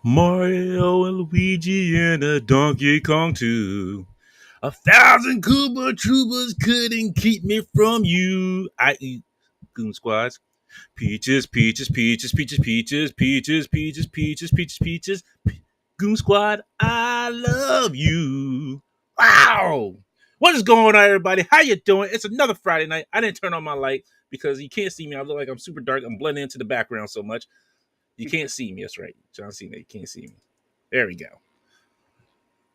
Mario and Luigi and a Donkey Kong too. 1,000 Koopa Troopers couldn't keep me from you. I eat Goon Squads. Peaches, peaches, peaches, peaches, peaches, peaches, peaches, peaches, peaches, peaches. Goon Squad, I love you. Wow. What is going on, everybody? How you doing? It's another Friday night. I didn't turn on my light because you can't see me. I look like I'm super dark. I'm blending into the background so much. You can't see me. That's right. John Cena, you can't see me. There we go.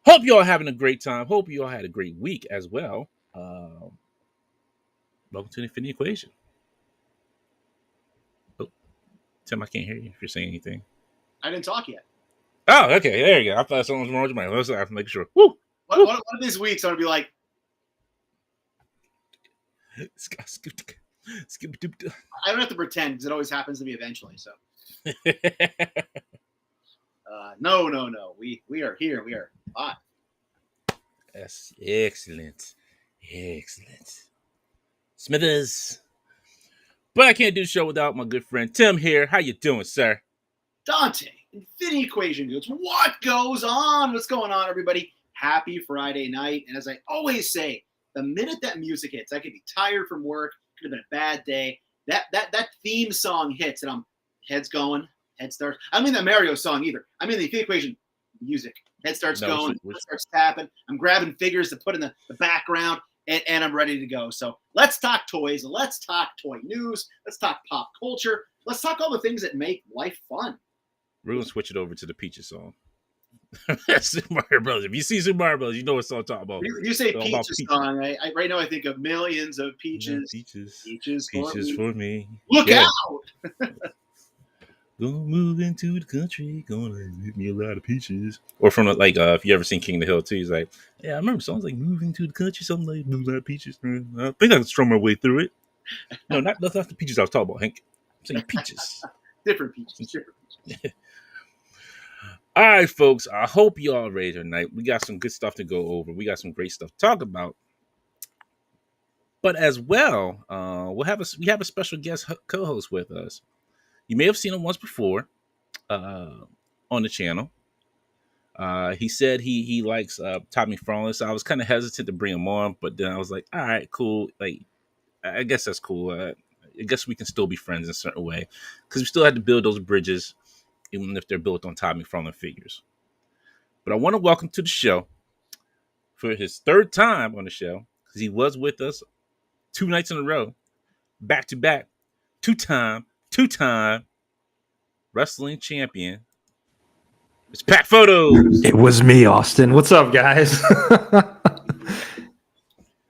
Hope you all having a great time. Hope you all had a great week as well. Welcome to the Infinity Equation. Oh, Tim, I can't hear you if you're saying anything. I didn't talk yet. Oh, okay. There you go. I thought someone was wrong with my Let's have to make sure. Woo! One of these weeks, I'm going to be like... I don't have to pretend because it always happens to me eventually. So, no. We are here. We are hot. Yes, excellent. Smithers. But I can't do the show without my good friend Tim here. How you doing, sir? Dante, Infinity Equation dudes. What goes on? What's going on, everybody? Happy Friday night. And as I always say, the minute that music hits, I could be tired from work. Could have been a bad day. That theme song hits, and I'm heads going, head starts. I don't mean that Mario song either. I mean the Infinity Equation music. Head starts going, head starts tapping. I'm grabbing figures to put in the background, and I'm ready to go. So let's talk toys. Let's talk toy news. Let's talk pop culture. Let's talk all the things that make life fun. We're going to switch it over to the Peaches song. Super Mario Brothers. If you see Super Mario Brothers, you know what song I'm talking about. You say Peaches song. Right now I think of millions of peaches. Yeah, peaches for me. Look out! Gonna move into the country, gonna give me a lot of peaches. Or from like, if you ever seen King of the Hill too, he's like, yeah, I remember songs like moving to the country, something like a lot of peaches. I think I can strum my way through it. No, that's not the peaches I was talking about, Hank. I'm saying peaches. Different peaches. All right, folks. I hope you all ready tonight. We got some good stuff to go over. We got some great stuff to talk about. But as well, we have a special guest co-host with us. You may have seen him once before on the channel. He said he likes Tommy Frontline, so I was kind of hesitant to bring him on, but then I was like, all right, cool. Like, I guess that's cool. I guess we can still be friends in a certain way because we still had to build those bridges, even if they're built on Tommy Frontline figures. But I want to welcome to the show for his third time on the show because he was with us 2 nights in a row, back to back, two-time wrestling champion. It's Pat Photos. It was me, Austin. What's up, guys?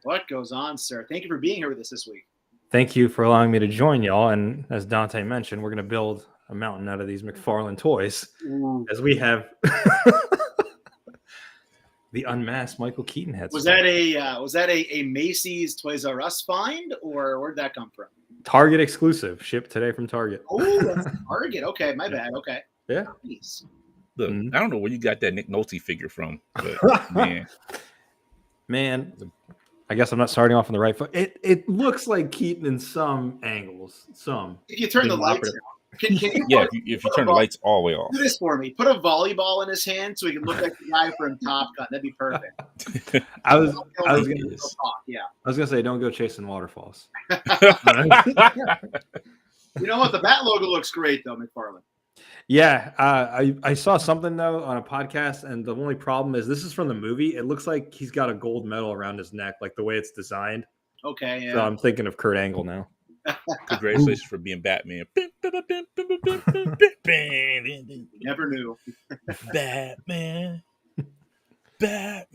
What goes on, sir? Thank you for being here with us this week. Thank you for allowing me to join y'all. And as Dante mentioned, we're going to build a mountain out of these McFarlane toys. Ooh. As we have the unmasked Michael Keaton head. Was that a Macy's Toys R Us find, or where'd that come from? Target exclusive, shipped today from Target. Oh, that's Target. Okay, my bad. Okay. Yeah. Nice. Look, I don't know where you got that Nick Nolte figure from, but man, I guess I'm not starting off on the right foot. It looks like Keaton in some angles. Some. If you turn the lights down. Can you if you turn the lights all the way off. Do this for me. Put a volleyball in his hand so he can look like the guy from Top Gun. That'd be perfect. I was gonna say, don't go chasing waterfalls. You know what? The Bat logo looks great though, McFarlane. Yeah, I saw something though on a podcast, and the only problem is this is from the movie. It looks like he's got a gold medal around his neck, like the way it's designed. Okay, yeah. So I'm thinking of Kurt Angle now. Congratulations for being Batman. Never knew. Batman. That's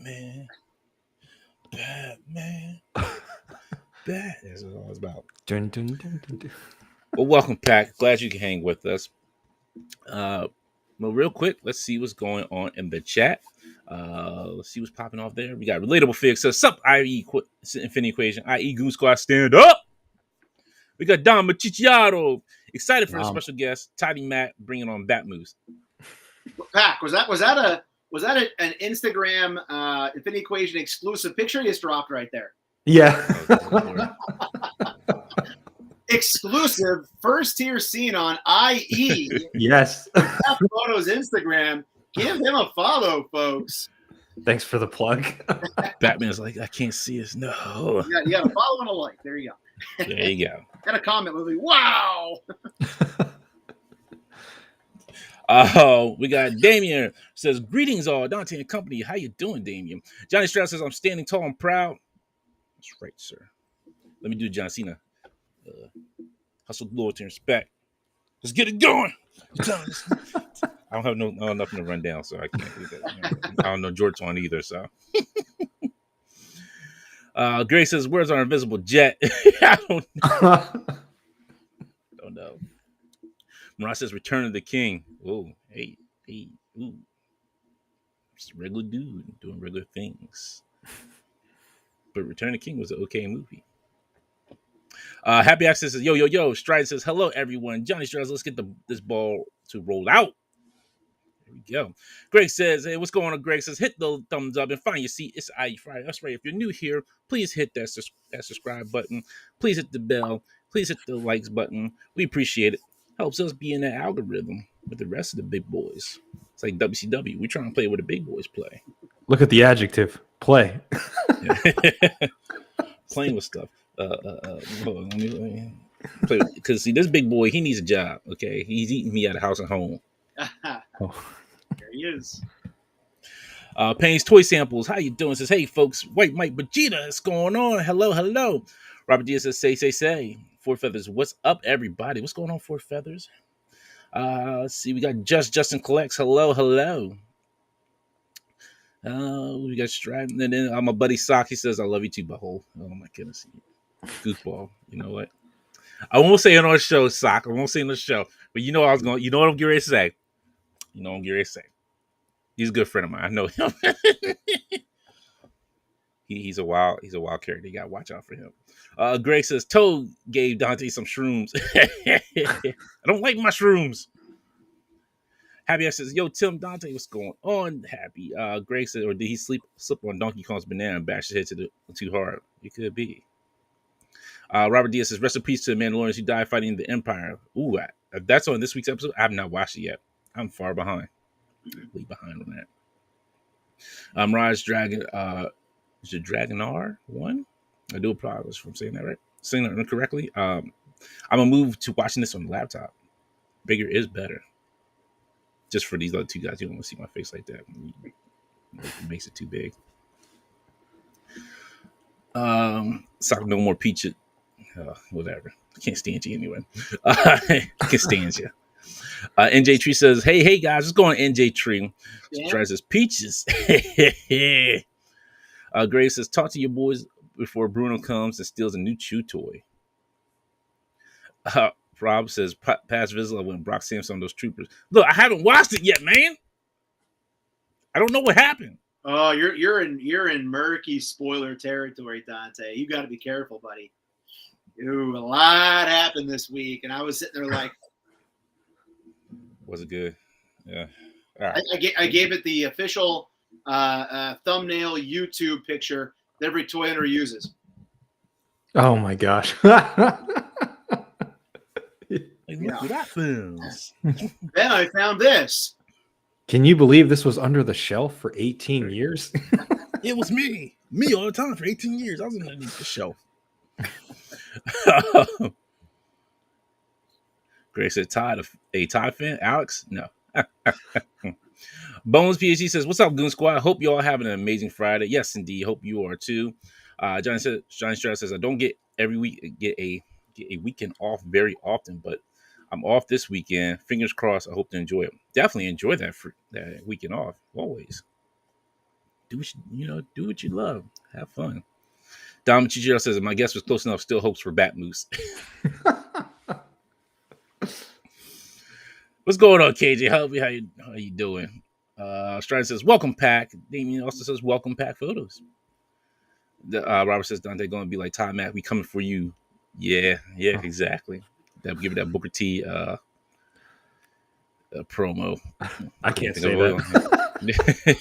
what all it's about. Dun, dun, dun, dun, dun. Well, welcome, Pat. Glad you can hang with us. Well, real quick, let's see what's going on in the chat. Let's see what's popping off there. We got Relatable Fig says, sup, i.e. Infinity Equation, i.e. Goon Squad, stand up. We got Don Machicciaro, excited for a special guest, Tidy Matt, bringing on Bat Moves. Pac, was that an Instagram Infinity Equation exclusive picture you just dropped right there? Yeah. exclusive first tier scene on IE. Yes. Photos Instagram. Give him a follow, folks. Thanks for the plug. Batman's like, I can't see us. No. You got a follow and a like. There you go. There you go. Got a comment, Lily. Wow. We got Damien says, greetings all, Dante and company. How you doing, Damien? Johnny Strauss says, I'm standing tall and proud. That's right, sir. Let me do John Cena. Hustle, loyalty, and respect. Let's get it going. I don't have nothing to run down, so I can't do that. I don't know George on either, so. Gray says, where's our invisible jet? I don't know. Murat says, Return of the King. Oh, hey, ooh. Just a regular dude doing regular things. But Return of the King was an okay movie. Happy Access says, yo. Stride says, hello, everyone. Johnny Strides, let's get this ball to roll out. There we go. Greg says, hey, what's going on? Greg says, hit the thumbs up and find your seat. It's IE Friday. That's right. If you're new here, please hit that subscribe button. Please hit the bell. Please hit the likes button. We appreciate it. Helps us be in that algorithm with the rest of the big boys. It's like WCW. We're trying to play where the big boys play. Look at the adjective. Play. Playing with stuff. Because see, this big boy, he needs a job. Okay, he's eating me out of house and home. There he is. Payne's Toy Samples, how you doing? Says, hey folks, White Mike Vegeta, what's going on? Hello. Robert Diaz says, say. Four Feathers, what's up, everybody? What's going on, Four Feathers? Let's see, we got Justin Collects. Hello. We got Stratton, and then my buddy Sock. He says, "I love you too, butthole." Oh my goodness, goofball. You know what? I won't say it on the show, Sock. I won't say it on the show, but you know what I'm getting ready to say. He's a good friend of mine. I know him. He's a wild character. You gotta watch out for him. Greg says, Toad gave Dante some shrooms. I don't like mushrooms. Happy says, yo, Tim, Dante, what's going on? Happy. Greg said, or did he slip on Donkey Kong's banana and bash his head too hard? It could be. Robert Diaz says, rest in peace to the Mandalorians who died fighting the Empire. Ooh, that's on this week's episode. I have not watched it yet. I'm far behind. Way behind on that. Raj Dragon, is it Dragonar 1? I do apologize for saying that right. Saying that incorrectly. I'm gonna move to watching this on the laptop. Bigger is better. Just for these other two guys, you don't want to see my face like that. It makes it too big. Sock no more peach. Whatever. I can't stand you anyway. I can't stand you. NJ Tree says, hey guys, what's going on, NJ Tree? Yeah. Tries his peaches. Graves says, talk to your boys before Bruno comes and steals a new chew toy. Rob says, past Vizsla when Brock Samson on those troopers. Look, I haven't watched it yet, man. I don't know what happened. Oh, you're in murky spoiler territory, Dante. You got to be careful, buddy. Ooh, a lot happened this week, and I was sitting there like, was it good? Yeah. All right. I gave it the official thumbnail YouTube picture that every toy hunter uses. Oh my gosh. Look what that films. Then I found this. Can you believe this was under the shelf for 18 years? It was me all the time for 18 years. I was underneath the shelf. Grace said, a Todd fan? Alex? No. Bones PhD says, what's up, Goon Squad? Hope you all having an amazing Friday. Yes, indeed. Hope you are too. Johnny Strauss says, I don't get every week get a weekend off very often, but I'm off this weekend. Fingers crossed. I hope to enjoy it. Definitely enjoy that weekend off. Always. Do what you love. Have fun. Dom Chichiro says, my guess was close enough. Still hopes for Bat Moose. What's going on, KJ? How you doing? Strider says, welcome pack. Damien also says, welcome pack photos. Robert says, Dante going to be like Todd Mack. We coming for you. Yeah, exactly. Give it that Booker T promo. I can't say that.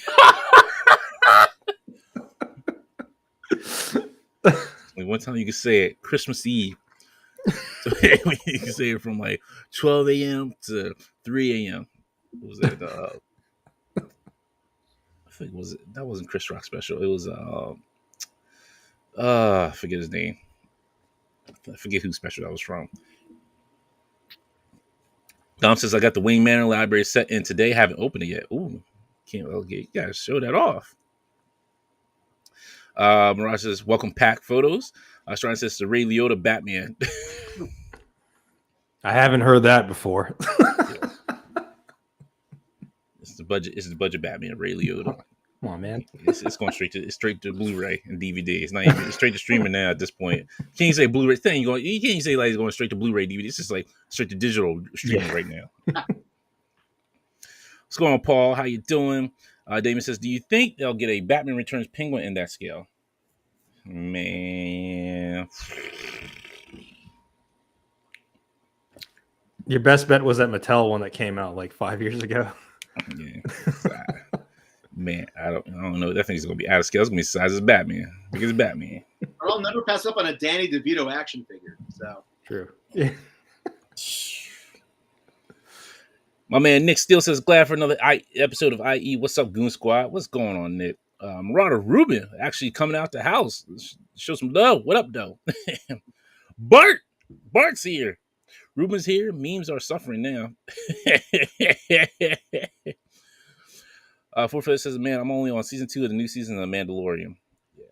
One time you can say it, Christmas Eve. So you can say it from like 12 a.m. to 3 a.m. What was that? I think that wasn't Chris Rock special. It was I forget his name. I forget who special that was from. Dom says I got the Wayne Manor Library set in today. Haven't opened it yet. Ooh, can't okay. You gotta show that off. Mirage says welcome pack photos. I was trying to say it's the Ray Liotta Batman. I haven't heard that before. It's the budget Batman, Ray Liotta. Come on, man. It's going straight to Blu-ray and DVD. It's not even it's straight to streaming now at this point. You can't say Blu-ray thing. You can't say like it's going straight to Blu-ray DVD. It's just like straight to digital streaming right now. What's going on, Paul? How you doing? Damon says, do you think they'll get a Batman Returns Penguin in that scale? Man. Your best bet was that Mattel one that came out like 5 years ago. Yeah. Man, I don't know. That thing's gonna be out of scale. It's gonna be the size of Batman. Because Batman. I'll never pass up on a Danny DeVito action figure. So True. Yeah. My man Nick Steele says, glad for another episode of IE. What's up, Goon Squad? What's going on, Nick? Marauder Rubin actually coming out the house. Show some love. What up, though? Bart's here. Ruben's here. Memes are suffering now. Forfeit says, man, I'm only on season 2 of the new season of The Mandalorian. Yeah,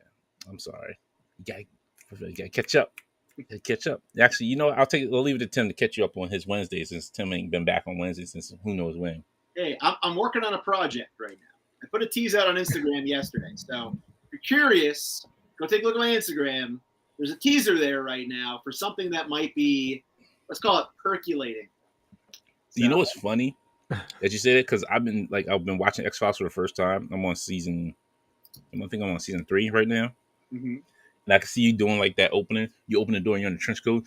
I'm sorry. You gotta catch up. Catch up. Actually, I'll leave it to Tim to catch you up on his Wednesday since Tim ain't been back on Wednesday since who knows when. Hey, I'm working on a project right now. I put a tease out on Instagram yesterday. So if you're curious, go take a look at my Instagram. There's a teaser there right now for something that might be, let's call it percolating. So, you know what's funny that you say that? Because I've been watching X-Files for the first time. I think I'm on season 3 right now. Mm-hmm. And I can see you doing like that opening. You open the door and you're in the trench coat.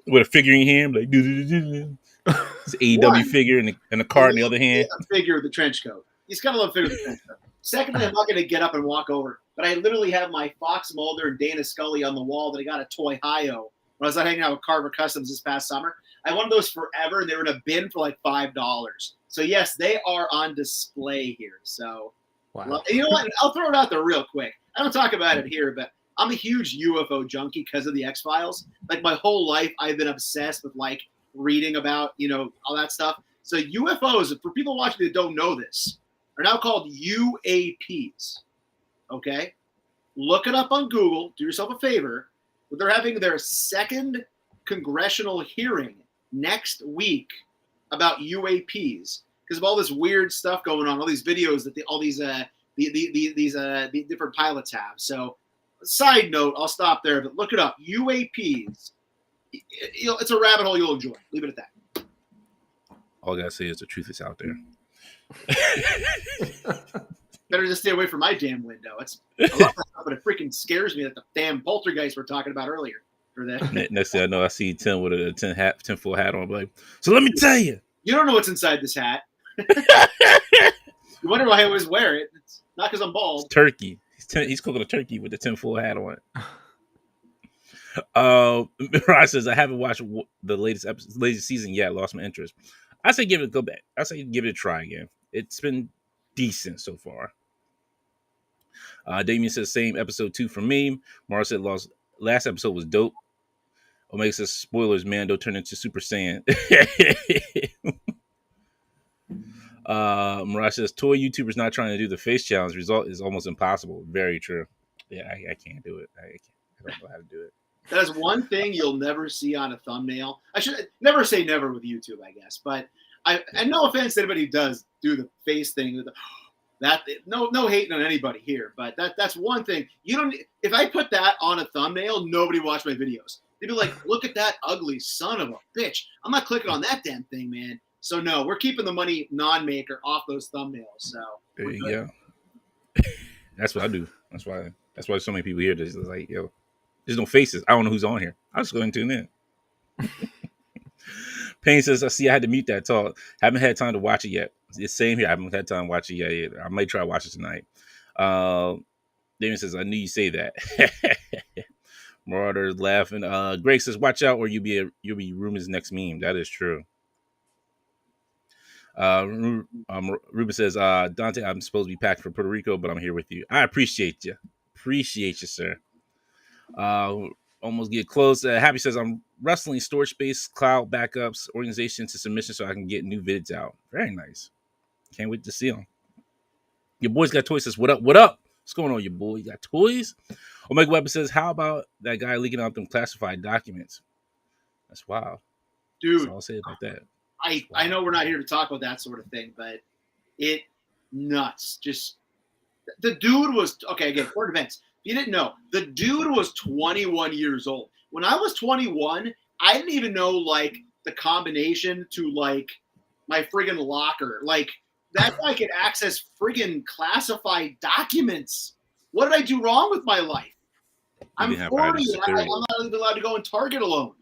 With a figure in your hand. Like, it's an AEW figure and a card in the other hand. A figure of the trench coat. He's got to love figure of the trench coat. Secondly, I'm not going to get up and walk over. But I literally have my Fox Mulder and Dana Scully on the wall that I got at Toy Hio when I was out hanging out with Carver Customs this past summer. I had one of those forever, and they were in a bin for like $5. So, yes, they are on display here. So, wow. You know what? I'll throw it out there real quick. I don't talk about it here, but I'm a huge UFO junkie because of the X-Files. Like, my whole life, I've been obsessed with, like, reading about, all that stuff. So, UFOs, for people watching that don't know this, are now called UAPs. Okay? Look it up on Google. Do yourself a favor. They're having their second congressional hearing next week about UAPs because of all this weird stuff going on, all these videos that these different pilots have. So, side note, I'll stop there, but look it up. UAPs. It's a rabbit hole you'll enjoy. Leave it at that. All I gotta say is the truth is out there. Better just stay away from my damn window. It's a lot of stuff, but it freaking scares me that the damn poltergeist we're talking about earlier. For that. Next thing I know, I see Tim with a 10-foot hat on. Like, so let me tell you. You don't know what's inside this hat. You wonder why I always wear it. It's not because I'm bald. It's turkey. He's cooking a turkey with the 10-foot hat on. Mirage says, I haven't watched the latest season yet. Lost my interest. I say give it a try again. It's been decent so far. Damien says, same episode 2 for me. Mara said, last episode was dope. Omega says, spoilers, Mando turned into Super Saiyan. Mirage says, toy YouTubers not trying to do the face challenge. Result is almost impossible. Very true. Yeah, I can't do it. I don't know how to do it. That is one thing you'll never see on a thumbnail. I should never say never with YouTube, I guess. But and no offense to anybody who does do the face thing. No hating on anybody here, but that's one thing. You don't. If I put that on a thumbnail, nobody watch my videos. They'd be like, "Look at that ugly son of a bitch." I'm not clicking on that damn thing, man. So no, we're keeping the money non-maker off those thumbnails. So there you go. That's what I do. That's why so many people here. There's like, yo, there's no faces. I don't know who's on here. I'll just go and tune in. Payne says, I had to mute that talk. Haven't had time to watch it yet. It's the same here. I haven't had time to watch it yet either. I might try to watch it tonight. Damien says, I knew you say that. Marauders laughing. Greg says, "Watch out, or you'll be Ruben's next meme." That is true. Ruben says, "Dante, I'm supposed to be packed for Puerto Rico, but I'm here with you. I appreciate you. Appreciate you, sir." Almost get close. Happy says, "I'm wrestling storage space, cloud backups, organization to submission, so I can get new vids out." Very nice. Can't wait to see them. Your boys got toys. Says, "What up? What up? What's going on, your boy? You got toys?" Omega Webber says, "How about that guy leaking out them classified documents?" That's wild. Dude, That's all I'll say about that. I know we're not here to talk about that sort of thing, but it nuts. Just the dude was okay. Again, current events. If you didn't know, the dude was 21 years old. When I was 21, I didn't even know like the combination to like my friggin' locker. Like that guy could access friggin' classified documents. What did I do wrong with my life? I'm 40 and I'm not even allowed to go in Target alone.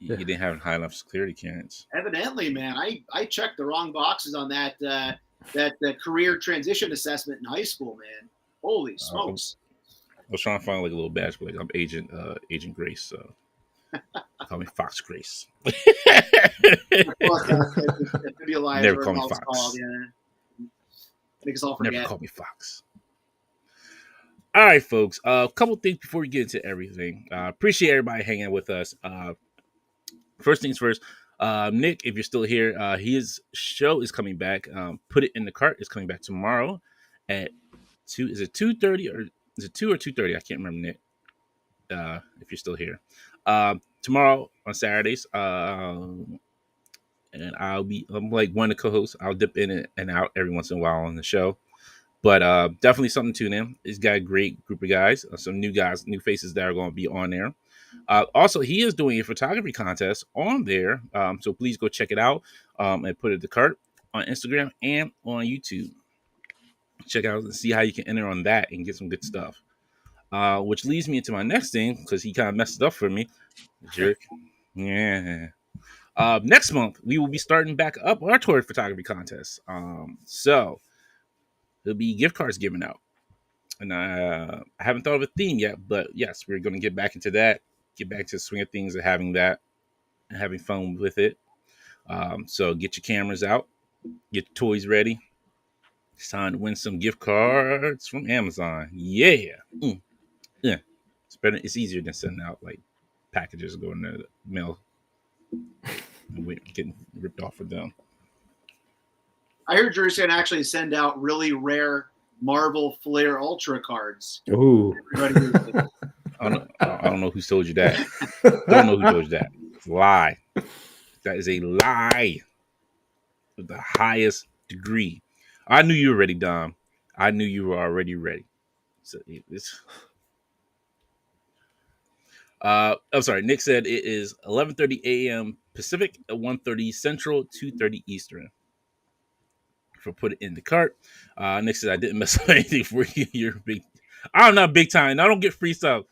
You didn't have high enough security clearance. Evidently, man. I checked the wrong boxes on that career transition assessment in high school, man. Holy smokes. I was trying to find like a little badge, but like I'm Agent Grace, so call me Fox Grace. Never call me Fox. Called, yeah. Make us all forget. Never call me Fox. All right, folks. A couple things before we get into everything. Appreciate everybody hanging out with us. First things first. Nick, if you're still here, his show is coming back. Put It in the Cart is coming back tomorrow at 2. Is it 2:30 or is it 2 or 2:30? I can't remember, Nick. If you're still here, tomorrow on Saturdays, and I'm like one of the co-hosts. I'll dip in and out every once in a while on the show, but definitely something to tune in. He's got a great group of guys, some new guys, new faces that are going to be on there. Also, he is doing a photography contest on there, so please go check it out and Put It in the Cart on Instagram and on YouTube. Check out and see how you can enter on that and get some good stuff. Which leads me into my next thing, because he kind of messed it up for me. Jerk. Yeah. Next month, we will be starting back up our tour photography contest. So there'll be gift cards given out. And I haven't thought of a theme yet, but yes, we're going to get back into that. Get back to the swing of things and having that and having fun with it. So get your cameras out. Get your toys ready. It's time to win some gift cards from Amazon. Yeah. Yeah. It's better. It's easier than sending out like packages going to the mail and getting ripped off for them. I heard Drew's going to actually send out really rare Marvel Flair Ultra cards. Ooh. I don't know who told you that. Don't know who told you that. It's a lie. That is a lie of the highest degree. I knew you were ready, Dom. I knew you were already ready. So it's. I'm sorry. Nick said it is 11:30 a.m. Pacific at 1:30 Central, 2:30 Eastern. For Put It in the Cart. Nick said I didn't mess up anything for you. You're big. I'm not big time. I don't get free stuff.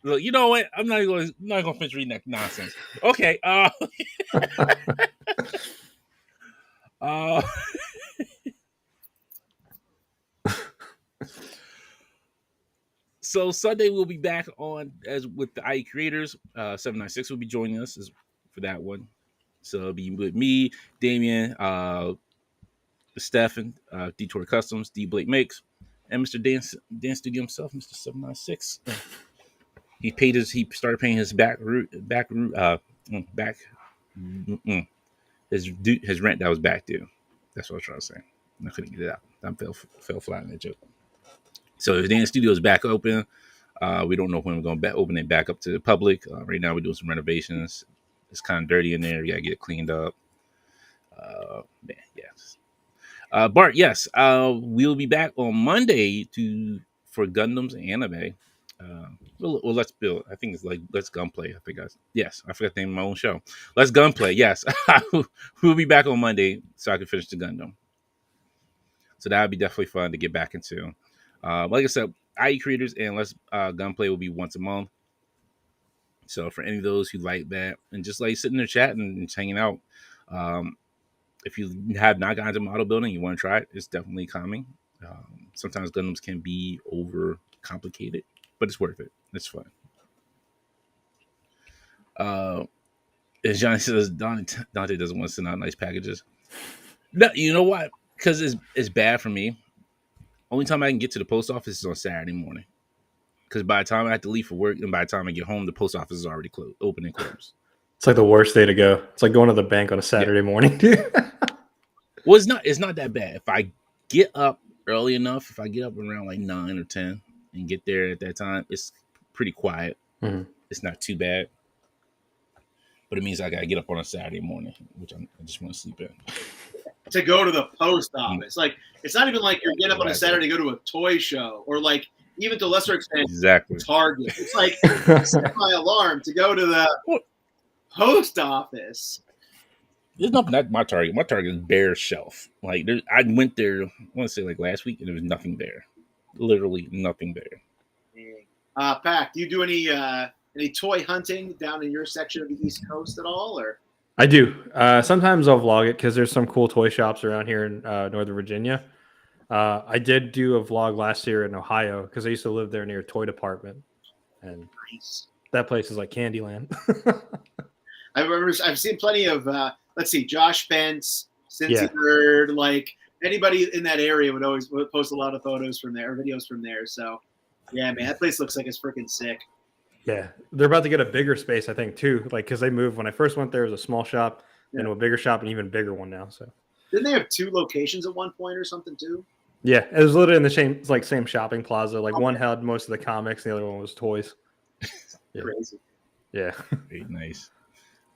Look, you know what? I'm not going to finish reading that nonsense. Okay. So Sunday we'll be back on as with the IE creators. 796 will be joining us for that one. So it'll be with me, Damien, Stefan, Detour Customs, D Blake Makes, and Mr. Dan Studio himself, Mr. 796. He started paying his his rent that was back due. That's what I was trying to say. I couldn't get it out. I fell flat in that joke. So the Dan Studio is back open. We don't know when we're going to open it back up to the public. Right now we're doing some renovations. It's kind of dirty in there. We got to get it cleaned up. Yes. Bart, yes, we'll be back on Monday for Gundams and anime. Well, Let's Build. I think it's like Let's Gunplay. I forgot the name of my own show. Let's Gunplay. Yes, we'll be back on Monday so I can finish the Gundam. So that would be definitely fun to get back into. Like I said, IE creators and Let's Gunplay will be once a month. So for any of those who like that and just like sitting there chatting and just hanging out, if you have not gotten to model building, you want to try it, it's definitely coming. Sometimes Gundams can be over complicated but it's worth it. It's fun. As Johnny says, Dante doesn't want to send out nice packages. No, you know what? Because it's bad for me. Only time I can get to the post office is on Saturday morning. Because by the time I have to leave for work and by the time I get home, the post office is already closed, open and closed. It's like the worst day to go. It's like going to the bank on a Saturday morning, dude. Well, it's not that bad. If I get up early enough, if I get up around like 9 or 10 and get there at that time, it's pretty quiet. Mm-hmm. It's not too bad. But it means I got to get up on a Saturday morning, which I just want to sleep in. To go to the post office. Like, it's not even like you're getting up on a Saturday to go to a toy show or like even to a lesser extent, exactly Target. It's like set my alarm to go to the post office. There's nothing at my Target. My Target is bare shelf. Like I went there, I want to say like last week, and there was nothing there. Literally nothing there. Pac, do you do any toy hunting down in your section of the East Coast at all, or? I do. Sometimes I'll vlog it because there's some cool toy shops around here in Northern Virginia. I did do a vlog last year in Ohio because I used to live there near a toy department, and nice. That place is like Candyland. I remember I've seen plenty of let's see, Josh Spence, Cincy Nerd, like anybody in that area would post a lot of photos from there, videos from there. So yeah, man, that place looks like it's freaking sick. Yeah, they're about to get a bigger space, I think, too. Like, because they moved. When I first went there, it was a small shop, into a bigger shop, and even bigger one now. So, didn't they have 2 locations at one point or something too? Yeah, it was literally in the same shopping plaza. Like one had most of the comics, and the other one was toys. Crazy. Yeah, very nice.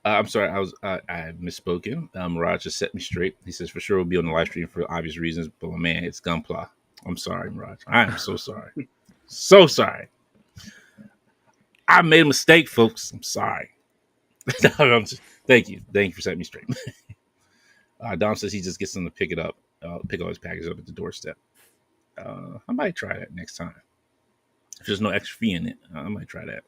I'm sorry, I had misspoken. Mirage just set me straight. He says for sure we'll be on the live stream for obvious reasons, but my man, it's Gunpla. I'm sorry, Mirage. I am so sorry. So sorry. I made a mistake, folks. I'm sorry. Thank you for setting me straight. Dom says he just gets them to pick it up, pick all his package up at the doorstep. I might try that next time. If there's no extra fee in it, I might try that.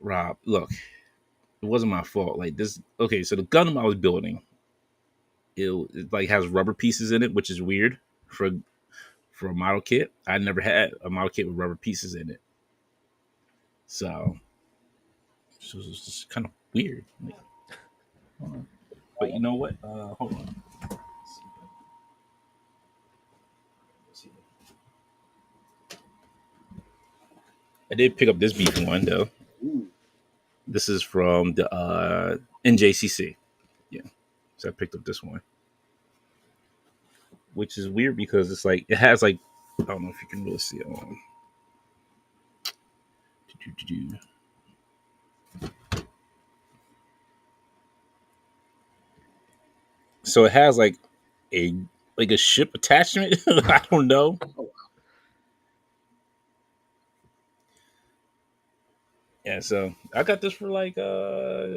Rob, look, it wasn't my fault. Like this, okay, so the Gundam I was building, it like has rubber pieces in it, which is weird for a model kit. I never had a model kit with rubber pieces in it. So it's just kind of weird. But you know what? Hold on. I did pick up this beef one though. Ooh. This is from the NJCC. Yeah. So I picked up this one. Which is weird because it's like it has like I don't know if you can really see it. So it has like a ship attachment. I don't know. Yeah, so I got this for like what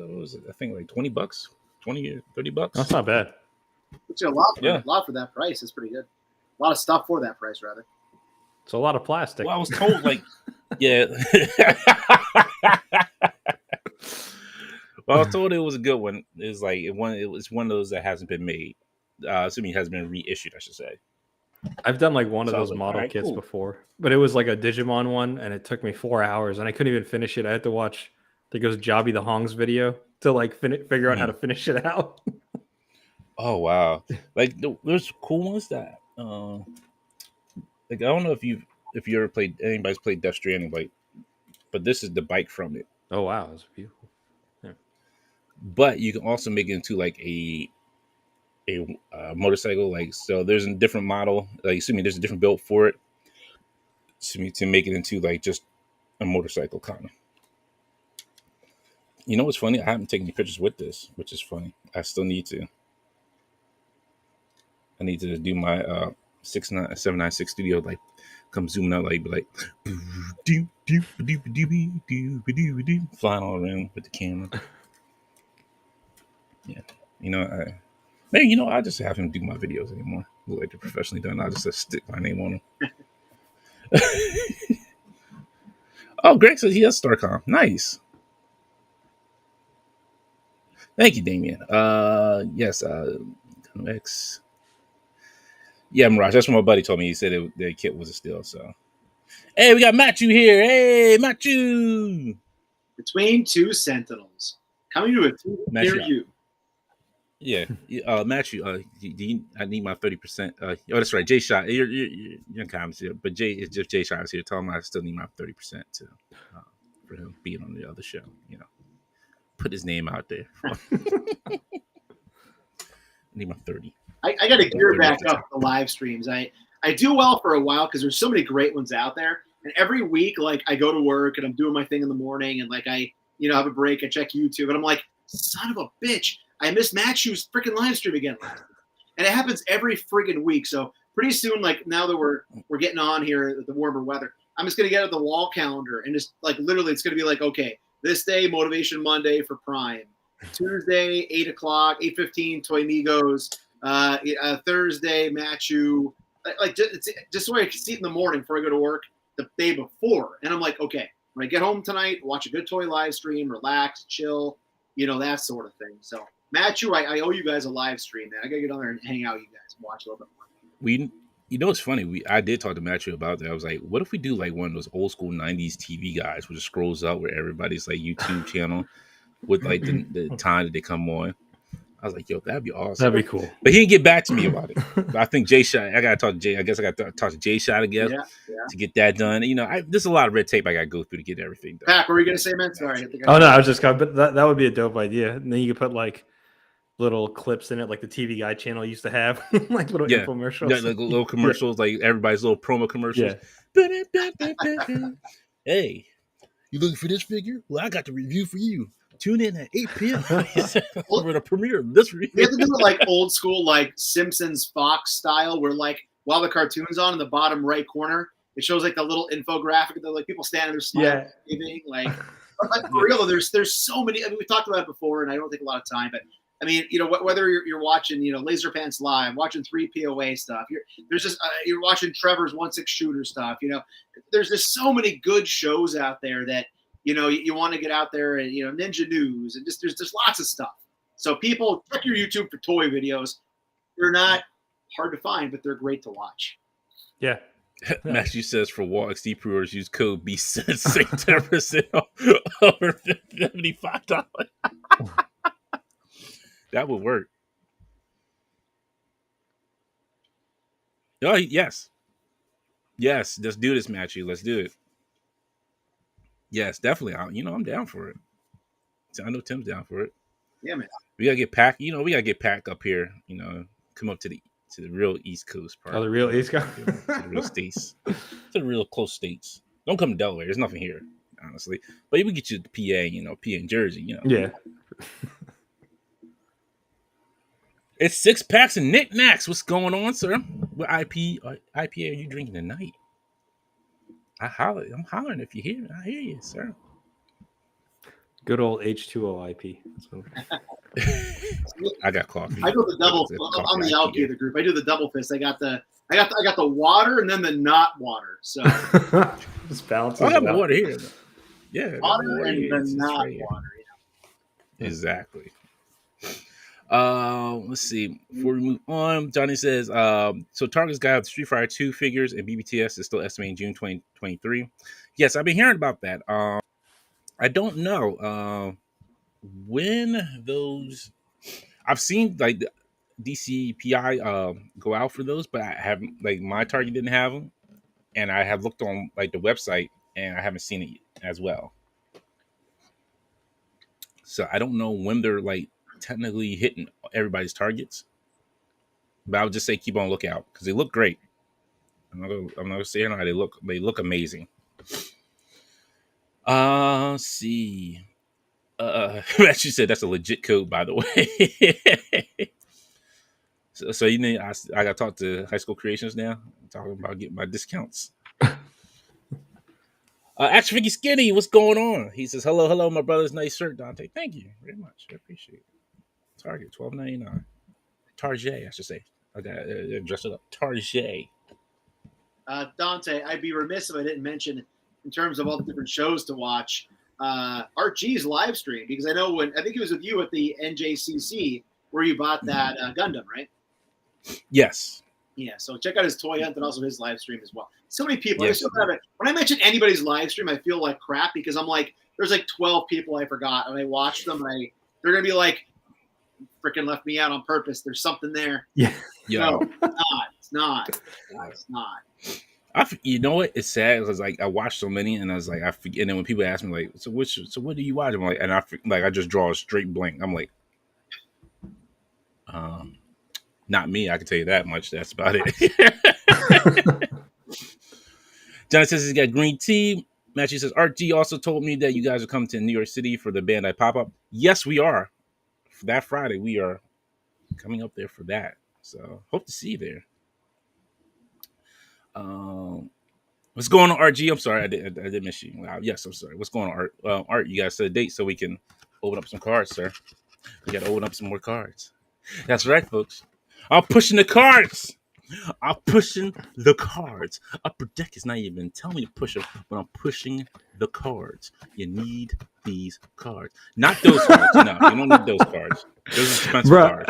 was it? I think like $20, 20 or $30. That's not bad. It's a lot for that price. It's pretty good. A lot of stuff for that price, rather. It's a lot of plastic. Well, I was told like, yeah. Well, I was told it was a good one. It's like it's one of those that hasn't been made. Assuming it has been reissued, I should say. I've done like one of those model kits before, but it was like a Digimon one, and it took me 4 hours, and I couldn't even finish it. I had to watch, I think it was Jobby the Hong's video to like figure out how to finish it out. Oh wow! Like there's cool ones that like I don't know if you ever played anybody's played Death Stranding, like, but this is the bike from it. Oh wow, that's beautiful. Yeah. But you can also make it into like a motorcycle, like so. There's a different model, like there's a different build for it. To make it into like just a motorcycle kind of. You know what's funny? I haven't taken any pictures with this, which is funny. I still need to. I need to do my 796 studio, like come zooming out, like flying all around with the camera. Yeah, I just have him do my videos anymore. Look like they're professionally done. I just stick my name on them. Oh, Greg says he has StarCom. Nice. Thank you, Damien. Yes, X. Yeah, Mirage. That's what my buddy told me. He said the kit was a steal. So, Hey, we got Matthew here. Hey, Matthew. Between Two Sentinels. Coming to a team near you. Yeah, Matthew. I need my 30%. That's right, Jay Shot. You're in comments here, but Jay is just Jay Shot is here. Tell him I still need my 30% to for him being on the other show. You know, put his name out there. I need my 30. I got to gear back up the live streams. I do well for a while because there's so many great ones out there. And every week, like I go to work and I'm doing my thing in the morning, and like I have a break, I check YouTube, and I'm like, son of a bitch, I missed Matthew's freaking live stream again. And it happens every friggin' week. So pretty soon, like now that we're getting on here with the warmer weather, I'm just gonna get at the wall calendar and just like literally, it's gonna be like, okay, this day Motivation Monday for Prime, Tuesday 8:00, 8:15 Toy Migos, Thursday Matthew, like just so I can see it in the morning before I go to work the day before, and I'm like, okay, when I get home tonight, watch a good toy live stream, relax, chill, that sort of thing. So Matthew, I owe you guys a live stream, man. I gotta get on there and hang out with you guys and watch a little bit more. It's funny. I did talk to Matthew about that. I was like, what if we do like one of those old school 90s TV guys where it scrolls up where everybody's like YouTube channel with like the time that they come on. I was like, yo, that'd be awesome. That'd be cool. But he didn't get back to me about it. But I think Jay Shot, I got to talk to Jay. I guess I got to talk to Jay Shot again to get that done. There's a lot of red tape I got to go through to get everything done. Pat, what were you going to say, man? Sorry. I was just going to, but that would be a dope idea. And then you could put like little clips in it, like the TV Guide channel used to have, like little infomercials. Yeah, like little commercials, like everybody's little promo commercials. Yeah. Hey, you looking for this figure? Well, I got the review for you. Tune in at 8 p.m. for the premiere of this review. We have to do it like old school, like Simpsons Fox style, where like while the cartoon's on in the bottom right corner, it shows like the little infographic of like people standing there smiling, like for real. There's so many. I mean, we talked about it before, and I don't take a lot of time, but I mean, whether you're watching, Laser Pants Live, watching 3POA stuff, you're watching Trevor's 1/6 Shooter stuff. There's just so many good shows out there that. You want to get out there and, Ninja News and just there's lots of stuff. So people check your YouTube for toy videos. They're not hard to find, but they're great to watch. Yeah. Matthew says for Wall XD pre-orders, use code BSENSE, save 10% over $75. That would work. Oh, yes. Yes, let's do this, Matthew. Let's do it. Yes, definitely. I'm down for it. I know Tim's down for it. Yeah, man. We gotta get Pac. We gotta get Pac up here. Come up to the real East Coast part. Oh, the real East Coast. To the real states. To the real close states. Don't come to Delaware. There's nothing here, honestly. But we get you to PA. PA and Jersey. Yeah. It's 6 packs and knickknacks. What's going on, sir? What IPA are you drinking tonight? I'm hollering if you hear me. I hear you, sir. Good old H2O IP. I got coffee. I do the double. I'm the alky of the group. I do the double fist. I got the water and then the not water. So just balance. I have my water here. Yeah, water and the not right water. Exactly. Let's see. Before we move on, Johnny says, so Target's got Street Fighter 2 figures and BBTS is still estimating June 2023. Yes, I've been hearing about that. I don't know when those. I've seen like the DCPI go out for those, but I haven't. Like my Target didn't have them, and I have looked on like the website and I haven't seen it as well. So I don't know when they're like technically hitting everybody's targets, but I would just say keep on lookout because they look great. I'm not gonna say how they look amazing. See. She said that's a legit code, by the way. so you need I gotta talk to High School Creations now. I'm talking about getting my discounts. Action Figgy Skinny, what's going on? He says, hello, my brother's nice shirt, Dante. Thank you very much. I appreciate it. Target, $12.99. Target, I should say. I gotta dress it up. Target. Dante, I'd be remiss if I didn't mention, in terms of all the different shows to watch, Art G's live stream, because I know I think it was with you at the NJCC where you bought that Gundam, right? Yes. Yeah, so check out his toy hunt and also his live stream as well. So many people. Yes. When I mention anybody's live stream, I feel like crap because I'm like, there's like 12 people I forgot, and I watched them, and they're gonna be like, freaking left me out on purpose. There's something there. Yeah. No, it's not. You know what? It's sad because like I watched so many, and I was like, I forget. And then when people ask me like, so what do you watch? I'm like, and I just draw a straight blank. I'm like, not me. I can tell you that much. That's about it. John says he's got green tea. Matthew says Art G also told me that you guys are coming to New York City for the Bandai pop up. Yes, we are. For that Friday, we are coming up there for that. So hope to see you there. What's going on, RG? I'm sorry, I did miss you. Wow. Yes, I'm sorry. What's going on, Art? Art, you guys set a date so we can open up some cards, sir. We got to open up some more cards. That's right, folks. I'm pushing the cards. I'm pushing the cards. Upper Deck is not even telling me to push them, but I'm pushing the cards. You need these cards. Not those cards. No, you don't need those cards. Those are expensive cards.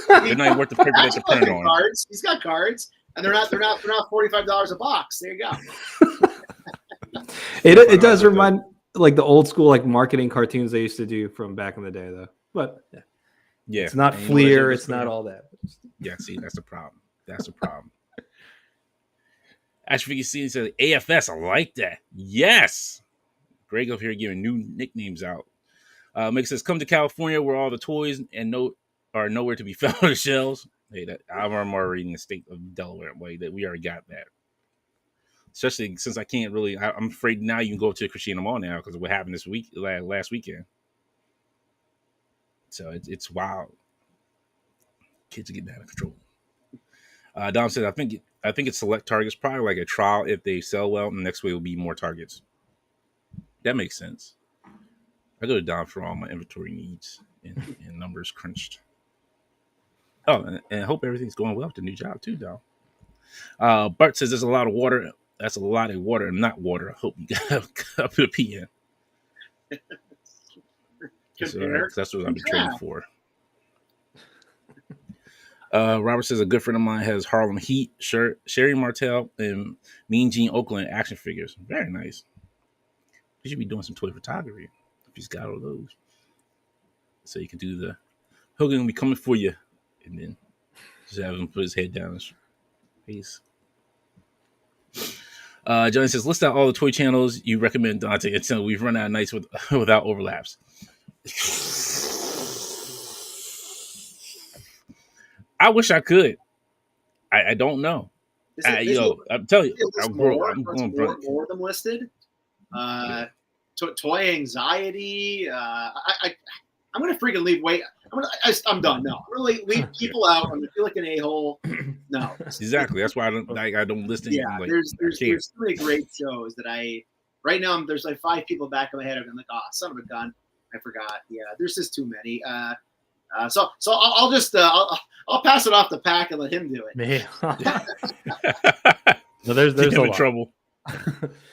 They're not even worth the paper that they're printed on. Cards. He's got cards, and they're not $45 a box. There you go. It does remind like the old school like marketing cartoons they used to do from back in the day, though. But yeah, it's not Fleer. It's not all that. Yeah, see, that's the problem. That's a problem. Actually, you see, he said AFS. I like that. Yes. Greg up here giving new nicknames out. Mick says, come to California where all the toys and are nowhere to be found on the shelves. Hey, I'm already in the state of Delaware. Like that, we already got that. Especially since I can't really. I'm afraid now you can go to Christiana Mall now because of what happened this week, last weekend. So it's wild. Kids are getting out of control. Dom said, I think it's select targets, probably like a trial. If they sell well, the next way will be more targets. That makes sense. I go to Dom for all my inventory needs and numbers crunched. Oh, and I hope everything's going well with the new job too, Dom. Bart says there's a lot of water. That's a lot of water and not water. I hope you got a cup of PM. That's what I've been training for. Robert says a good friend of mine has Harlem Heat shirt, Sherry Martell, and Mean Gene Oakland action figures. Very nice. He should be doing some toy photography if he's got all those. So you can do the Hogan will be coming for you, and then just have him put his head down his face. Johnny says list out all the toy channels you recommend, Dante, until we've run out of nights without overlaps. I wish I could. I don't know. I'm telling you, I'm going more of them listed. Toy anxiety. I'm gonna freaking leave. Wait, I'm done. No, I'm gonna leave people out. I'm gonna feel like an a-hole. No, exactly. That's why I don't listen. Yeah, there's so many great shows that right now. There's like 5 people back in my head. I'm like, son of a gun, I forgot. Yeah, there's just too many. So I'll just I'll pass it off to Pac and let him do it. Man. No, there's a lot. Trouble.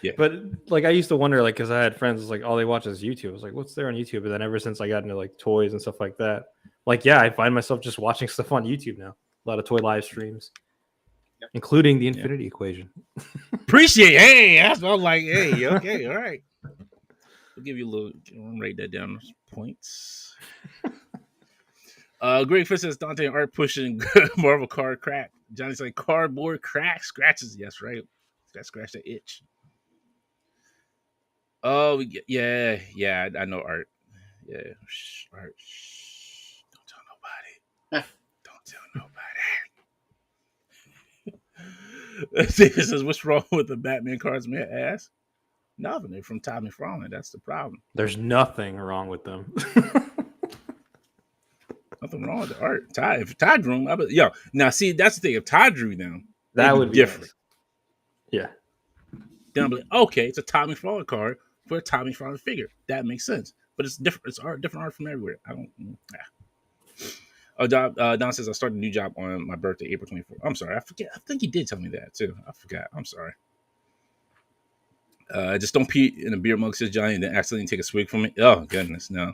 Yeah. But like I used to wonder, like, because I had friends like all they watch is YouTube. I was like, what's there on YouTube? But then ever since I got into like toys and stuff like that, like I find myself just watching stuff on YouTube now. A lot of toy live streams, including the Infinity Equation. Appreciate it. Hey, that's what I'm like. Hey, okay, all right. I'll give you a little. Write that down. Points. Greg Fish says Dante and Art pushing Marvel card crack. Johnny's like cardboard crack scratches. Yes, right. That scratch that itch. Oh yeah. I know Art. Yeah, Art. Don't tell nobody. Don't tell nobody. David says, "What's wrong with the Batman cards?" Man, ask. Nothing. They're from Todd McFarlane. That's the problem. There's nothing wrong with them. Nothing wrong with the art. If Todd drew them, now see, that's the thing. If Todd drew them, that would be different. Nice. Yeah. Then I'll be like, okay, it's a Todd McFarlane card for a Todd McFarlane figure. That makes sense. But it's different. It's different art from everywhere. I don't. Oh, Don says I started a new job on my birthday, April 24th. I'm sorry, I forget. I think he did tell me that too. I forgot. I'm sorry. Just don't pee in a beer mug, says Johnny, and then accidentally take a swig from it. Oh goodness, no.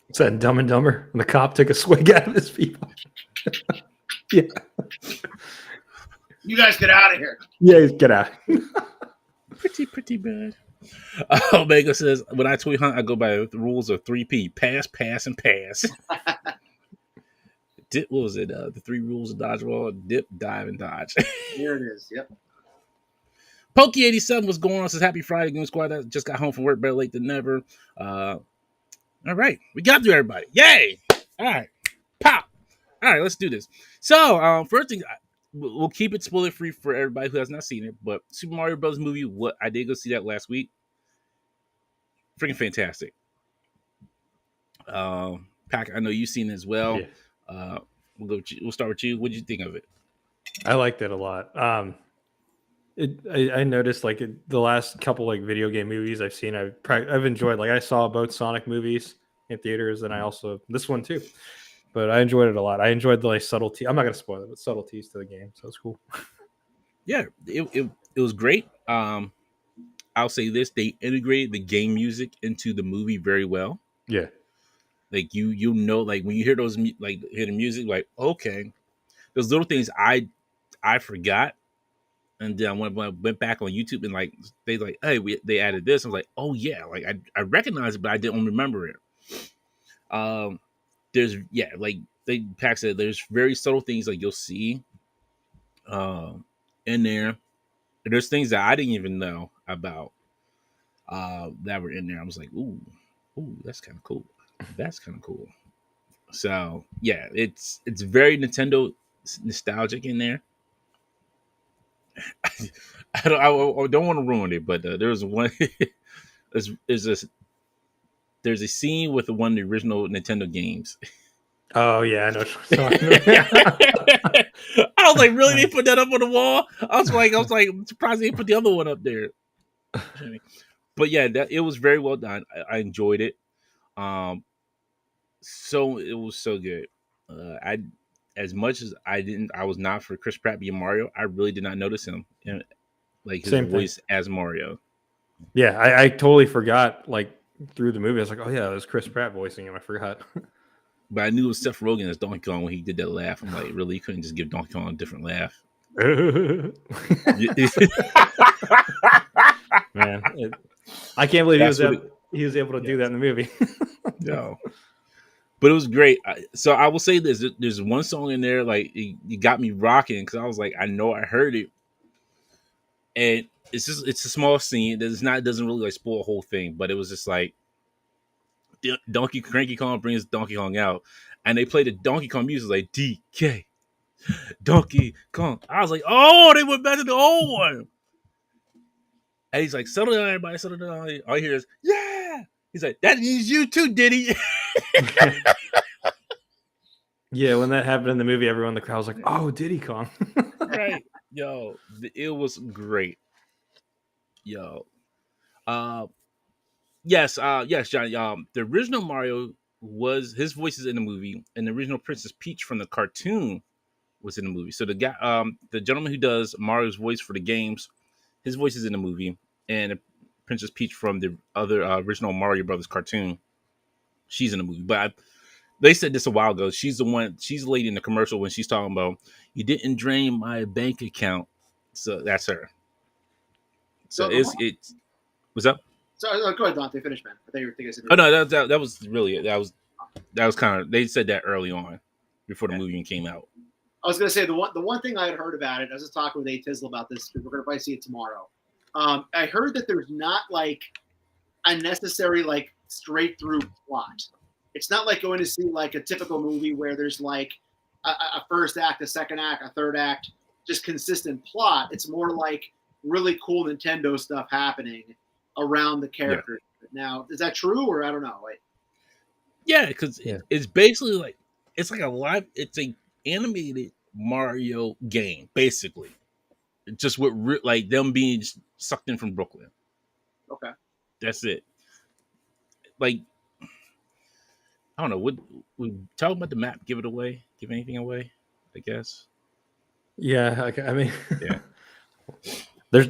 It's that Dumb and Dumber when the cop took a swig out of his people. Yeah. You guys get out of here. Yeah, get out. Pretty bad. Omega says, when I tweet hunt, I go by the rules of 3P: pass, pass, and pass. What was it? The 3 rules of dodgeball: dip, dive, and dodge. Here it is. Yep. Pokey87 was going on. Says happy Friday, Goon Squad. I just got home from work, better late than never. All right, we got through everybody. Yay! All right, pop. All right, let's do this. So, first thing, we'll keep it spoiler free for everybody who has not seen it. But Super Mario Bros. Movie, what I did go see that last week. Freaking fantastic. Pack, I know you've seen it as well. Yeah. We'll start with you. What did you think of it? I liked it a lot. I noticed like the last couple like video game movies I've seen, I've enjoyed. Like I saw both Sonic movies in theaters, and I also this one too. But I enjoyed it a lot. I enjoyed the like subtlety. I'm not gonna spoil it, but subtleties to the game, so it's cool. Yeah, it was great. I'll say this: they integrated the game music into the movie very well. Yeah, like you know, like when you hear those like hear the music, like okay, those little things I forgot. And then when I went back on YouTube and like they like, hey, they added this. I was like, oh yeah, like I recognize it, but I didn't remember it. There's like Pack said, there's very subtle things like you'll see, in there. And there's things that I didn't even know about, that were in there. I was like, ooh, that's kind of cool. That's kind of cool. So yeah, it's very Nintendo nostalgic in there. I don't want to ruin it, but there's one. there's a scene with one of the original Nintendo games. Oh yeah, I know. I was like, really? They put that up on the wall? I was like, I'm surprised they put the other one up there. But yeah, it was very well done. I enjoyed it. So it was so good. As much as I was not for Chris Pratt being Mario, I really did not notice him and like his voice as Mario. Yeah, I totally forgot. Like through the movie, I was like, oh yeah, it was Chris Pratt voicing him. I forgot. But I knew it was Seth Rogen as Donkey Kong when he did that laugh. I'm like, really? You couldn't just give Donkey Kong a different laugh? Man, I can't believe he was able to do that in the movie. No. But it was great. So I will say this: there's one song in there, like you got me rocking because I was like, I know I heard it, and it's a small scene. It doesn't really like spoil a whole thing, but it was just like Cranky Kong brings Donkey Kong out, and they play the Donkey Kong music like DK, Donkey Kong. I was like, oh, they went back to the old one, and he's like, settle down, everybody, settle down. All I hear is yeah. He's like, that means you too, Diddy. Yeah, when that happened in the movie, everyone in the crowd was like, oh, Diddy Kong. Right. Yo, it was great. Yo. Yes, Johnny. The original Mario his voice is in the movie, and the original Princess Peach from the cartoon was in the movie. So the guy, the gentleman who does Mario's voice for the games, his voice is in the movie, and Princess Peach from the other original Mario Brothers cartoon, she's in the movie. But they said this a while ago. She's the lady in the commercial when she's talking about, you didn't drain my bank account. So that's her. So it's what's up? So go ahead, Dante. Finish, man. I thought you were thinking. Oh no, that was really it. That was kind of, they said that early on before the movie came out. I was gonna say the one thing I had heard about it. I was just talking with A Tizzle about this because we're gonna probably see it tomorrow. I heard that there's not like a necessary like straight through plot. It's not like going to see like a typical movie where there's like a first act, a second act, a third act, just consistent plot. It's more like really cool Nintendo stuff happening around the characters. Yeah. Now, is that true or I don't know? Yeah, because it's basically like it's a animated Mario game, basically. Just with like them being sucked in from Brooklyn. Okay, that's it. Like, I don't know. Would we talk about the map? Give it away? Give anything away? I guess. Yeah, I mean, yeah. There's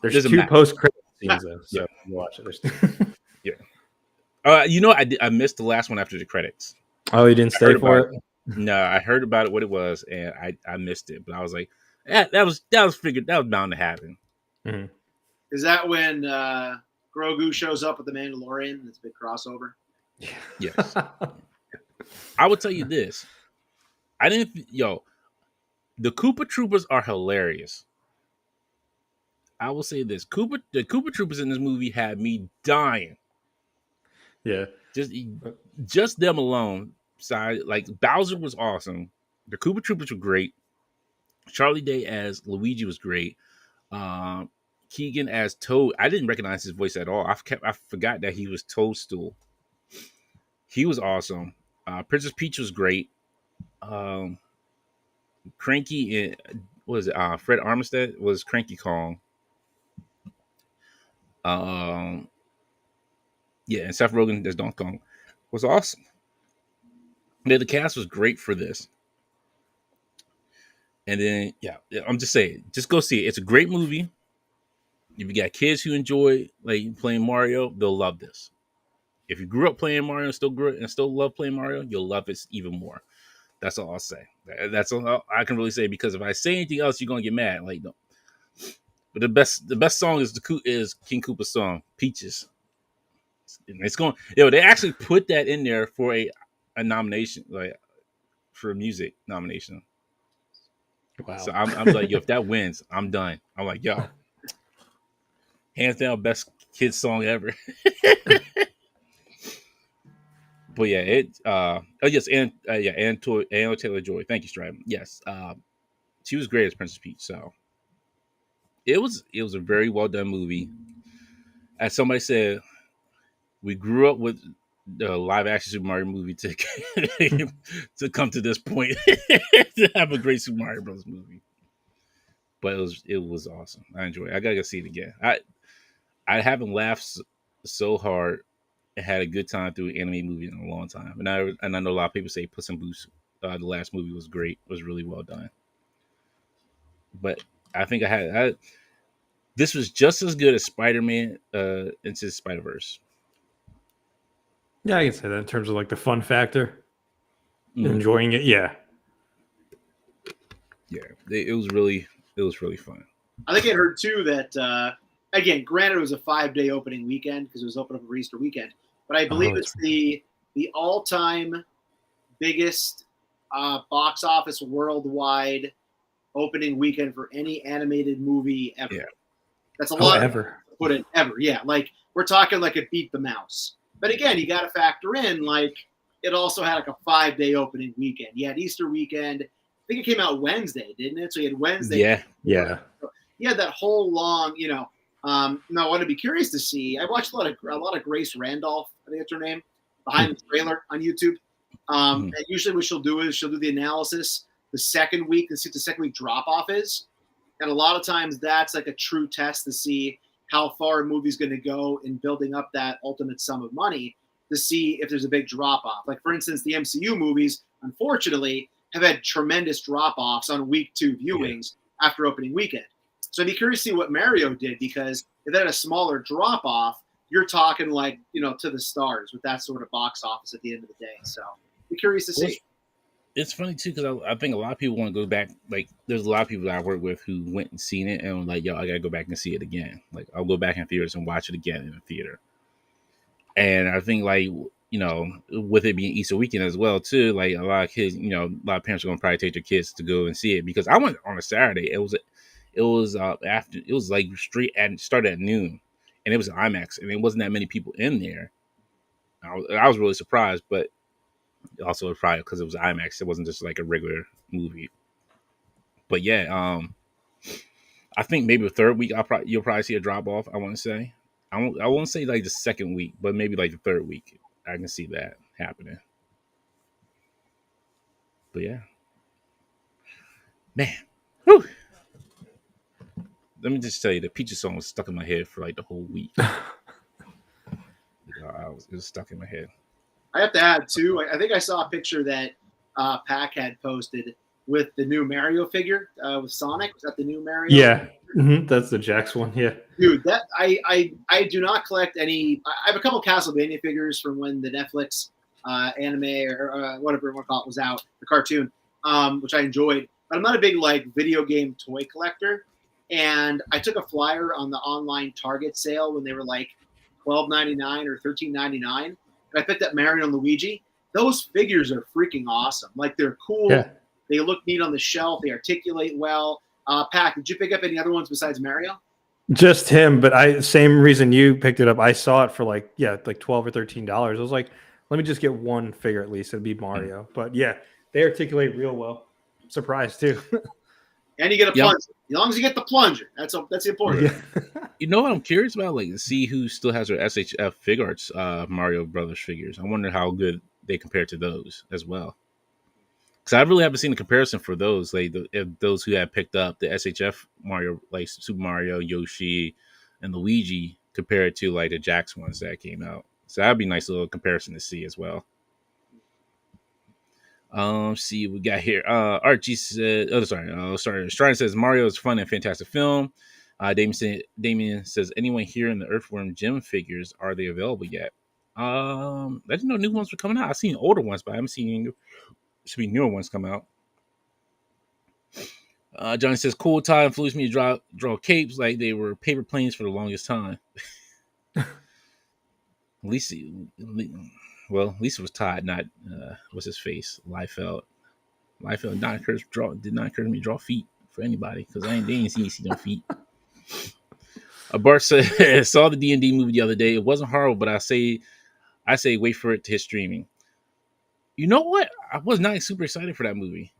two post credit scenes though, so you watch it. Yeah. You know, I missed the last one after the credits. Oh, you didn't stay for it? No, I heard about it, what it was, and I missed it. But I was like, That was figured. That was bound to happen. Mm-hmm. Is that when Grogu shows up with the Mandalorian? It's a big crossover. Yes. I will tell you this. The Koopa Troopers are hilarious. I will say this. The Koopa Troopers in this movie had me dying. Yeah. Just them alone. Like Bowser was awesome. The Koopa Troopers were great. Charlie Day as Luigi was great. Keegan as Toad. I didn't recognize his voice at all. I forgot that he was Toadstool. He was awesome. Princess Peach was great. Cranky, Fred Armstead was Cranky Kong. And Seth Rogen as Donkey Kong was awesome. The cast was great for this. And then, I'm just saying, just go see it. It's a great movie. If you got kids who enjoy like playing Mario, they'll love this. If you grew up playing Mario and still love playing Mario, you'll love it even more. That's all I'll say. That's all I can really say, because if I say anything else, you're gonna get mad. Like, no. But the best song is King Koopa's song, Peaches. It's going. They actually put that in there for a nomination, like for a music nomination. Wow. So I'm like, yo, if that wins, I'm done. I'm like, yo, hands down, best kids song ever. But yeah, Anna Taylor-Joy. Thank you, Stripe. Yes, she was great as Princess Peach. So it was a very well done movie. As somebody said, we grew up with the live action Super Mario movie to come to this point to have a great Super Mario Bros. Movie. But it was awesome. I enjoyed it. I gotta go see it again. I haven't laughed so hard and had a good time through an anime movie in a long time. And I know a lot of people say Puss in Boots, the last movie was great. It was really well done. But I think this was just as good as Spider-Man Into the Spider-Verse. Yeah, I can say that in terms of like the fun factor. Enjoying it, yeah. Yeah, it was really fun. I think I heard too that again, granted, it was a 5-day opening weekend because it was open up for Easter weekend, but I believe it's the all-time biggest box office worldwide opening weekend for any animated movie ever. Yeah. That's a lot ever. Put it ever, yeah. Like we're talking like it beat the mouse. But again, you got to factor in like it also had like a 5-day opening weekend. You had Easter weekend. I think it came out Wednesday, didn't it? So you had Wednesday. Yeah. So you had that whole long, Now, I want to be curious to see. I watched a lot of Grace Randolph, I think that's her name, behind the trailer on YouTube. And usually what she'll do is she'll do the analysis the second week and see what the second week drop off is. And a lot of times that's like a true test to see how far a movie's going to go in building up that ultimate sum of money to see if there's a big drop off. Like, for instance, the MCU movies, unfortunately, have had tremendous drop offs on week 2 viewings after opening weekend. So I'd be curious to see what Mario did, because if they had a smaller drop off, you're talking like, to the stars with that sort of box office at the end of the day. So be curious to see. It's funny too, because I think a lot of people want to go back. Like, there's a lot of people that I work with who went and seen it and were like, yo, I gotta go back and see it again. Like, I'll go back in theaters and watch it again in the theater. And I think, like, with it being Easter weekend as well too, like a lot of kids, a lot of parents are gonna probably take their kids to go and see it, because I went on a Saturday. It was like started at noon, and it was an IMAX, and there wasn't that many people in there. I was really surprised, but also probably because it was IMAX, it wasn't just like a regular movie. But yeah, I think maybe the third week you'll probably see a drop off. I want to say, I won't say like the second week, but maybe like the third week, I can see that happening. But yeah, man, whew. Let me just tell you, the Peaches song was stuck in my head for like the whole week. It was stuck in my head. I have to add too, I think I saw a picture that Pac had posted with the new Mario figure with Sonic. Was that the new Mario? Yeah, that's the Jax one. Yeah, dude, that I do not collect any. I have a couple Castlevania figures from when the Netflix anime or whatever you want to call it was out, the cartoon, which I enjoyed. but I'm not a big like video game toy collector. And I took a flyer on the online Target sale when they were like $12.99 or $13.99, and I picked up Mario and Luigi. Those figures are freaking awesome. Like they're cool. Yeah. They look neat on the shelf. They articulate well. Pat, did you pick up any other ones besides Mario? Just him, but same reason you picked it up. I saw it for like $12 or $13. I was like, let me just get one figure at least. It'd be Mario. But yeah, they articulate real well. Surprised too. And you get a plunger. As long as you get the plunger, that's important. Yeah. You know what I'm curious about? Like, see who still has their SHF Fig Arts Mario Brothers figures. I wonder how good they compare to those as well. Because I really haven't seen a comparison for those. Like those who have picked up the SHF Mario, like Super Mario, Yoshi, and Luigi, compared to like the Jax ones that came out. So that'd be a nice little comparison to see as well. See what we got here. Archie said, Strider says Mario is fun and fantastic film. Damien says, anyone here in the Earthworm Jim figures, are they available yet? I didn't know new ones were coming out. I've seen older ones, but I haven't seen newer ones come out. Johnny says, cool tie influenced me to draw capes like they were paper planes for the longest time. Lisa was tied, not what's his face? Liefeld did not encourage me to draw feet for anybody because they ain't see no feet. Bart said, saw the D&D movie the other day. It wasn't horrible, but I say wait for it to hit streaming. You know what? I was not super excited for that movie.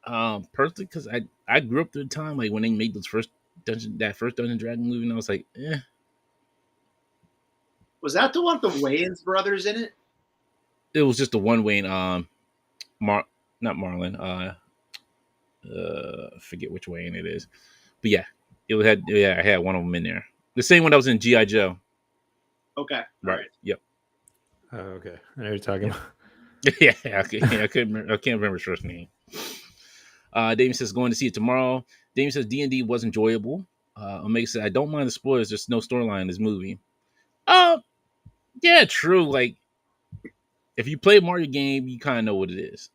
Personally, because I grew up through the time like when they made those first Dungeon Dragon movie, and I was like, eh. Was that the one with the Wayans brothers in it? It was just the one Wayne, not Marlon. I forget which Wayne it is, but yeah, I had one of them in there. The same one that was in G.I. Joe. Okay, right. Yep. Oh, okay. I know you're talking about. Yeah, I can't remember his first name. Damien says going to see it tomorrow. Damien says D&D was enjoyable. Omega said I don't mind the spoilers. There's no storyline in this movie. Yeah, true. Like, if you play a Mario game, you kind of know what it is.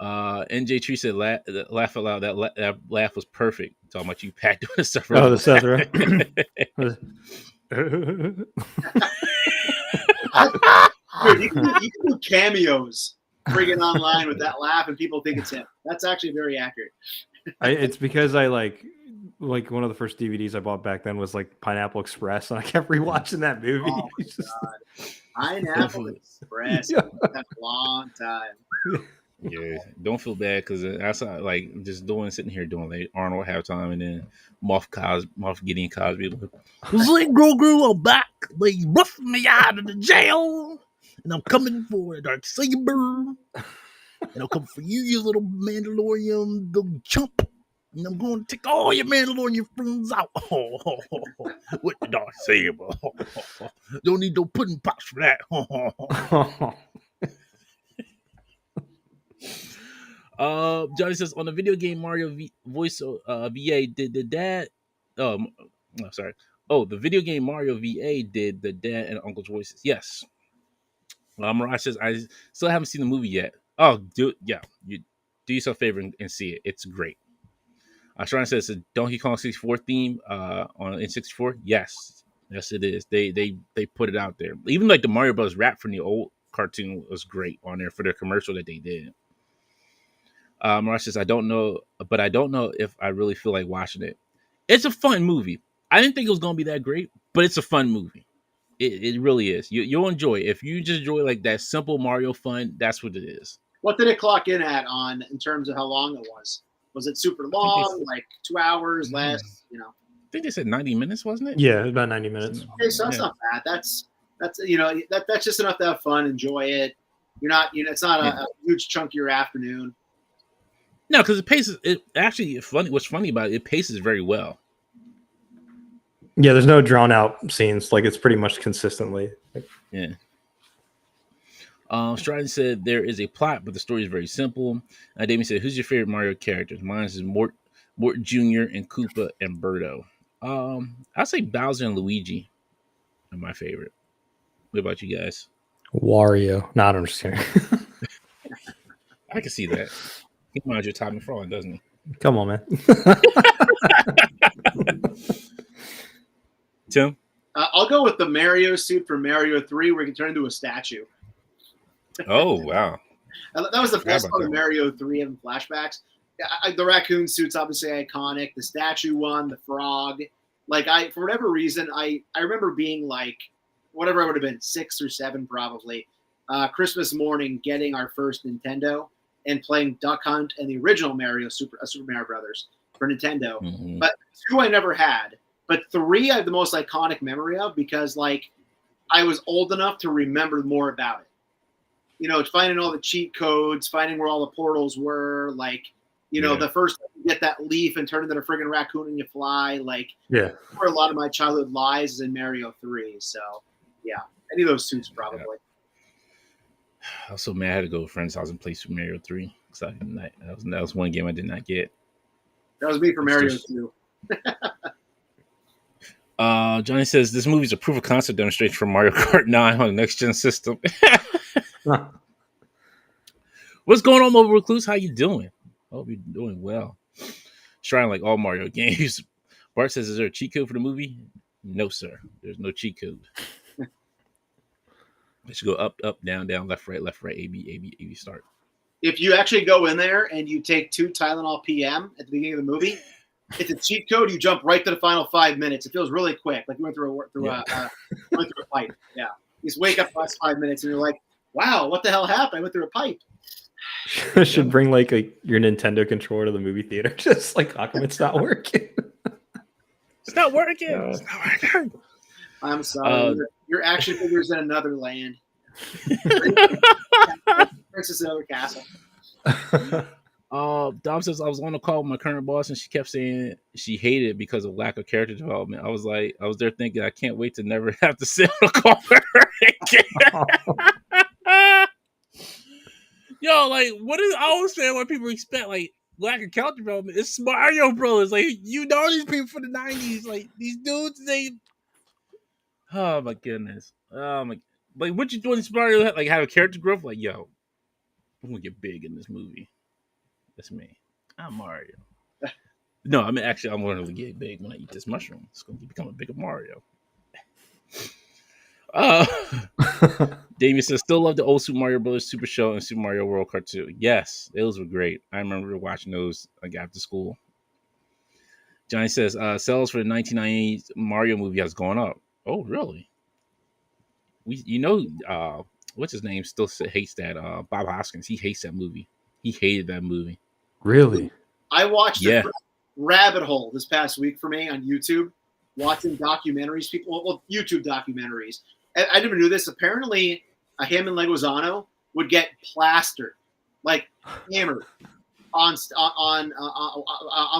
NJ Tree said, laugh out loud. That laugh was perfect. Talking about you, Pat, doing stuff. Oh, the Seth, right? Dude, you can do cameos friggin' online with that laugh, and people think it's him. That's actually very accurate. It's because I like one of the first DVDs I bought back then was like Pineapple Express, and I kept rewatching that movie. Oh my God. Pineapple Express. Yeah. That's a long time. Yeah, don't feel bad because that's like just sitting here doing like Arnold halftime and then Moff Gideon Cosby. Like, Grogu, I'm back. They roughed me out of the jail, and I'm coming for a dark saber, and I'll come for you little Mandalorian, little chump. And I'm going to take all your Mandalorian friends out with the dark saber. Don't need no pudding pops for that. Johnny says on the video game Mario voice VA did the dad. The video game Mario VA did the dad and uncle's voices. Yes. Mirage says I still haven't seen the movie yet. Oh, you do yourself a favor and see it. It's great. Shrine says the Donkey Kong 64 theme on N64. Yes, it is. They put it out there. Even like the Mario Bros. Rap from the old cartoon was great on there for their commercial that they did. Mirage says, I don't know if I really feel like watching it. It's a fun movie. I didn't think it was going to be that great, but it's a fun movie. It really is. You'll enjoy it. If you just enjoy like that simple Mario fun, that's what it is. What did it clock in at in terms of how long it was? Was it super long, like 2 hours, less, I think they said 90 minutes, wasn't it? Yeah, about 90 minutes. Okay, so that's not bad. That's that's just enough to have fun, enjoy it. You're not, it's not a huge chunk of your afternoon. No, because it paces. It actually funny. What's funny about it? It paces very well. Yeah, there's no drawn out scenes. Like it's pretty much consistently. Yeah. Stratton said there is a plot, but the story is very simple. Damien said, "Who's your favorite Mario characters?" Mine is Mort Jr. and Koopa and Birdo. I'd say Bowser and Luigi are my favorite. What about you guys? Wario. No, I'm just kidding. I can see that. He reminds you of Tommy Fraud, doesn't he? Come on, man. Tim? I'll go with the Mario suit from Mario 3 where he can turn into a statue. Oh, wow. That was the best part of that. Mario 3 having flashbacks. The raccoon suit's obviously iconic. The statue one, the frog. Like, for whatever reason, I remember being like, whatever I would have been, 6 or 7 probably, Christmas morning getting our first Nintendo and playing Duck Hunt and the original Mario, Super Mario Brothers for Nintendo. Mm-hmm. But 2 I never had. But 3 I have the most iconic memory of because, like, I was old enough to remember more about it. You know, finding all the cheat codes, finding where all the portals were, like, you know, the first time you get that leaf and turn into a friggin' raccoon and you fly, like, where a lot of my childhood lies is in Mario 3. So, yeah, any of those suits probably. Yeah. I was so mad I had to go to a friend's house and play Super Mario 3. That was one game I did not get. That was me for Mario 2. Johnny says this movie is a proof of concept demonstration for Mario Kart 9 on the next gen system. What's going on, Mobile Recluse? How you doing? Hope you're doing well. Trying like all Mario games. Bart says, "Is there a cheat code for the movie?" No, sir. There's no cheat code. Let's go up, down, left, right, A, B, start. If you actually go in there and you take 2 Tylenol PM at the beginning of the movie, it's a cheat code. You jump right to the final 5 minutes. It feels really quick, like you went through a pipe. Yeah, you just wake up the last 5 minutes and you're like, "Wow, what the hell happened? I went through a pipe." Should bring like your Nintendo controller to the movie theater. Just like, how come it's not working? It's not working. It's not working. I'm sorry. Your action figures in another land. Princess in another castle. Dom says I was on a call with my current boss and she kept saying she hated it because of lack of character development. I was there thinking I can't wait to never have to sit on a call with her again. Yo, like, what is I always say when people expect like lack of character development? It's Mario Bros. Like, you know these people from the 90s, like these dudes, oh my goodness. Like what you doing in Mario, like have a character growth, like, yo, I'm gonna get big in this movie. That's me. I'm Mario. No, I mean actually I'm going to get big when I eat this mushroom. It's gonna become a bigger Mario. Damien says, still love the old Super Mario Brothers Super Show and Super Mario World cartoon. Yes, those were great. I remember watching those like after school. Johnny says, sales for the 1998 Mario movie has gone up. Oh, really? What's his name still hates that. Bob Hoskins. He hates that movie. He hated that movie. Really? I watched a rabbit hole this past week for me on YouTube, watching documentaries. YouTube documentaries. I never knew this. Apparently, him and Leguizamo would get plastered, like hammered, on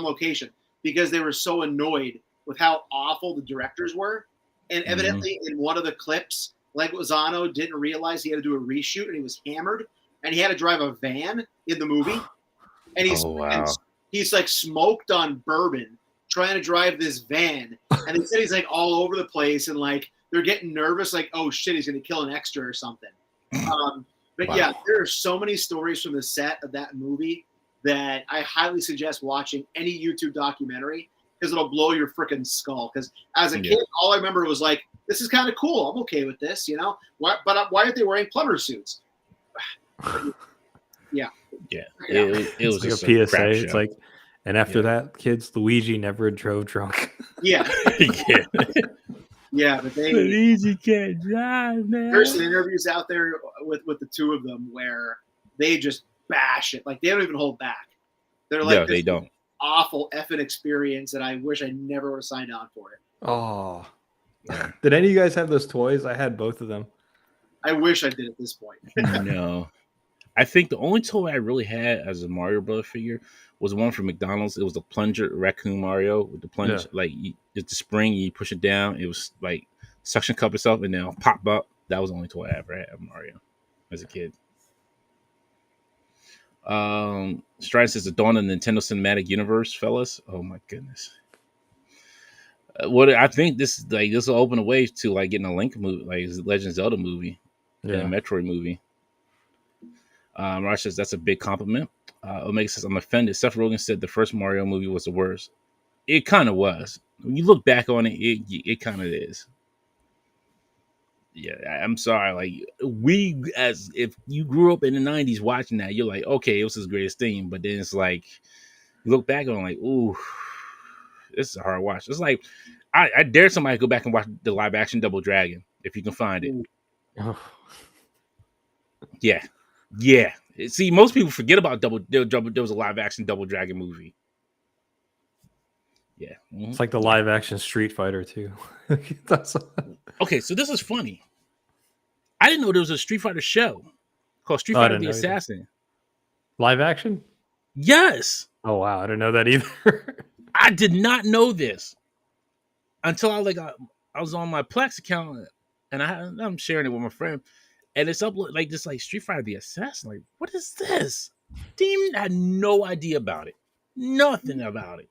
location because they were so annoyed with how awful the directors were. And evidently, in one of the clips, Leguizamo didn't realize he had to do a reshoot, and he was hammered, and he had to drive a van in the movie. And he's like smoked on bourbon, trying to drive this van, and they said he's like all over the place, and like they're getting nervous, like, oh shit, he's gonna kill an extra or something. But yeah, there are so many stories from the set of that movie that I highly suggest watching any YouTube documentary because it'll blow your freaking skull. Because as a kid, all I remember was like, this is kind of cool. I'm okay with this, you know. Why aren't they wearing plumber suits? Yeah. It was like just a PSA. It's show. Like, and after that, kids, Luigi never drove drunk. Yeah. Yeah, but Luigi can't drive, man. There's some interviews out there with the two of them where they just bash it. Like, they don't even hold back. They're like, they don't. Awful effing experience, and I wish I never would have signed on for it. Oh. Did any of you guys have those toys? I had both of them. I wish I did at this point. No. I think the only toy I really had as a Mario Brother figure was one from McDonald's. It was the plunger raccoon Mario with the plunge, like it's the spring, you push it down. It was like suction cup itself, and then it'll pop up. That was the only toy I ever had of Mario as a kid. Stride says the dawn of the Nintendo Cinematic Universe, fellas. Oh my goodness. What I think this will open a way to like getting a Link movie, like Legend of Zelda movie. in a Metroid movie. Raj says that's a big compliment. Omega says I'm offended. Seth Rogen said the first Mario movie was the worst. It kind of was. When you look back on it, it kind of is. Yeah, I'm sorry. Like as if you grew up in the '90s watching that, you're like, okay, it was his greatest thing. But then it's like you look back on it, like, ooh, this is a hard watch. It's like I dare somebody to go back and watch the live action Double Dragon if you can find it. Oh. Yeah. See, most people forget about there was a live action Double Dragon movie. Yeah. Mm-hmm. It's like the live action Street Fighter too. Okay, so this is funny. I didn't know there was a Street Fighter show called Street Fighter the Assassin. Live action? Yes. Oh wow, I didn't know that either. I did not know this until I was on my Plex account and I'm sharing it with my friend. And it's up like this, like Street Fighter the Assassin. Like, what is this? Team had no idea about it. Nothing about it.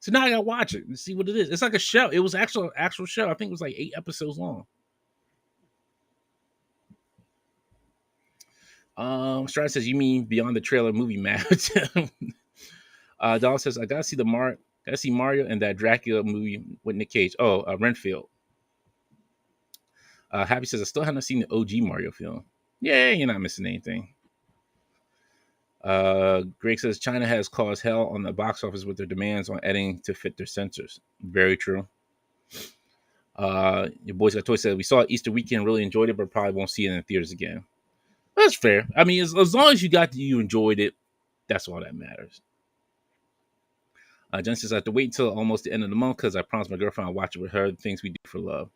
So now I gotta watch it and see what it is. It's like a show. It was actual show. I think it was like 8 episodes long. Stride says, you mean beyond the trailer movie, Matt? Doll says, I gotta see Mario and that Dracula movie with Nick Cage. Oh, Renfield. Happy says, I still haven't seen the OG Mario film. Yeah, you're not missing anything. Greg says, China has caused hell on the box office with their demands on editing to fit their censors. Very true. Your boys got toy said, we saw it Easter weekend, really enjoyed it, but probably won't see it in the theaters again. That's fair. I mean, as long as you enjoyed it, that's all that matters. Jen says, I have to wait until almost the end of the month because I promised my girlfriend I'll watch it with her. The things we do for love.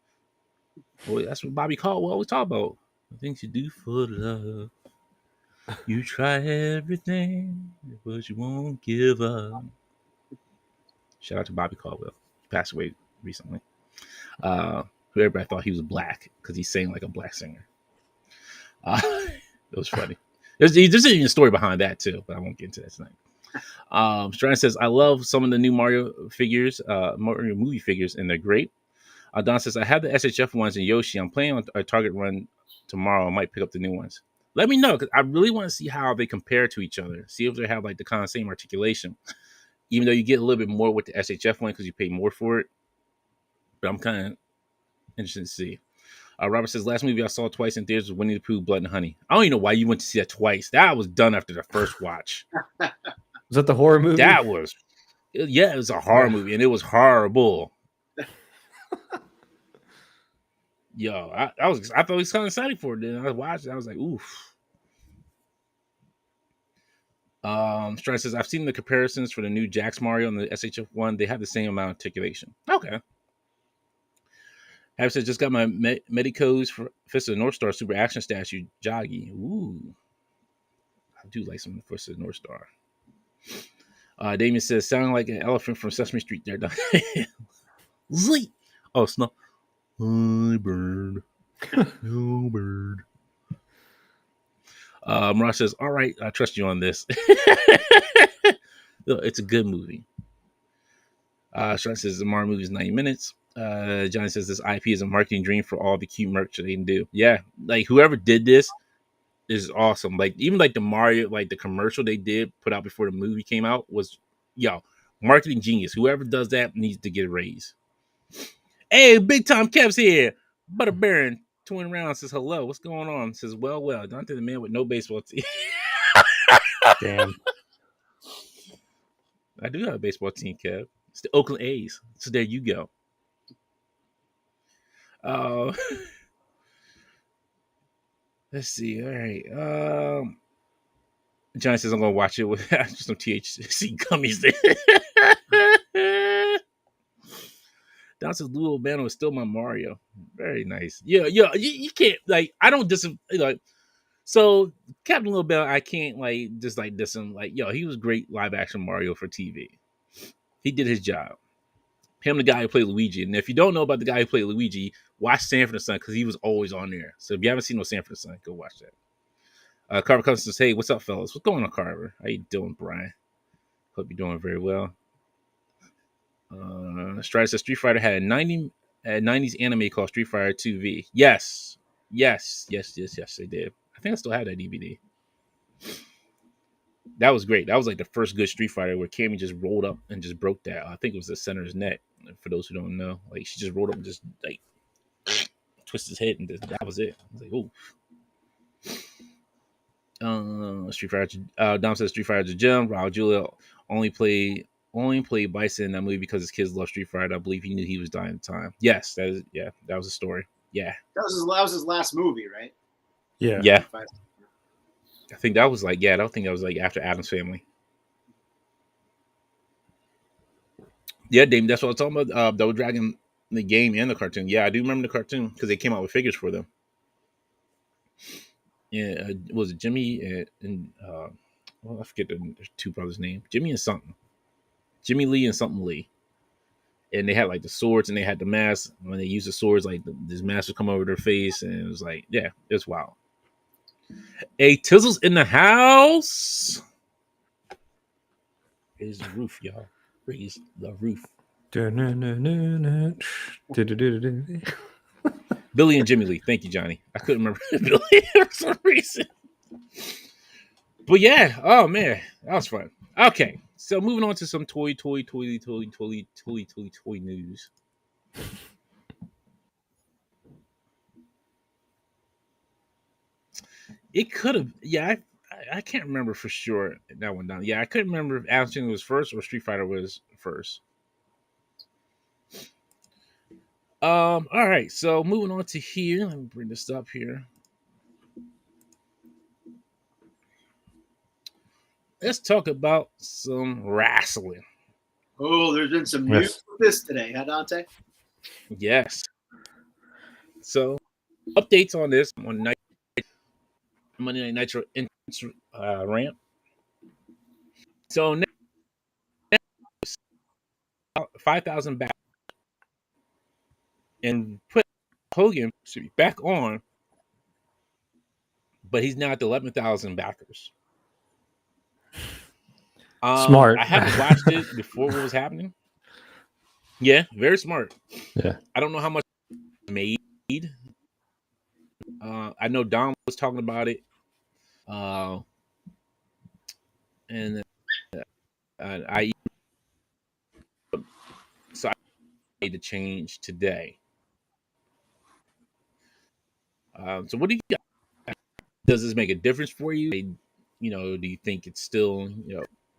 Well, that's what Bobby Caldwell always talk about. The things you do for love. You try everything, but you won't give up. Shout out to Bobby Caldwell. He passed away recently. Everybody thought he was black because he sang like a black singer. It was funny. There's even a story behind that too, but I won't get into that tonight. Strand says, I love some of the new Mario movie figures, and they're great. Don says, I have the SHF ones and Yoshi. I'm playing on a Target run tomorrow. I might pick up the new ones. Let me know, because I really want to see how they compare to each other. See if they have like the kind of same articulation. Even though you get a little bit more with the SHF one because you pay more for it. But I'm kind of interested to see. Robert says, last movie I saw twice in theaters was Winnie the Pooh, Blood and Honey. I don't even know why you went to see that twice. That was done after the first watch. Was that the horror movie? It was a horror movie, and it was horrible. Yo, I thought it was kind of excited for it. Then I watched it. I was like, oof. Strand says, I've seen the comparisons for the new Jax Mario and the SHF one. They have the same amount of articulation. Okay. Happy says, just got my Medicos for Fist of the North Star Super Action statue, Joggy. Ooh. I do like some Fist of the North Star. Damien says, sounding like an elephant from Sesame Street there. Zee. Oh, snow. Hi, bird. No bird. Mirage says, all right, I trust you on this. It's a good movie. Sean says the Mario movie is 90 minutes. Johnny says this IP is a marketing dream for all the cute merch that they can do. Yeah, like whoever did this is awesome. Like even like the Mario, like the commercial they did put out before the movie came out was, marketing genius. Whoever does that needs to get a raise. Hey, big time Kev's here. Butter Baron, twin round says hello. What's going on? Says well. Dante the man with no baseball team. Damn. I do have a baseball team, Kev. It's the Oakland A's. So there you go. Let's see. All right. Johnny says I'm gonna watch it with some THC gummies there. Don says Lou Albano is still my Mario. Very nice. Yeah. You can't I don't so Captain Lou Albano, I can't just diss him. He was great live action Mario for TV. He did his job. Him, the guy who played Luigi. And if you don't know about the guy who played Luigi, watch Sanford and Son because he was always on there. So if you haven't seen no Sanford and Son, go watch that. Carver comes and says, hey, what's up, fellas? What's going on, Carver? How you doing, Brian? Hope you're doing very well. Strider says Street Fighter had a 90s anime called Street Fighter 2V. Yes. Yes, they did. I think I still have that DVD. That was great. That was like the first good Street Fighter where Cammy just rolled up and just broke that. I think it was the center's neck. For those who don't know, like she just rolled up and just like twisted his head, and that was it. I was like, oh. Street Fighter. Dom says Street Fighter Gem. Raul Julia only played Bison in that movie because his kids love Street Fighter. I believe he knew he was dying at the time. Yes, that was a story. Yeah, that was his last movie, right? Yeah. I think that was like I don't think that was like after Addams Family. Yeah, Dave, that's what I was talking about. Double Dragon, the game and the cartoon. Yeah, I do remember the cartoon because they came out with figures for them. Yeah, was it Jimmy and well, I forget there's two brothers' name. Jimmy and something. Jimmy Lee and something Lee. And they had like the swords and they had the mask. When they used the swords, like this mask would come over their face, and it was like, yeah, it was wild. A Tizzle's in the house. Raise the roof, y'all. Raise the roof. Billy and Jimmy Lee. Thank you, Johnny. I couldn't remember Billy for some reason. But yeah, oh man, that was fun. Okay, so moving on to some toy news. It could have, yeah. I can't remember for sure that one down. Yeah, I couldn't remember if Addams Family was first or Street Fighter was first. All right, so moving on to here. Let me bring this up here. Let's talk about some wrestling. Oh, there's been some news with this today, huh, Dante? Yes. So, updates on this on Monday Night Nitro ramp. So now 5,000 back and put Hogan to be back on, but he's now at the 11,000 backers. Smart. I haven't watched it before what was happening. Yeah, very smart. Yeah. I don't know how much made. I know Dom was talking about it. And I made the change today. So what do you got? Does this make a difference for you? Do you think it's still,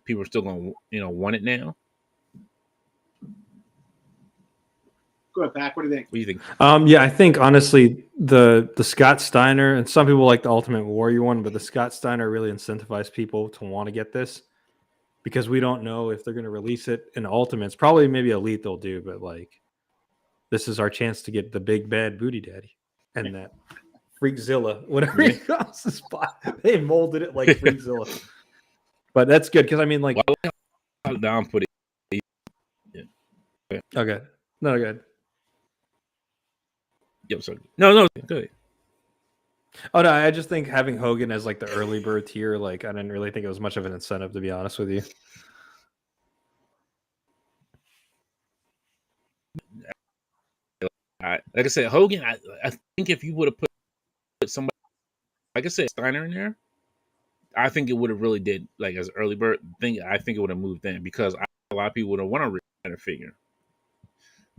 people are still going to, want it now? Go ahead, Pac. What do you think? What do you think? Yeah, I think honestly the Scott Steiner, and some people like the Ultimate Warrior one, but the Scott Steiner really incentivized people to want to get this because we don't know if they're going to release it in Ultimates. Probably maybe Elite they'll do, but like this is our chance to get the big bad booty daddy and that Freakzilla, whatever he calls the spot. They molded it like Freakzilla. But that's good because I mean, like, Dom put it. Yeah. Okay, no, good. Yep. So no, good. Oh no, I just think having Hogan as like the early bird tier, like I didn't really think it was much of an incentive, to be honest with you. Like I said, Hogan. I think if you would have put somebody, like I said, Steiner in there, I think it would have really did like as early bird thing. I think it would have moved then because a lot of people would have wanted a Rick Steiner figure.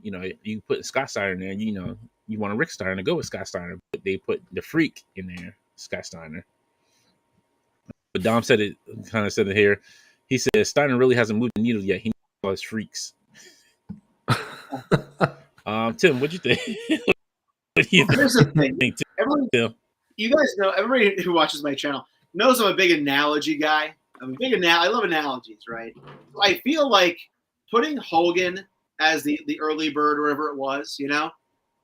You put Scott Steiner in there, you want a Rick Steiner to go with Scott Steiner, but they put the Freak in there, Scott Steiner. But Dom said it here. He said Steiner really hasn't moved the needle yet. He needs all his freaks. Tim, what'd you think? Here's the thing. You guys know, everybody who watches my channel knows I'm a big analogy guy. I love analogies, right? I feel like putting Hogan as the early bird, or whatever it was,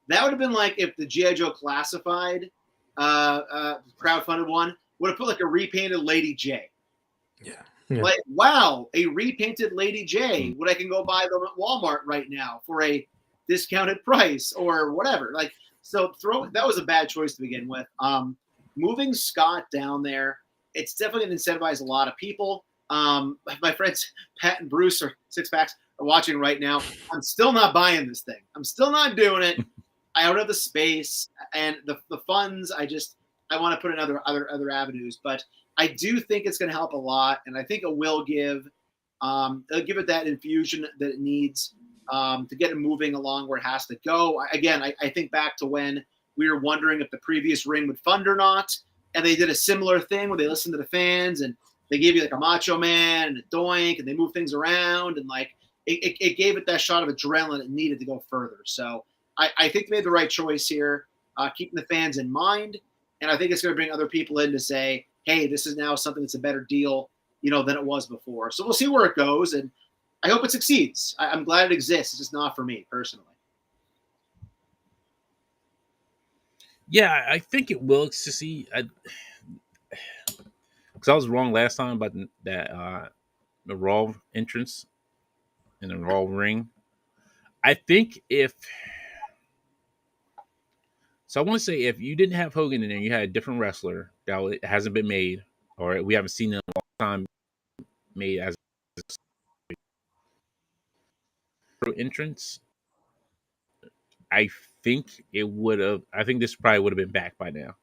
that would have been like if the G.I. Joe Classified crowdfunded one would have put like a repainted Lady J. Yeah. Like, wow, a repainted Lady J. What I can go buy them at Walmart right now for a discounted price or whatever. Like, so that was a bad choice to begin with. Moving Scott down there, it's definitely going to incentivize a lot of people. My friends Pat and Bruce are Six Packs are watching right now. I'm still not buying this thing. I'm still not doing it. I don't have the space. And the funds, I want to put in other avenues, but I do think it's going to help a lot, and I think it will give it that infusion that it needs to get it moving along where it has to go. I think back to when we were wondering if the previous ring would fund or not, and they did a similar thing where they listened to the fans and they gave you like a Macho Man and a Doink, and they moved things around, and like it gave it that shot of adrenaline it needed to go further. So I think they made the right choice here, keeping the fans in mind, and I think it's going to bring other people in to say, hey, this is now something that's a better deal, than it was before. So we'll see where it goes, and I hope it succeeds. I'm glad it exists. It's just not for me personally. Yeah, I think it will succeed. Because I was wrong last time about the Raw entrance in the Raw ring. I think I want to say if you didn't have Hogan in there, you had a different wrestler that hasn't been made, or we haven't seen in a long time made as entrance. I think it would have. I think this probably would have been back by now.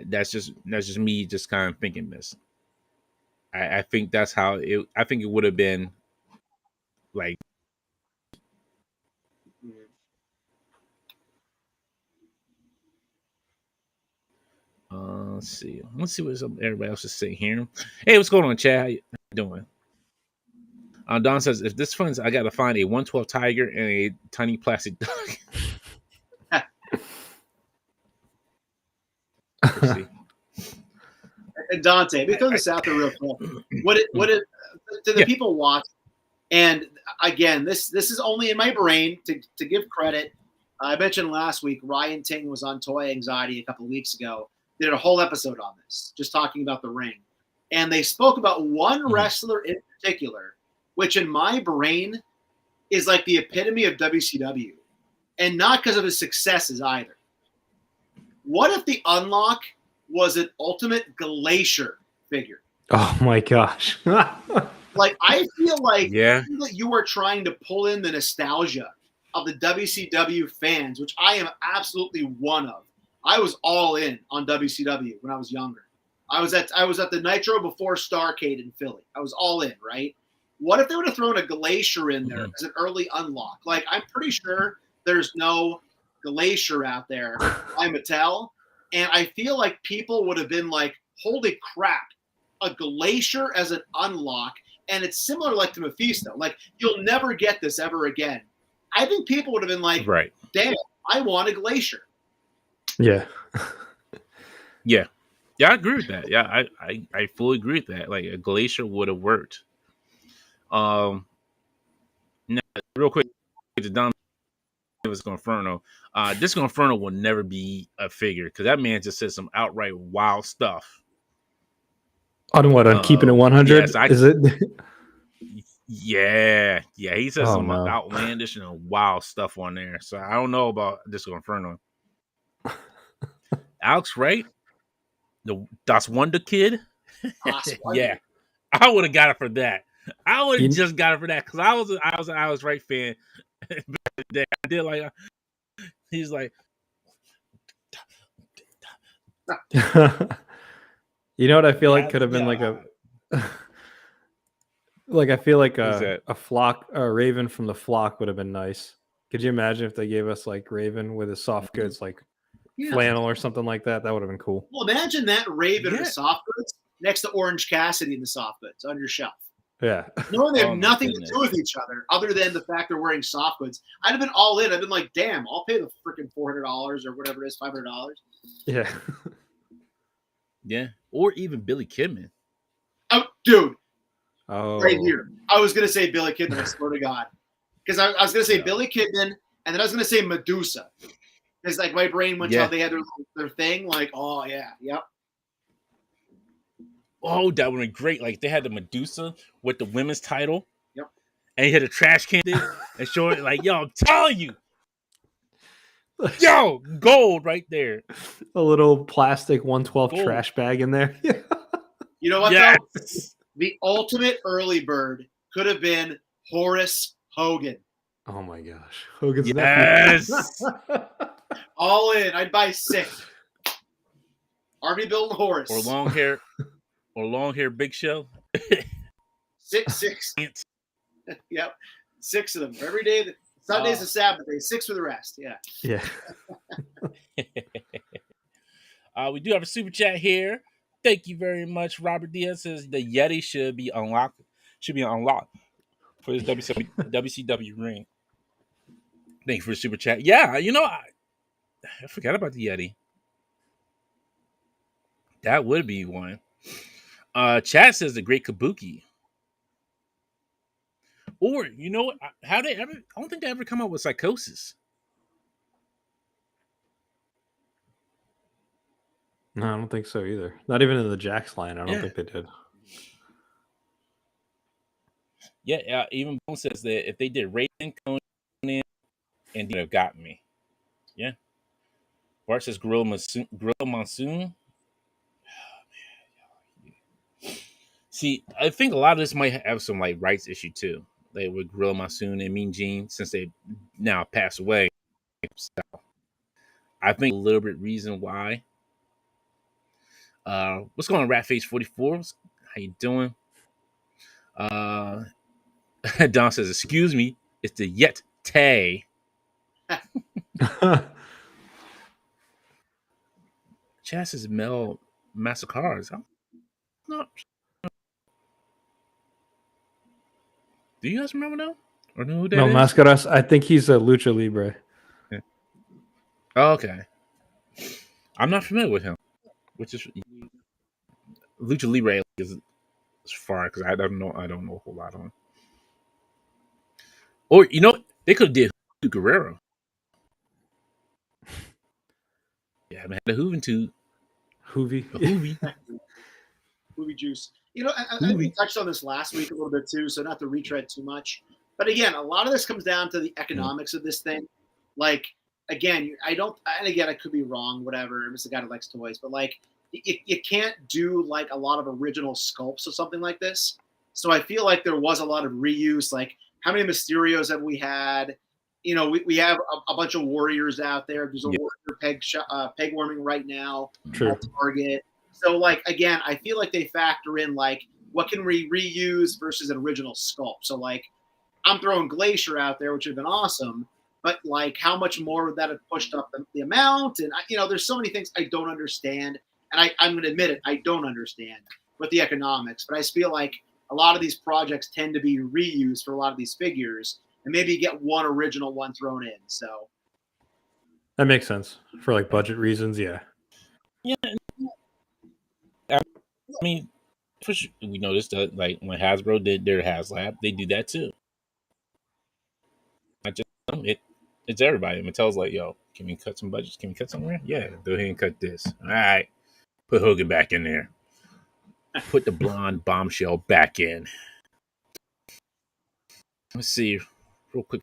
That's just me, just kind of thinking this. I think that's how it. I think it would have been like. Let's see. Let's see what everybody else is saying here. Hey, what's going on, Chad? How you doing? Don says, if this funds, I got to find a 112 Tiger and a tiny plastic dog. And Dante, we throw this out there real quick. What do the people watch? And again, this is only in my brain to give credit. I mentioned last week, Ryan Ting was on Toy Anxiety a couple of weeks ago. They did a whole episode on this, just talking about the ring. And they spoke about one wrestler in particular, which in my brain is like the epitome of WCW. And not because of his successes either. What if the Unlock was an Ultimate Glacier figure? Oh my gosh. Like, I feel like you are trying to pull in the nostalgia of the WCW fans, which I am absolutely one of. I was all in on WCW when I was younger. I was at the Nitro before Starrcade in Philly. I was all in, right? What if they would have thrown a Glacier in there as an early unlock? Like, I'm pretty sure there's no Glacier out there by Mattel. And I feel like people would have been like, holy crap, a Glacier as an unlock. And it's similar like to Mephisto. Like, you'll never get this ever again. I think people would have been like, right, damn, I want a Glacier. Yeah. Yeah, I agree with that. Yeah, I fully agree with that. Like, a Glacier would have worked. Now, real quick, to Don Inferno. Disco Inferno will never be a figure because that man just said some outright wild stuff. On what? On keeping it 100? Yes, is it? Yeah. He says some outlandish and wild stuff on there. So I don't know about Disco Inferno. Alex Wright, the Das Wonder Kid. Yeah, I would have got it for that. I would have just got it for that because I was an Alex Wright fan. I did like. He's like. You know what I feel like could have been like a. Like, I feel like a flock, a Raven from the Flock would have been nice. Could you imagine if they gave us like Raven with his soft goods, like flannel or something like that? That would have been cool. Well, imagine that Raven in the soft goods next to Orange Cassidy in the soft goods on your shelf. Yeah. Knowing they have nothing to do with each other than the fact they're wearing soft goods. I'd have been all in. I'd been like, damn, I'll pay the freaking $400 or whatever it is, $500. Yeah. Yeah. Or even Billy Kidman. Oh, dude. Oh. Right here. I was going to say Billy Kidman, I swear to God. Because I was going to say Billy Kidman, and then I was going to say Medusa. Because like my brain went to how they had their thing. Like, oh, yeah. Yep. Oh, that would have been great. Like, they had the Medusa with the women's title. Yep. And he had a trash can and showing it like, yo, I'm telling you. Yo, gold right there. A little plastic 112 trash bag in there. You know what, though? The ultimate early bird could have been Horace Hogan. Oh, my gosh. Hogan's nephew. All in. I'd buy 6. Army building horse. Or long hair Big Show. 6. Yep. 6 of them. Every day. Sunday's a Sabbath day. 6 for the rest. Yeah. Yeah. We do have a super chat here. Thank you very much. Robert Diaz says the Yeti should be unlocked for his WCW ring. Thank you for the super chat. Yeah, I forgot about the Yeti. That would be one. Chad says the Great Kabuki. Or you know what? I don't think they ever come up with Psychosis. No, I don't think so either. Not even in the Jax line. I don't think they did. Yeah, even Bone says that if they did Raven, Conan, and they have gotten me. Yeah. Bart says Gorilla Monsoon. See, I think a lot of this might have some like rights issue too. Like with Gorilla Monsoon and Mean Gene, since they now passed away. So I think a little bit reason why. What's going on, Ratface44? How you doing? Don says, excuse me, it's the Yet Tay. Chas is Mel Massacres. I'm not. Do you guys remember that? Or know who that is? Mascaras, I think he's a Lucha Libre. Yeah. Oh, okay. I'm not familiar with him. Which is Lucha Libre is far because I don't know a whole lot on. Or they could have did Guerrero. Yeah, I haven't had a Hoovy. Movie juice. I touched on this last week a little bit too, so not to retread too much. But again, a lot of this comes down to the economics of this thing. Like, again, I could be wrong, whatever. I'm just a guy that likes toys, but like, you can't do like a lot of original sculpts or something like this. So I feel like there was a lot of reuse. Like, how many Mysterios have we had? We have a bunch of Warriors out there. There's a Warrior peg warming right now at Target. So, like, again, I feel like they factor in, like, what can we reuse versus an original sculpt. So, like, I'm throwing Glacier out there, which would have been awesome. But, like, how much more would that have pushed up the amount? And, there's so many things I don't understand. And I'm going to admit it, I don't understand with the economics. But I feel like a lot of these projects tend to be reused for a lot of these figures. And maybe you get one original one thrown in. So that makes sense for, like, budget reasons, yeah. Yeah. I mean, for sure, we noticed that, like, when Hasbro did their HasLab, they do that too. Not just it's everybody. Mattel's like, yo, can we cut some budgets? Can we cut somewhere? Yeah, go ahead and cut this. All right, put Hogan back in there. Put the blonde bombshell back in. Let's see, real quick.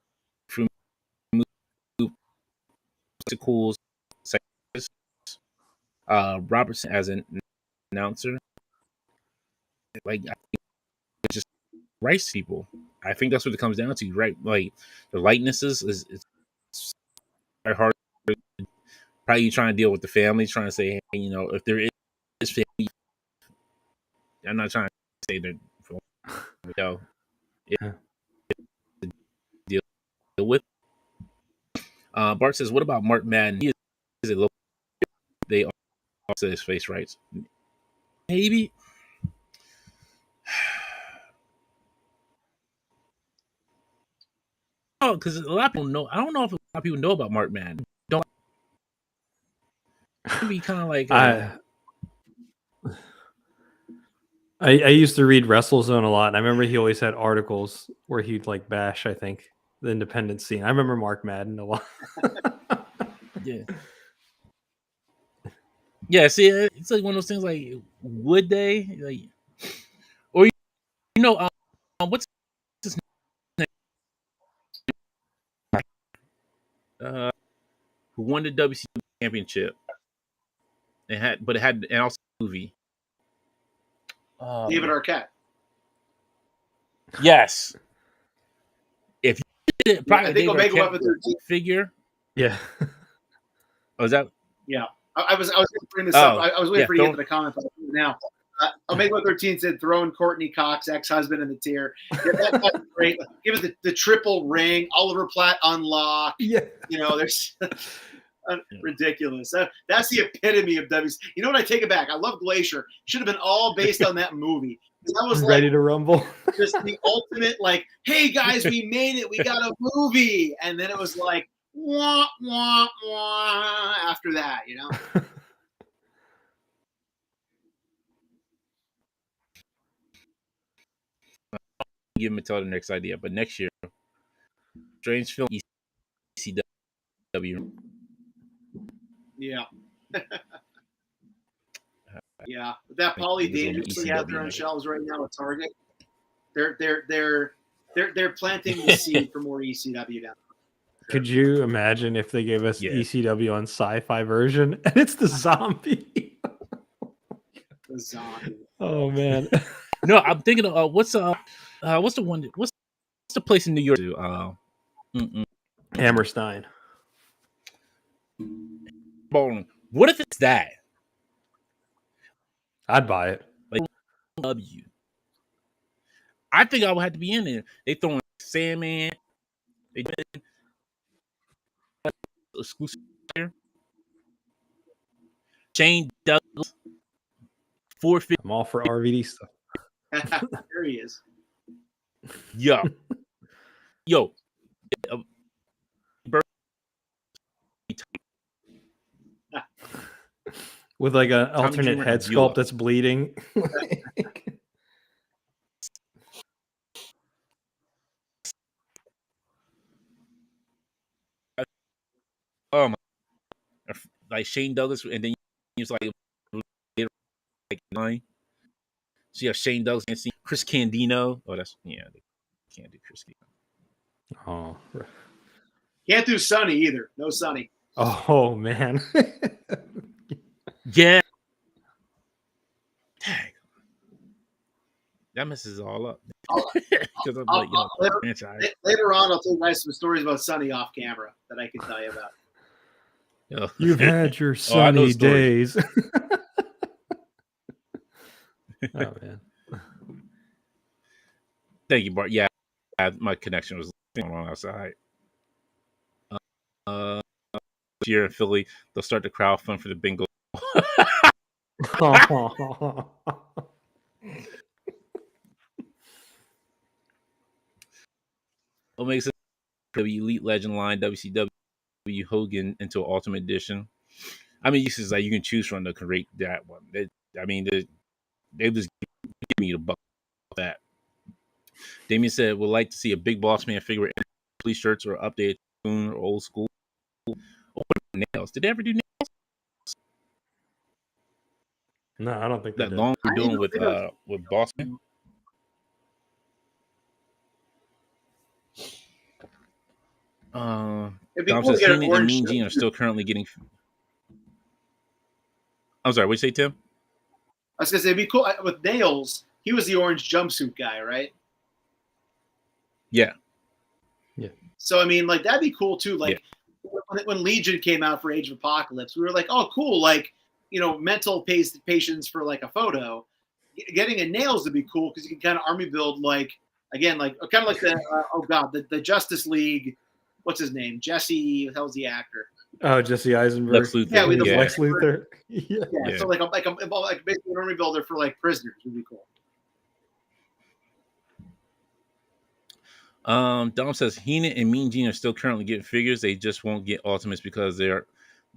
Cools, Robertson as an announcer. Like, I think it's just rice people. I think that's what it comes down to, right? Like, the likenesses is hard. Probably trying to deal with the family, trying to say, hey, if there is family, I'm not trying to say that, deal with. Bart says, what about Mark Madden? He is a little. They all say his face rights. Maybe. Oh, because a lot of people know. I don't know if a lot of people know about Mark Madden. Don't be kind of like. I used to read WrestleZone a lot, and I remember he always had articles where he'd like bash, I think, the independent scene. I remember Mark Madden a lot. Yeah. Yeah, see, it's like one of those things. Like, would they like, or what's his name? Who won the WCW championship? It had also a movie. David Arquette. Yes. If you did, I think Omega went with their figure. Yeah. Oh, is that? Yeah, I was going to bring this up. I was waiting for you to get to the comment, but now. Omega 13 said throwing Courtney Cox, ex-husband, in the tier. Yeah, that's great. Give it the triple ring. Oliver Platt unlock. Yeah. There's ridiculous. That's the epitome of WC. You know what? I take it back. I love Glacier. Should have been all based on that movie. That was ready to rumble. Just the ultimate, hey guys, we made it. We got a movie. And then it was like, wah, wah, wah, after that, Give Mattel the next idea, but next year, Strange Film ECW. Yeah. Yeah. That Polly dangerously out there on shelves right now at Target. They're planting the seed for more ECW down. Could you imagine if they gave us ECW on sci-fi version and it's the zombie? The zombie. Oh man. No, I'm thinking of what's the one? What's the place in New York? Hammerstein. What if it's that? I'd buy it. W. I think I would have to be in there. They throwing Sandman. They did exclusive here. Shane Douglas. 450. I'm all for RVD stuff. There he is. Yo. With like an alternate head sculpt that's bleeding. Oh my! Like Shane Douglas, and then he was like 9. So you have Shane Douglas and Chris Candido. Oh, they can't do Chris Candido. Oh, can't do Sonny either. No Sonny. Oh man. Yeah. Dang. That messes it all up. Later on, I'll tell you guys some stories about Sonny off camera that I can tell you about. You've had your sunny days. Oh man. Thank you, Bart. Yeah, my connection was going on outside. Here in Philly, they'll start the crowdfund for the bingo. What makes it Elite Legend line WCW Hogan into an Ultimate Edition? I mean, this is like you can choose from to create that one. They just give me the buck that. Damien said, would like to see a Big Boss Man figure, police shirts, or updated or old school. Nails. Did they ever do nails? No, I don't think that long we're doing with Boss Man. Dom says Heenan and Mean Gene are still currently getting. I'm sorry, what did you say, Tim? I was gonna say it'd be cool with Nails. He was the orange jumpsuit guy, right? Yeah. Yeah. So I mean, that'd be cool too. When Legion came out for Age of Apocalypse, we were like, oh, cool. Mental patients for a photo. Getting a Nails would be cool because you can kind of army build the the Justice League. What's his name? Jesse. What the hell's the actor? Oh, Jesse Eisenberg. Lex Luthor. Yeah, Lex Luthor. Yeah. So basically an army builder for prisoners would be cool. Dom says Heenan and Mean Gene are still currently getting figures. They just won't get Ultimates because they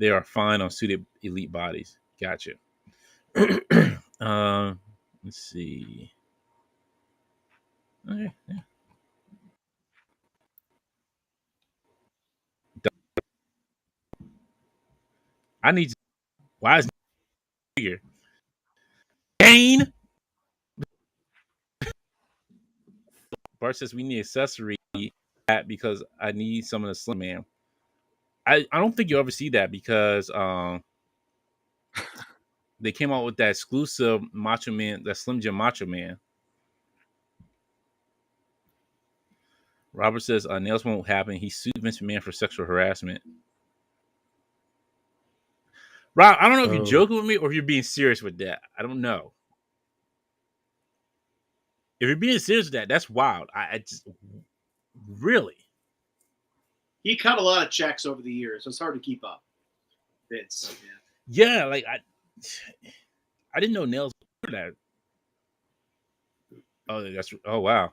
are fine on suited elite bodies. Gotcha. Let's see. Okay. Yeah. I need. Why is figure? Kane. Bart says we need accessory because I need some of the Slim Man. I don't think you'll ever see that because they came out with that exclusive Macho Man, that Slim Jim Macho Man. Robert says Nails won't happen. He sued Vince McMahon for sexual harassment. Rob, I don't know if you're joking with me or if you're being serious with that. I don't know. If you're being serious with that, that's wild. I just really. He cut a lot of checks over the years, so it's hard to keep up. Vince. Yeah, like I didn't know nails were that. Oh wow.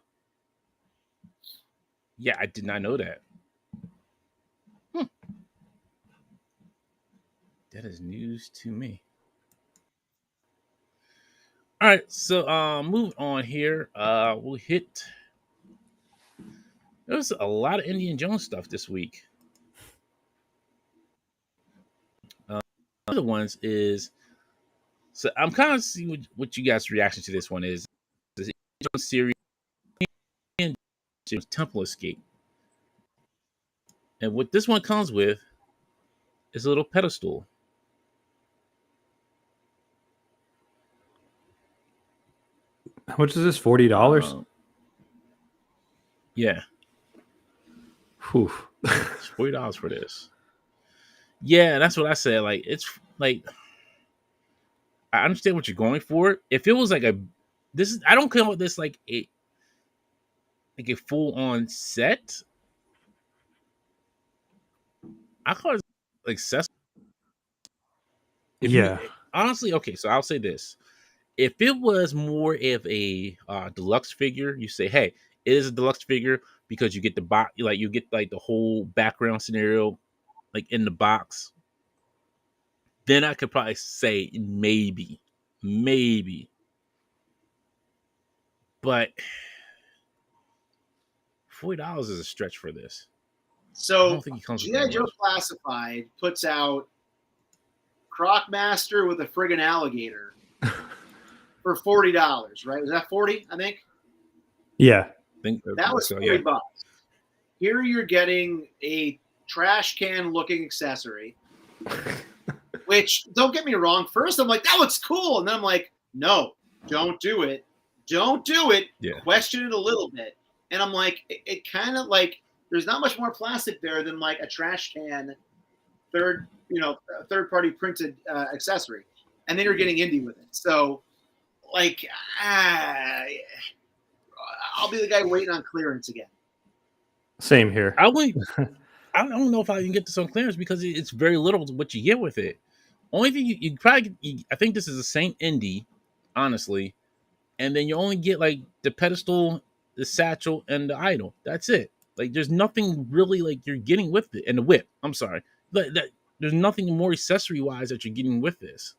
Yeah, I did not know that. That is news to me. All right, so move on here. We'll hit. There's a lot of Indiana Jones stuff this week. One of the ones is, so I'm kind of seeing what you guys' reaction to this one is. The Indiana Jones series Temple Escape, and what this one comes with is a little pedestal. How much is this? $40? Yeah. Whew. It's $40 for this. Yeah, that's what I said. Like, it's like, I understand what you're going for. If it was like I don't come with this like a full on set. I call it accessible. Honestly, okay. So I'll say this: if it was more of a deluxe figure, you say, "Hey, it is a deluxe figure because you get the box, like you get like the whole background scenario, like in the box." Then I could probably say maybe, but $40 is a stretch for this. So I don't think he comes G.I. Joe Classified puts out Crocmaster with a friggin' alligator for $40, right? Was that 40? I think. Yeah, I think that was $40. Here you're getting a trash can looking accessory, which don't get me wrong. First, I'm like, that looks cool, and then I'm like, no, don't do it. Don't do it. Yeah. Question it a little bit, and I'm like, it kind of like. There's not much more plastic there than like a trash can, third party printed accessory, and then you're getting indie with it. So, like, I'll be the guy waiting on clearance again. Same here. I don't know if I can get this on clearance because it's very little what you get with it. Only thing you probably I think this is the same indie, honestly, and then you only get like the pedestal, the satchel, and the idol. That's it. Like, there's nothing really like you're getting with it, and the whip. I'm sorry, there's nothing more accessory wise that you're getting with this.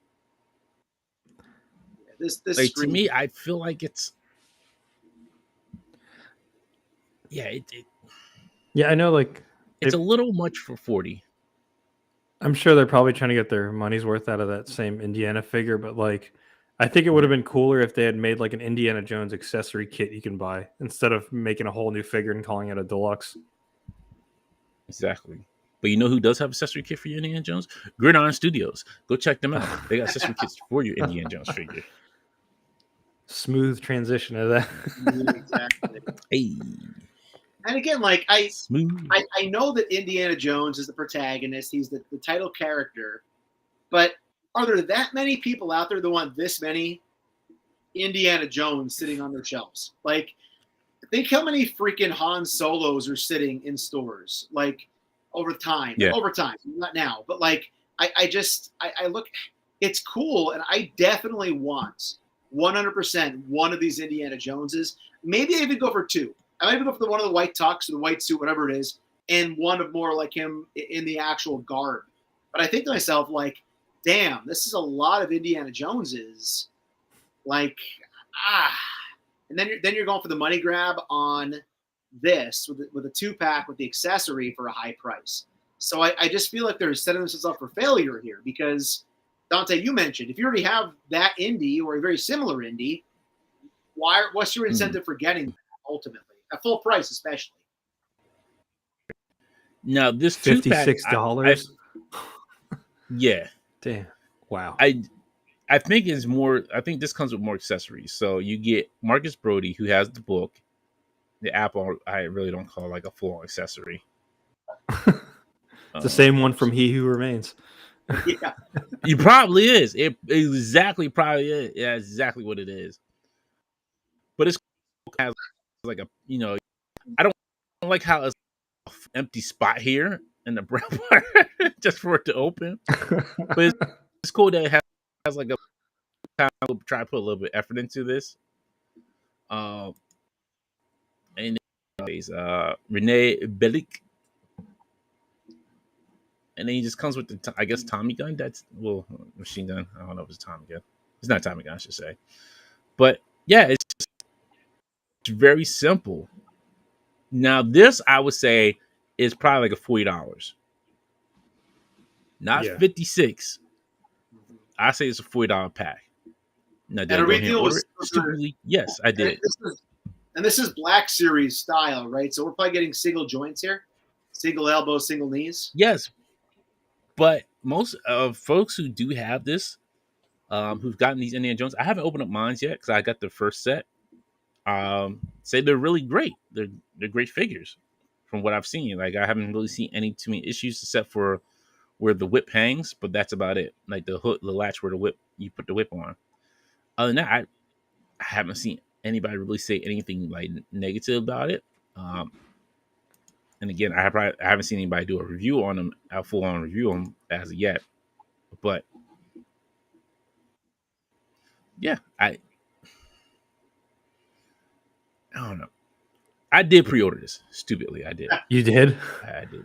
This like to me, I feel like it's yeah, I know. Like, it's a little much for 40. I'm sure they're probably trying to get their money's worth out of that same Indiana figure, but like, I think it would have been cooler if they had made like an Indiana Jones accessory kit you can buy instead of making a whole new figure and calling it a deluxe. Exactly. But you know who does have accessory kit for your Indiana Jones? Gridiron Studios. Go check them out. They got accessory kits for your Indiana Jones figure. Smooth transition of that. Exactly. Hey. And again, like I know that Indiana Jones is the protagonist. He's the title character. But are there that many people out there that want this many Indiana Jones sitting on their shelves? Like, think how many freaking Han Solos are sitting in stores, like, over time. Yeah. Over time, not now. But, like, I look, it's cool, and I definitely want 100% one of these Indiana Joneses. Maybe I even go for two. I might even go for one of the white tux or the white suit, whatever it is, and one of more like him in the actual garb. But I think to myself, like, damn, this is a lot of Indiana Joneses. Like, and then you're going for the money grab on this with a 2-pack with the accessory for a high price. So I just feel like they're setting themselves up for failure here because, Dante, you mentioned if you already have that indie or a very similar indie, what's your incentive for getting that ultimately at full price, especially? Now this $56. Yeah. Damn. Wow. I think it's more. I think this comes with more accessories. So you get Marcus Brody, who has the book, the Apple. I really don't call like a full accessory. It's the same one from He Who Remains. Yeah. He probably is. It exactly probably is. Yeah, it's exactly what it is. But it's has like a I don't like how it's an empty spot here in the brown part just for it to open. But it's cool that it has like a kind of try to put a little bit of effort into this. And Renee Bellick. And then he just comes with the, I guess, Tommy gun. That's machine gun. I don't know if it's Tommy gun. It's not Tommy gun, I should say. But yeah, it's very simple. Now this, I would say, is probably like a $40, not 56. I say it's a $40 pack. Now, did I go here and order it? Stupidly, yes, I did. And this is Black Series style, right? So we're probably getting single joints here, single elbows, single knees. Yes, but most of folks who do have this, who've gotten these Indiana Jones, I haven't opened up mine yet because I got the first set. Say they're really great. They're great figures from what I've seen. Like I haven't really seen too many issues except for where the whip hangs, but that's about it. Like the hook, the latch where you put the whip on. Other than that, I haven't seen anybody really say anything like negative about it. And again, I haven't seen anybody do a review on them, a full on review on them as of yet. But yeah, I don't know. I did pre-order this. Stupidly, I did. You did? I did.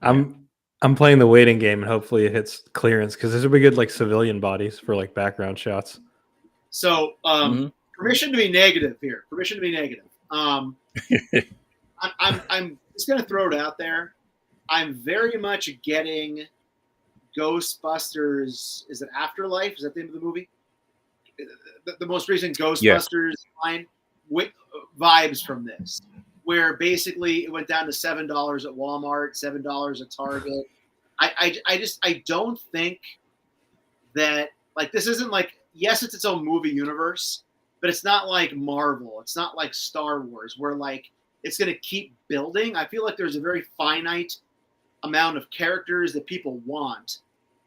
I'm playing the waiting game, and hopefully it hits clearance because there's a good like civilian bodies for like background shots. So permission to be negative here. Permission to be negative. I'm just gonna throw it out there. I'm very much getting Ghostbusters. Is it Afterlife? Is that the name of the movie? The most recent Ghostbusters line with vibes from this, where basically it went down to $7 at Walmart, $7 at Target. I don't think that like this isn't like, yes, it's its own movie universe, but it's not like Marvel. It's not like Star Wars where like it's going to keep building. I feel like there's a very finite amount of characters that people want.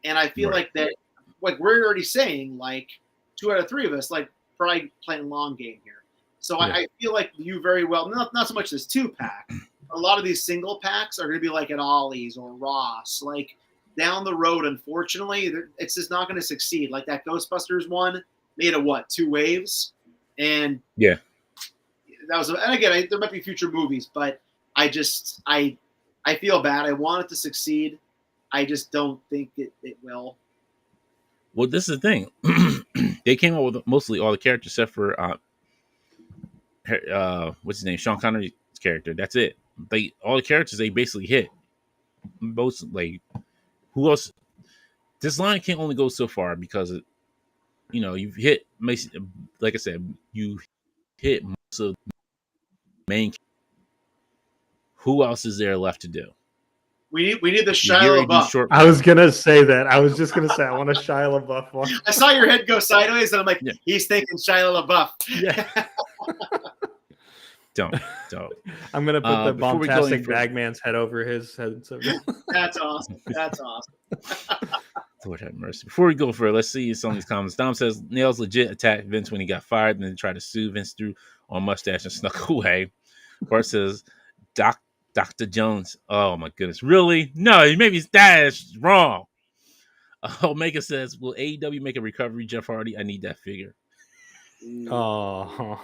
And I feel like that, like we're already saying, like 2 out of 3 of us, like probably playing long game here. So I feel like you very well, not so much this 2-pack. A lot of these single packs are going to be like at Ollie's or Ross. Like down the road, unfortunately, it's just not going to succeed. Like that Ghostbusters one made a 2 waves, and that was. And again, there might be future movies, but I feel bad. I want it to succeed. I just don't think it will. Well, this is the thing. They came up with mostly all the characters except for what's his name, Sean Connery's character. That's it. All the characters they basically hit. Most like who else? This line can only go so far because you've hit. Like I said, you hit most of the main. Who else is there left to do? We need the Shia LaBeouf. I was gonna say that. I was just gonna say I want a Shia LaBeouf one. I saw your head go sideways, and I'm like, he's thinking Shia LaBeouf. Yeah. Don't. I'm gonna put the bombastic Bagman's head over his head. That's awesome. That's awesome. Lord have mercy. Before we go further, let's see some of these comments. Dom says Nails legit attacked Vince when he got fired, and then tried to sue Vince through on mustache and snuck away. Bart says Dr. Jones. Oh my goodness. Really? No, you made me that's wrong. Omega says, will AEW make a recovery, Jeff Hardy? I need that figure. Oh.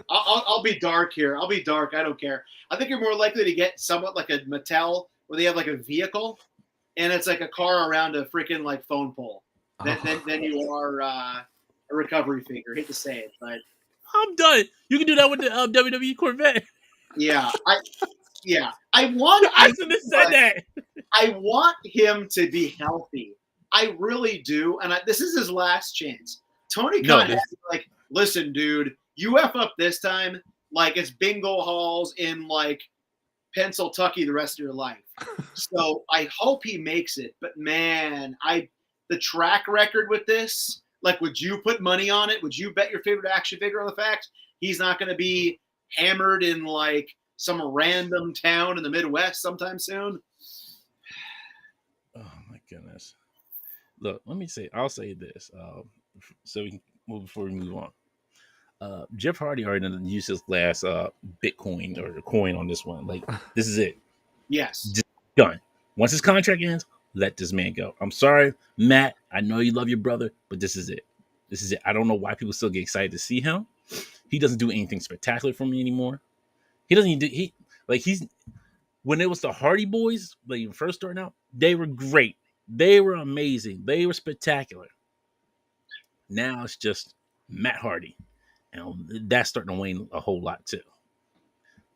I'll be dark here. I'll be dark. I don't care. I think you're more likely to get somewhat like a Mattel where they have like a vehicle and it's like a car around a freaking like phone pole. Then you are a recovery figure. I hate to say it, but I'm done. You can do that with the WWE Corvette. Yeah, I shouldn't have said that. I want him to be healthy. I really do, and this is his last chance. Tony Khan has to be like, listen, dude, you F up this time, like it's bingo halls in like Pennsylvania the rest of your life. So I hope he makes it. But man, the track record with this, like, would you put money on it? Would you bet your favorite action figure on the fact he's not going to be hammered in like some random town in the Midwest sometime soon? goodness. Look, I'll say this. So we can move before we move on. Jeff Hardy already used his last Bitcoin or coin on this one. Like, this is it. Yes. Just done. Once his contract ends, let this man go. I'm sorry, Matt. I know you love your brother, but this is it. This is it. I don't know why people still get excited to see him. He doesn't do anything spectacular for me anymore. He doesn't even do when it was the Hardy Boys, like first starting out, they were great. They were amazing. They were spectacular. Now it's just Matt Hardy. And that's starting to wane a whole lot too.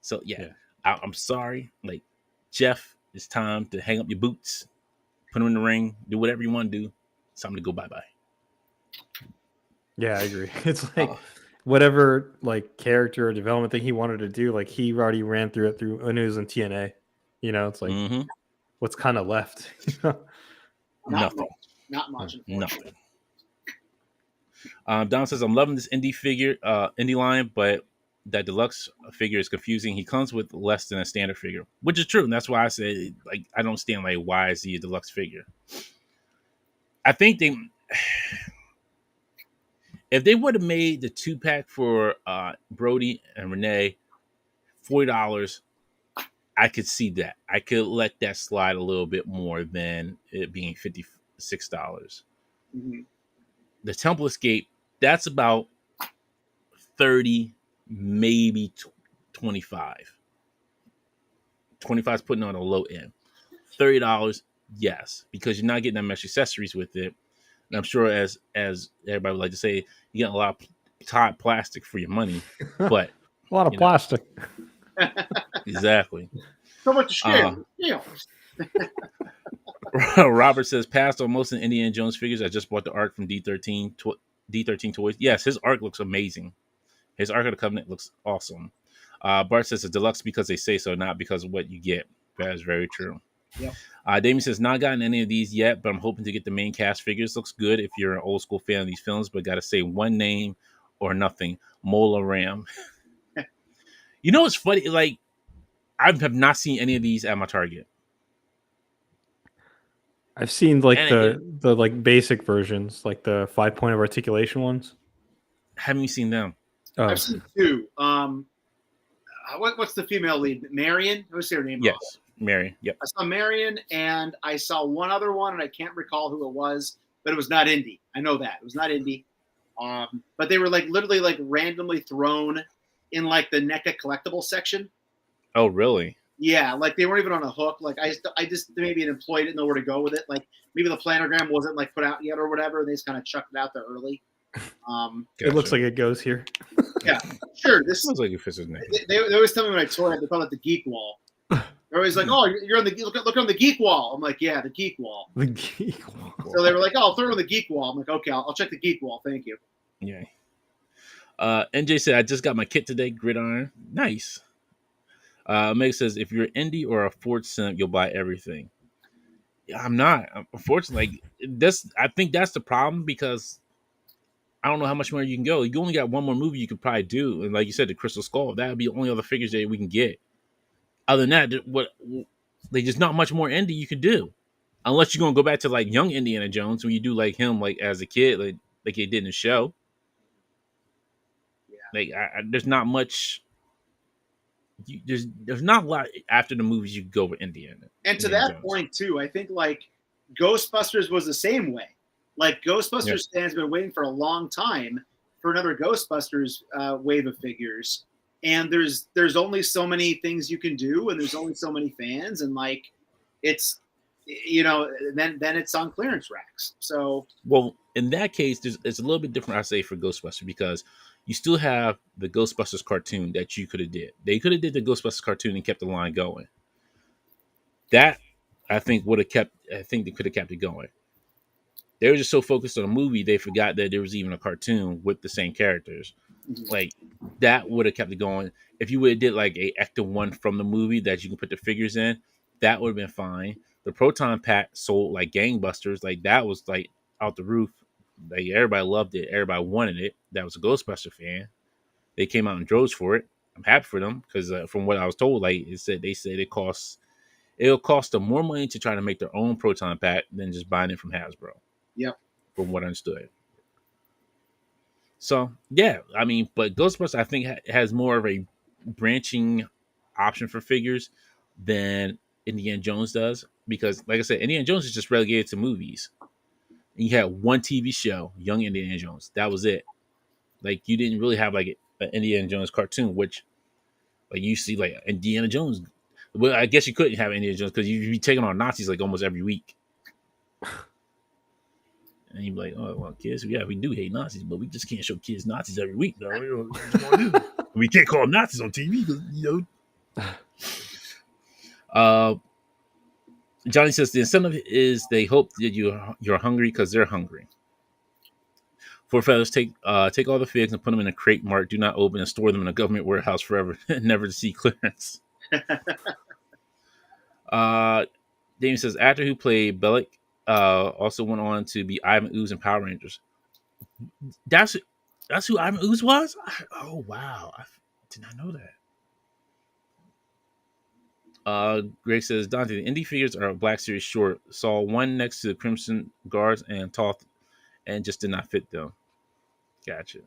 So yeah. I'm sorry. Like, Jeff, it's time to hang up your boots, put them in the ring, do whatever you want to do. It's time to go bye-bye. Yeah, I agree. It's like whatever like character or development thing he wanted to do, like he already ran through it when he was in TNA. You know, it's like what's kind of left. Nothing. Not much. Nothing. Don says, I'm loving this indie line, but that deluxe figure is confusing. He comes with less than a standard figure, which is true. And that's why I say, like, I don't understand, like, why is he a deluxe figure? I think if they would have made the 2-pack for Brody and Renee $40, I could see that. I could let that slide a little bit more than it being $56. Mm-hmm. The Temple Escape, that's about 30, maybe 25. 25 is putting on a low end. $30, yes, because you're not getting that much accessories with it. And I'm sure, as everybody would like to say, you're getting a lot of Todd plastic for your money, but a lot of plastic. Exactly. So much scale. Robert says, passed on most of the Indiana Jones figures. I just bought the arc from D13 Toys. Yes, his arc looks amazing. His Ark of the Covenant looks awesome. Bart says it's deluxe because they say so, not because of what you get. That is very true. Yep. Damien says, not gotten any of these yet, but I'm hoping to get the main cast figures. Looks good if you're an old school fan of these films, but got to say one name or nothing. Mola Ram. You know what's funny? Like, I have not seen any of these at my Target. I've seen like the like basic versions, like the 5-point of articulation ones. Haven't you seen them? Oh. I've seen 2. What's the female lead? Marion? What's her name? Yes, Marion. Yep. I saw Marion, and I saw one other one, and I can't recall who it was, but it was not indie. I know that it was not indie. But they were like literally like randomly thrown in like the NECA collectible section. Oh, really? Yeah, like they weren't even on a hook. Like I just maybe an employee didn't know where to go with it. Like maybe the planogram wasn't like put out yet or whatever. And they just kind of chucked it out there early. Gotcha. It looks like it goes here. Yeah, sure. This looks like it fits his name. They always tell me when I tour it, they call it the geek wall. They're always like, "Oh, you're on the look on the geek wall." I'm like, "Yeah, the geek wall." The geek wall. So they were like, "Oh, I'll throw it on the geek wall." I'm like, "Okay, I'll check the geek wall. Thank you." Yeah. NJ said, I just got my kit today, Gridiron. Nice. Meg says, if you're indie or a Ford simp, you'll buy everything. Yeah, I'm not. Unfortunately, I think that's the problem, because I don't know how much more you can go. You only got one more movie you could probably do. And like you said, the Crystal Skull, that would be the only other figures that we can get. Other than that, there's not much more indie you could do. Unless you're going to go back to like young Indiana Jones, when you do like him, like as a kid, like they did in the show. Like there's not much. There's not a lot after the movies you could go with Indiana. And to that point too, I think like Ghostbusters was the same way. Like Ghostbusters fans have been waiting for a long time for another Ghostbusters wave of figures, and there's only so many things you can do, and there's only so many fans, and like it's then it's on clearance racks. So well, in that case, it's a little bit different, I say, for Ghostbusters, because you still have the Ghostbusters cartoon that you could have did. They could have did the Ghostbusters cartoon and kept the line going. That I think would have kept. I think they could have kept it going. They were just so focused on the movie, they forgot that there was even a cartoon with the same characters. Like that would have kept it going. If you would have did like a Ecto 1 from the movie that you can put the figures in, that would have been fine. The Proton Pack sold like gangbusters. Like that was like out the roof. Like everybody loved it. Everybody wanted it. That was a Ghostbuster fan. They came out in droves for it. I'm happy for them, because from what I was told, like they said it costs it'll cost them more money to try to make their own proton pack than just buying it from Hasbro. Yep. From what I understood. So yeah, I mean, but Ghostbusters I think has more of a branching option for figures than Indiana Jones does, because like I said, Indiana Jones is just relegated to movies. And you had one TV show, Young Indiana Jones. That was it. Like you didn't really have like an Indiana Jones cartoon, which like you see like Indiana Jones. Well, I guess you couldn't have Indiana Jones because you'd be taking on Nazis like almost every week. And you'd be like, oh, well, kids, yeah, we do hate Nazis, but we just can't show kids Nazis every week, though. We can't call them Nazis on TV, you know. Johnny says the incentive is they hope that you're hungry because they're hungry. Four Feathers, take all the figs and put them in a crate marked "Do not open" and store them in a government warehouse forever, never to see clearance. Damien says actor who played Bellic also went on to be Ivan Ooze in Power Rangers. That's who Ivan Ooze was? Oh wow, I did not know that. Greg says Dante, the indie figures are a Black Series short. Saw one next to the Crimson Guards and Toth, and just did not fit them. Gotcha.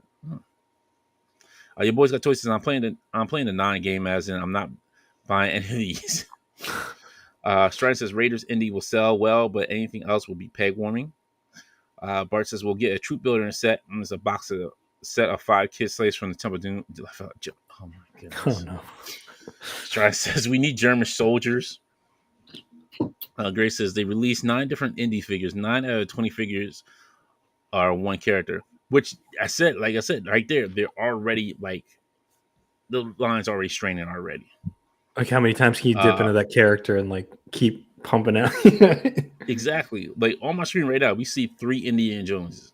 Your boys got choices. I'm playing the 9 game, as in I'm not buying any of these. Strider says Raiders Indie will sell well, but anything else will be peg warming. Bart says we'll get a troop builder and set. And there's a set of 5 kid slaves from the Temple Doom. Oh my goodness. Oh no. Strider says we need German soldiers. Grace says they released 9 different indie figures. 9 out of 20 figures are one character. Which I said right there, they're already like the line's already straining already. Like how many times can you dip into that character and like keep pumping out? Exactly. Like on my screen right now, we see 3 Indiana Joneses.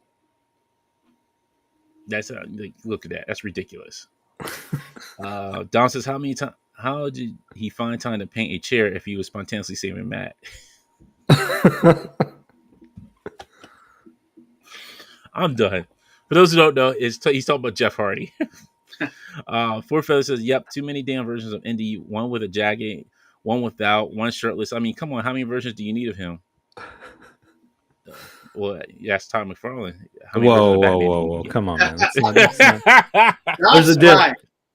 That's like, look at that. That's ridiculous. Don says, how did he find time to paint a chair if he was spontaneously saving Matt? I'm done. For those who don't know, he's talking about Jeff Hardy. Four Feathers says, yep, too many damn versions of Indy. One with a jacket, one without, one shirtless. I mean, come on, how many versions do you need of him? Well, that's Todd McFarlane. Whoa. Come on, man.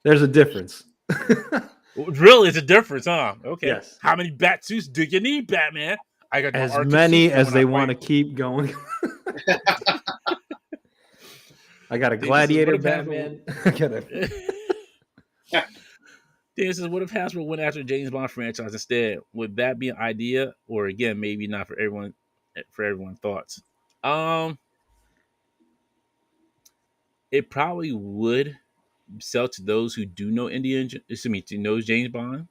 There's a difference. Really, it's a difference, huh? Okay. Yes. How many bat suits do you need, Batman? I got as many as they want to keep going. I got a Gladiator Batman. Dan says, what if Hasbro went after James Bond franchise instead? Would that be an idea? Or again, maybe not for everyone thoughts? It probably would sell to those who do know knows James Bond.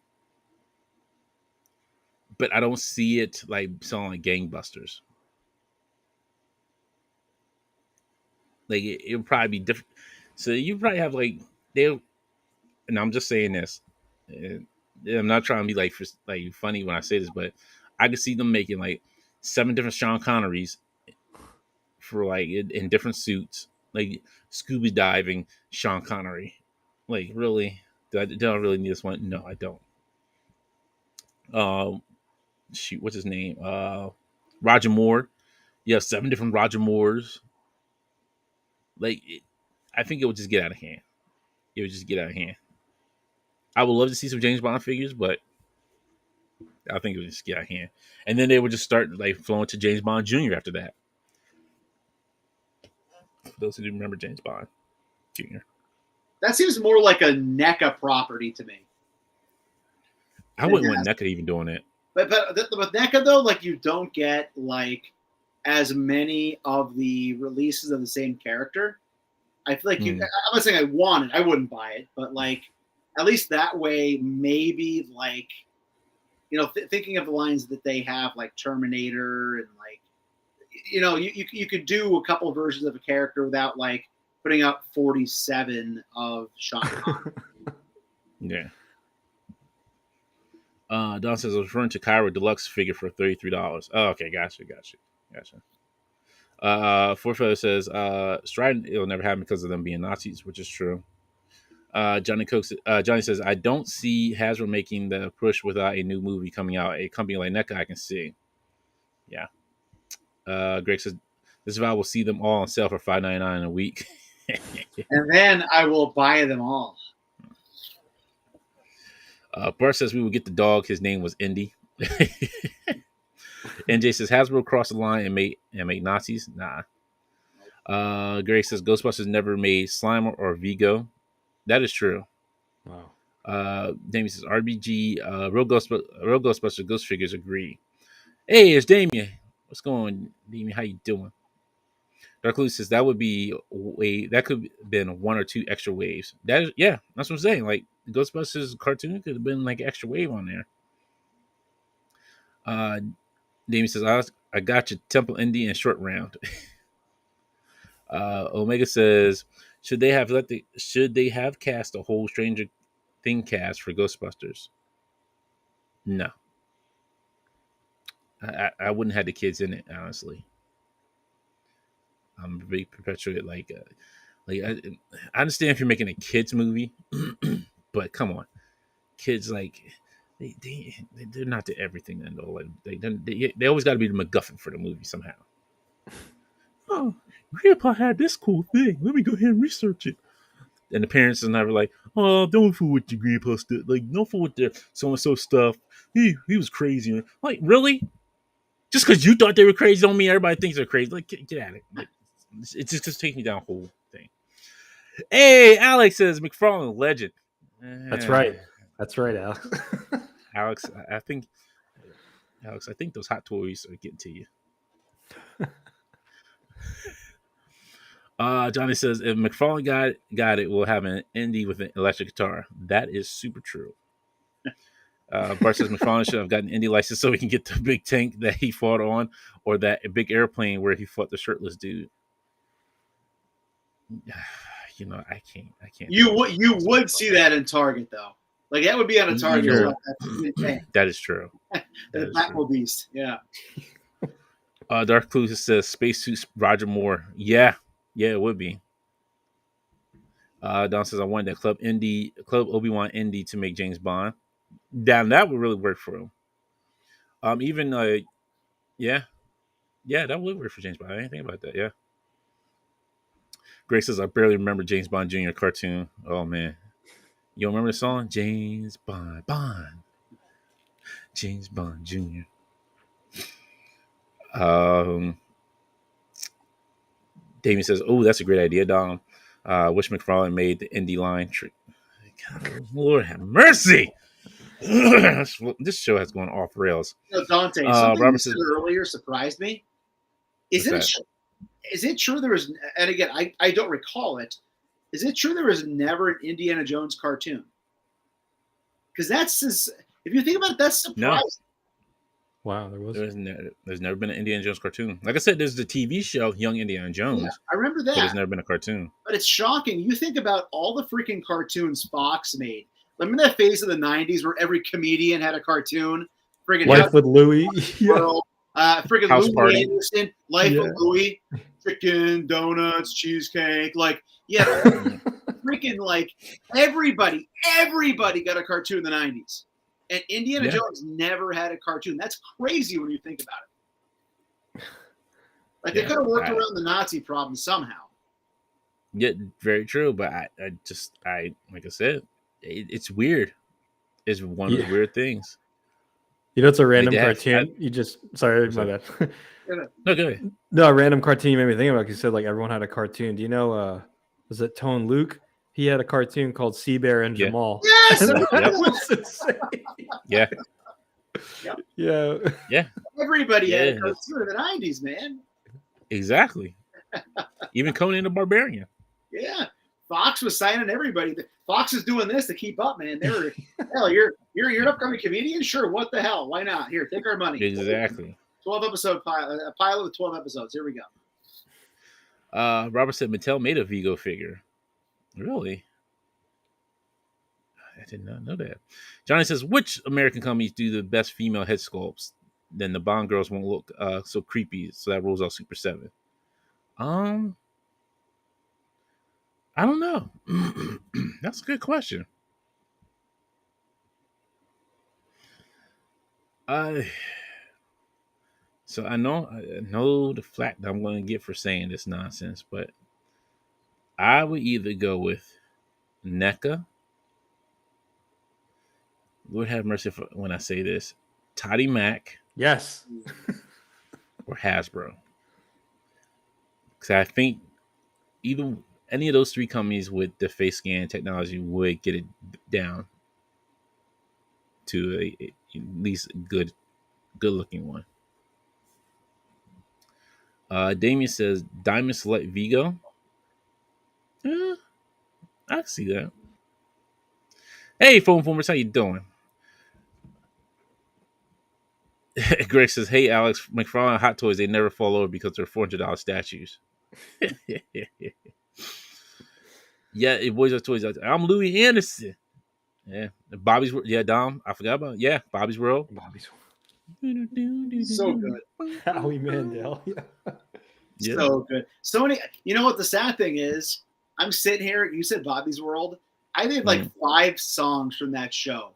But I don't see it like selling like gangbusters. Like it would probably be different. So you probably have like and I'm just saying this. I'm not trying to be like funny when I say this, but I could see them making like 7 different Sean Connerys for like in different suits, like scuba diving Sean Connery. Like really, do I really need this one? No, I don't. Shoot, what's his name? Roger Moore. Yeah, 7 different Roger Moores. Like, I think it would just get out of hand. It would just get out of hand. I would love to see some James Bond figures, but I think it would just get out of hand. And then they would just start like flowing to James Bond Jr. after that. For those who do remember James Bond Jr. That seems more like a NECA property to me. I wouldn't want NECA even doing it. But with NECA though, like you don't get like as many of the releases of the same character. I feel like I'm not saying I want it. I wouldn't buy it, but like at least that way, maybe like thinking of the lines that they have, like Terminator and like you could do a couple versions of a character without like putting out 47 of Sean Connery. Yeah. Don says I was referring to Kyra Deluxe figure for $33. Oh, okay, gotcha. Four Feather says Strident it'll never happen because of them being Nazis, which is true. Johnny says, I don't see Hasbro making the push without a new movie coming out. A company like NECA I can see. Yeah. Greg says, this Val will see them all on sale for $5.99 a week. And then I will buy them all. Bart says we will get the dog. His name was Indy. NJ says Hasbro crossed the line and make Nazis. Nah. Gary says Ghostbusters never made Slimer or Vigo. That is true. Wow. Damien says RBG. Real Ghostbusters ghost figures agree. Hey, it's Damien. What's going on, Damien? How you doing? Dark Luke says that would be that could have been one or two extra waves. That's what I'm saying. Like Ghostbusters cartoon could have been like an extra wave on there. Damien says I got you, Temple Indy and Short Round. Omega says should they have cast a whole Stranger Thing cast for Ghostbusters? No, I wouldn't have the kids in it, honestly. I'm very perpetuate I understand if you're making a kids movie, but come on, kids they're not the everything and all. Like they always got to be the MacGuffin for the movie somehow. Oh, Grandpa had this cool thing. Let me go ahead and research it. And the parents are never like, oh, don't fool with your grandpa stuff. Like, don't fool with the so and so stuff. He was crazy. Like, really? Just because you thought they were crazy don't mean everybody thinks they're crazy. Like, get at it. Like, it just takes me down the whole thing. Hey, Alex says McFarlane legend. That's right. That's right, Alex. Alex, I think those Hot Toys are getting to you. Johnny says if McFarlane got it, we'll have an Indy with an electric guitar. That is super true. Bart says McFarlane should have gotten an Indy license so he can get the big tank that he fought on, or that big airplane where he fought the shirtless dude. I can't. You would see that in Target though. Like that would be on a Target. Sure. That That is true. the Batmobile Beast. Yeah. Dark Clue says spacesuits Roger Moore. Yeah, it would be. Don says I wanted that Club Obi-Wan Indy to make James Bond. Damn, that would really work for him. That would work for James Bond. I didn't think about that. Yeah. Greg says I barely remember James Bond Jr. cartoon. Oh man, you don't remember the song James Bond, James Bond Jr. Damien says, "Oh, that's a great idea, Dom. Wish McFarlane made the Indy line trick. God, Lord have mercy. This show has gone off rails." Dante, something you said earlier surprised me. Is it true there was? And again, I don't recall it. Is it true there was never an Indiana Jones cartoon? Because if you think about it, that's surprising. No. Wow, there's never been an Indiana Jones cartoon. Like I said, there's the TV show Young Indiana Jones. Yeah, I remember that. But there's never been a cartoon. But it's shocking. You think about all the freaking cartoons Fox made. Remember that phase of the 90s where every comedian had a cartoon? Friggin' Life with Louie. Friggin' Louie Anderson, Life with Louie. Chicken, donuts, cheesecake. Like, yeah. Freaking like everybody got a cartoon in the 90s. And Indiana Jones never had a cartoon. That's crazy when you think about it. Like they could have worked around the Nazi problem somehow. Yeah, very true. But I like I said, it's weird. It's one of those weird things. It's a random cartoon. My bad. No, go ahead. No, a random cartoon you made me think about. You said like everyone had a cartoon. Do you know? Was it Tone Luke? He had a cartoon called Sea Bear and Jamal. Yes, that was insane. Yeah. Yeah. Everybody had a cartoon in the 90s, man. Exactly. Even Conan the Barbarian. Yeah. Fox was signing everybody. Fox is doing this to keep up, man. They were, hell, you're an upcoming comedian? Sure, what the hell? Why not? Here, take our money. Exactly. 12-episode pilot, a pilot with 12 episodes. Here we go. Robert said Mattel made a Vigo figure. Really? I did not know that. Johnny says, which American companies do the best female head sculpts? Then the Bond girls won't look so creepy. So that rolls out Super 7. I I don't know. That's a good question. So I know the flack that I'm going to get for saying this nonsense, but I would either go with NECA. Lord have mercy when I say this. Toddy Mac. Yes. Or Hasbro. Because I think either any of those three companies with the face scan technology would get it down to at least a good looking one. Damien says Diamond Select Vigo. I can see that. Hey, Phone Formers, how you doing? Greg says, "Hey, Alex, McFarlane Hot Toys, they never fall over because they're $400 statues." Yeah, it Boys Are Toys. I'm Louis Anderson. Yeah, Bobby's. Yeah, Dom. I forgot about. Yeah, Bobby's World. Bobby's So good. Howie Mandel. Yeah. So good. So many. You know what the sad thing is? I'm sitting here. You said Bobby's World. I made like 5 songs from that show.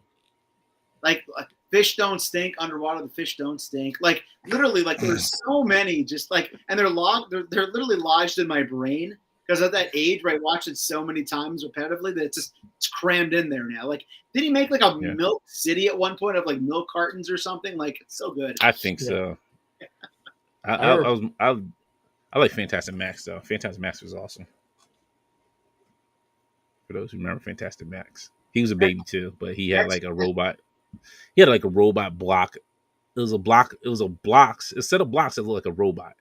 Like Fish Don't Stink, Underwater, the Fish Don't Stink. Like literally, like there's so many. Just like, and they're literally lodged in my brain because at that age, where I watched it so many times repetitively that it's crammed in there now. Like, did he make like a Milk City at one point of like milk cartons or something? Like, it's so good. I think so. I like Fantastic Max though. Fantastic Max was awesome. For those who remember Fantastic Max, he was a baby too, but he had like a robot. He had like a robot block. It was a block. It was a blocks. Instead of blocks, it looked like a robot.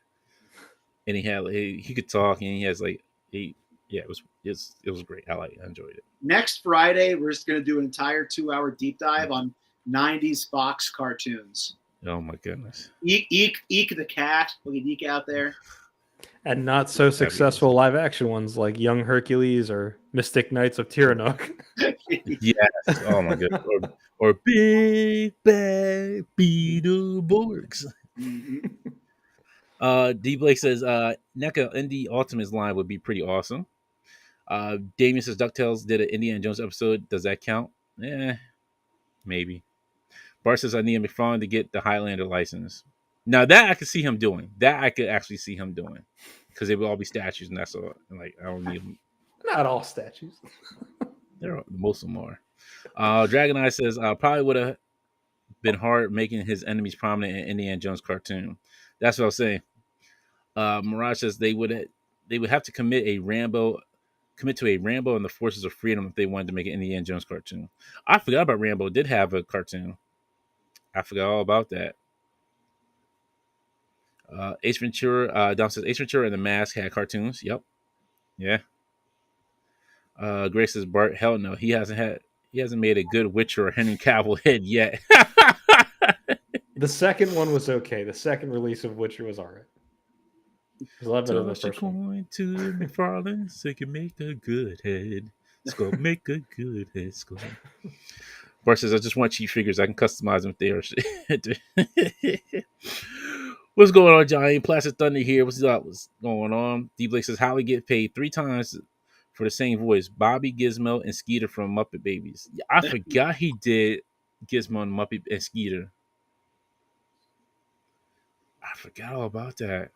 And he had he could talk, and he has like it was great. I enjoyed it. Next Friday, we're just gonna do an entire 2-hour deep dive on 90s Fox cartoons. Oh my goodness! Eek the cat. Look at Eek out there. And not so successful live action ones like Young Hercules or Mystic Knights of Tiranook. Yes. Oh my goodness. Or Big Bad Beetleborgs. D Blake says NECA Indie Ultimates line would be pretty awesome. Damien says DuckTales did an Indiana Jones episode. Does that count? Maybe. Bart says I need McFarlane to get the Highlander license. Now that I could see him doing. That I could actually see him doing. Because they would all be statues, and that's all. Like I don't need them. Not all statues. Most of them are. Dragon Eye says probably would have been hard making his enemies prominent in Indiana Jones cartoon. That's what I was saying. Mirage says they would have to commit to a Rambo and the Forces of Freedom if they wanted to make an Indiana Jones cartoon. I forgot about Rambo did have a cartoon. I forgot all about that. Ace Ventura, Don says Ace Ventura and the Mask had cartoons. Yep. Yeah. Grace says Bart, hell no, he hasn't made a good Witcher or Henry Cavill head yet. The second one was okay. The second release of Witcher was alright. It was a lot better than the first one. To McFarlane so you can make a good head. Let's go make a good head. Let's go. Bart says, I just want cheap figures. I can customize them if they are. What's going on, Johnny? Plastic Thunder here. What's going on? D Blake says, Howie get paid 3 times for the same voice. Bobby, Gizmo, and Skeeter from Muppet Babies. I forgot he did Gizmo and Muppet and Skeeter. I forgot all about that.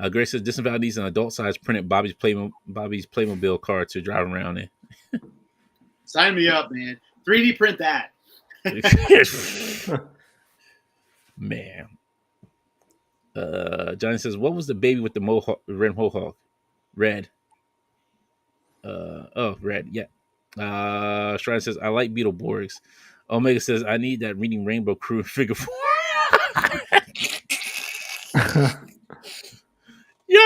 Grace says, disavow these an adult size printed Bobby's Playmobil car to drive around in. Sign me up, man. 3D print that. Man. Johnny says, what was the baby with the red mohawk? Red. Red, yeah. Shrine says, I like Beetleborgs. Omega says, I need that Reading Rainbow crew figure 4. Yo!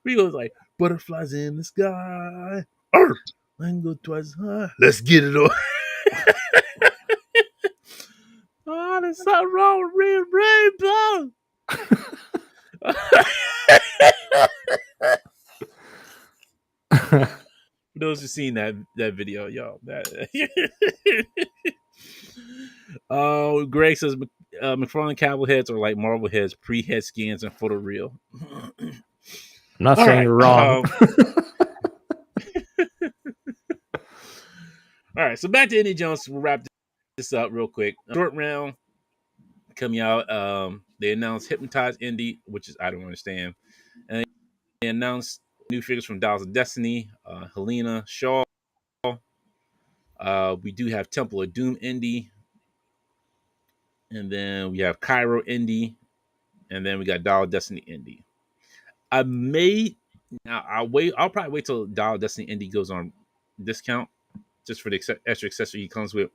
Rigo's like, butterflies in the sky. Earth, and go twice high. Let's get it on. Oh, there's something wrong with Rainbow. For those who've seen that video, y'all. Greg says McFarlane Cavill heads are like Marvel heads, pre-head scans and photoreal. I'm not All saying right, you're wrong. All right, so back to Indiana Jones. We'll wrap this up real quick. Short round coming out. They announced Hypnotize Indy, which is I don't understand, and they announced new figures from Dials of Destiny, Helena Shaw. We do have Temple of Doom Indy, and then we have Cairo Indy, and then we got Dial of Destiny Indy. I'll wait. I'll probably wait till Dial of Destiny Indy goes on discount, just for the extra accessory he comes with.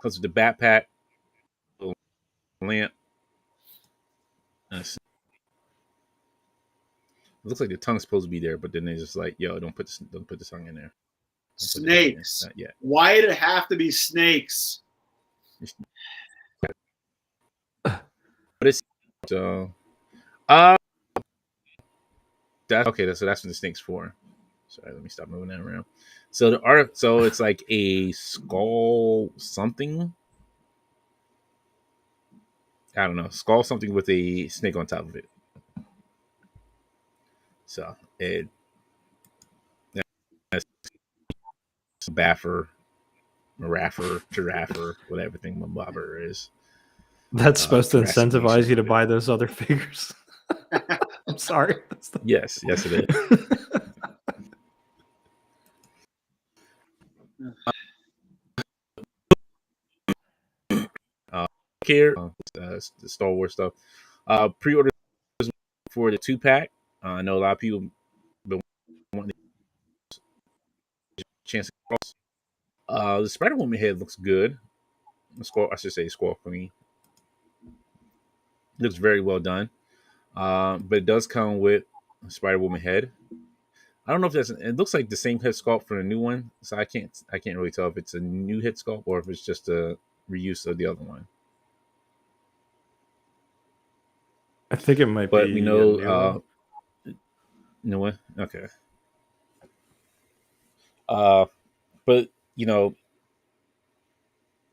Comes with the backpack, lamp. It looks like the tongue's supposed to be there, but then they're just like, "Yo, don't put the tongue in there." Snakes. Not yet. Why did it have to be snakes? But it's that's okay. So that's what the snake's for. Sorry, let me stop moving that around. So the art, so it's like a skull something. I don't know, skull something with a snake on top of it. So it that's Baffer, Maraffer, Giraffer, whatever thing Mabobber is. That's supposed to Jurassic incentivize Nation. you to buy those other figures. I'm sorry. Yes, it is. Here, the Star Wars stuff. Pre-order for the 2-pack. I know a lot of people been wanting a chance to cross. The Spider Woman head looks good. I should say Squall Queen. Looks very well done. But it does come with a Spider Woman head. I don't know if it looks like the same head sculpt for the new one, so I can't really tell if it's a new head sculpt or if it's just a reuse of the other one. I think it might But be. we know new one. Okay. But the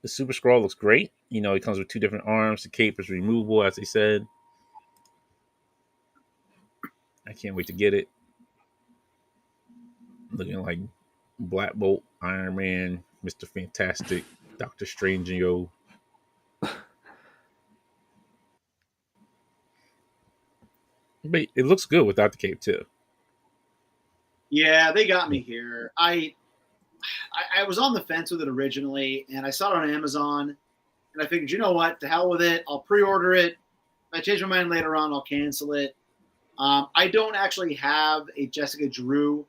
Super Skrull looks great. It comes with 2 different arms. The cape is removable, as they said. I can't wait to get it. Looking like Black Bolt, Iron Man, Mr. Fantastic, Doctor Strange, and But it looks good without the cape too. Yeah, they got me here. I was on the fence with it originally, and I saw it on Amazon, and I figured, you know what, to hell with it. I'll pre-order it. If I change my mind later on, I'll cancel it. I don't actually have a Jessica Drew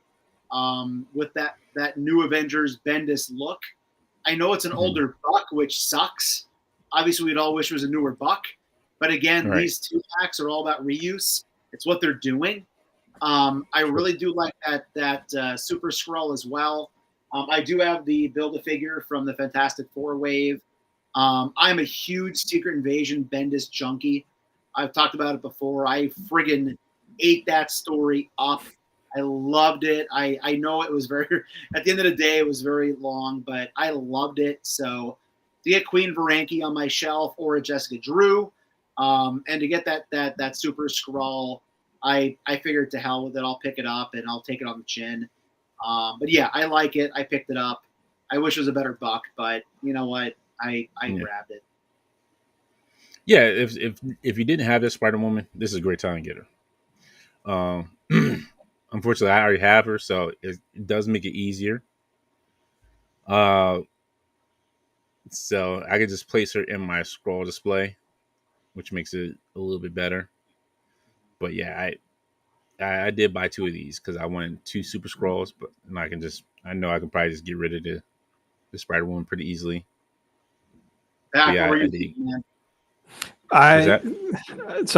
with that new Avengers Bendis look. I know it's an older Buck, which sucks. Obviously, we'd all wish it was a newer Buck. But again, These 2-packs are all about reuse. It's what they're doing. I really do like that Super Skrull as well. I do have the Build-A-Figure from the Fantastic Four wave. I'm a huge Secret Invasion Bendis junkie. I've talked about it before. I friggin' ate that story up. I loved it. I know it was at the end of the day, it was very long, but I loved it. So to get Queen Varanki on my shelf or a Jessica Drew, and to get that Super Skrull, I figured to hell with it. I'll pick it up and I'll take it on the chin. But yeah, I like it. I picked it up. I wish it was a better Buck, but you know what? I grabbed it. Yeah, if you didn't have this Spider-Woman, this is a great time to get her. Unfortunately, I already have her, so it does make it easier. So I could just place her in my scroll display, which makes it a little bit better. But yeah, I did buy 2 of these because I wanted 2 Super Skrulls, but I know I can probably just get rid of the Spider-Woman pretty easily. So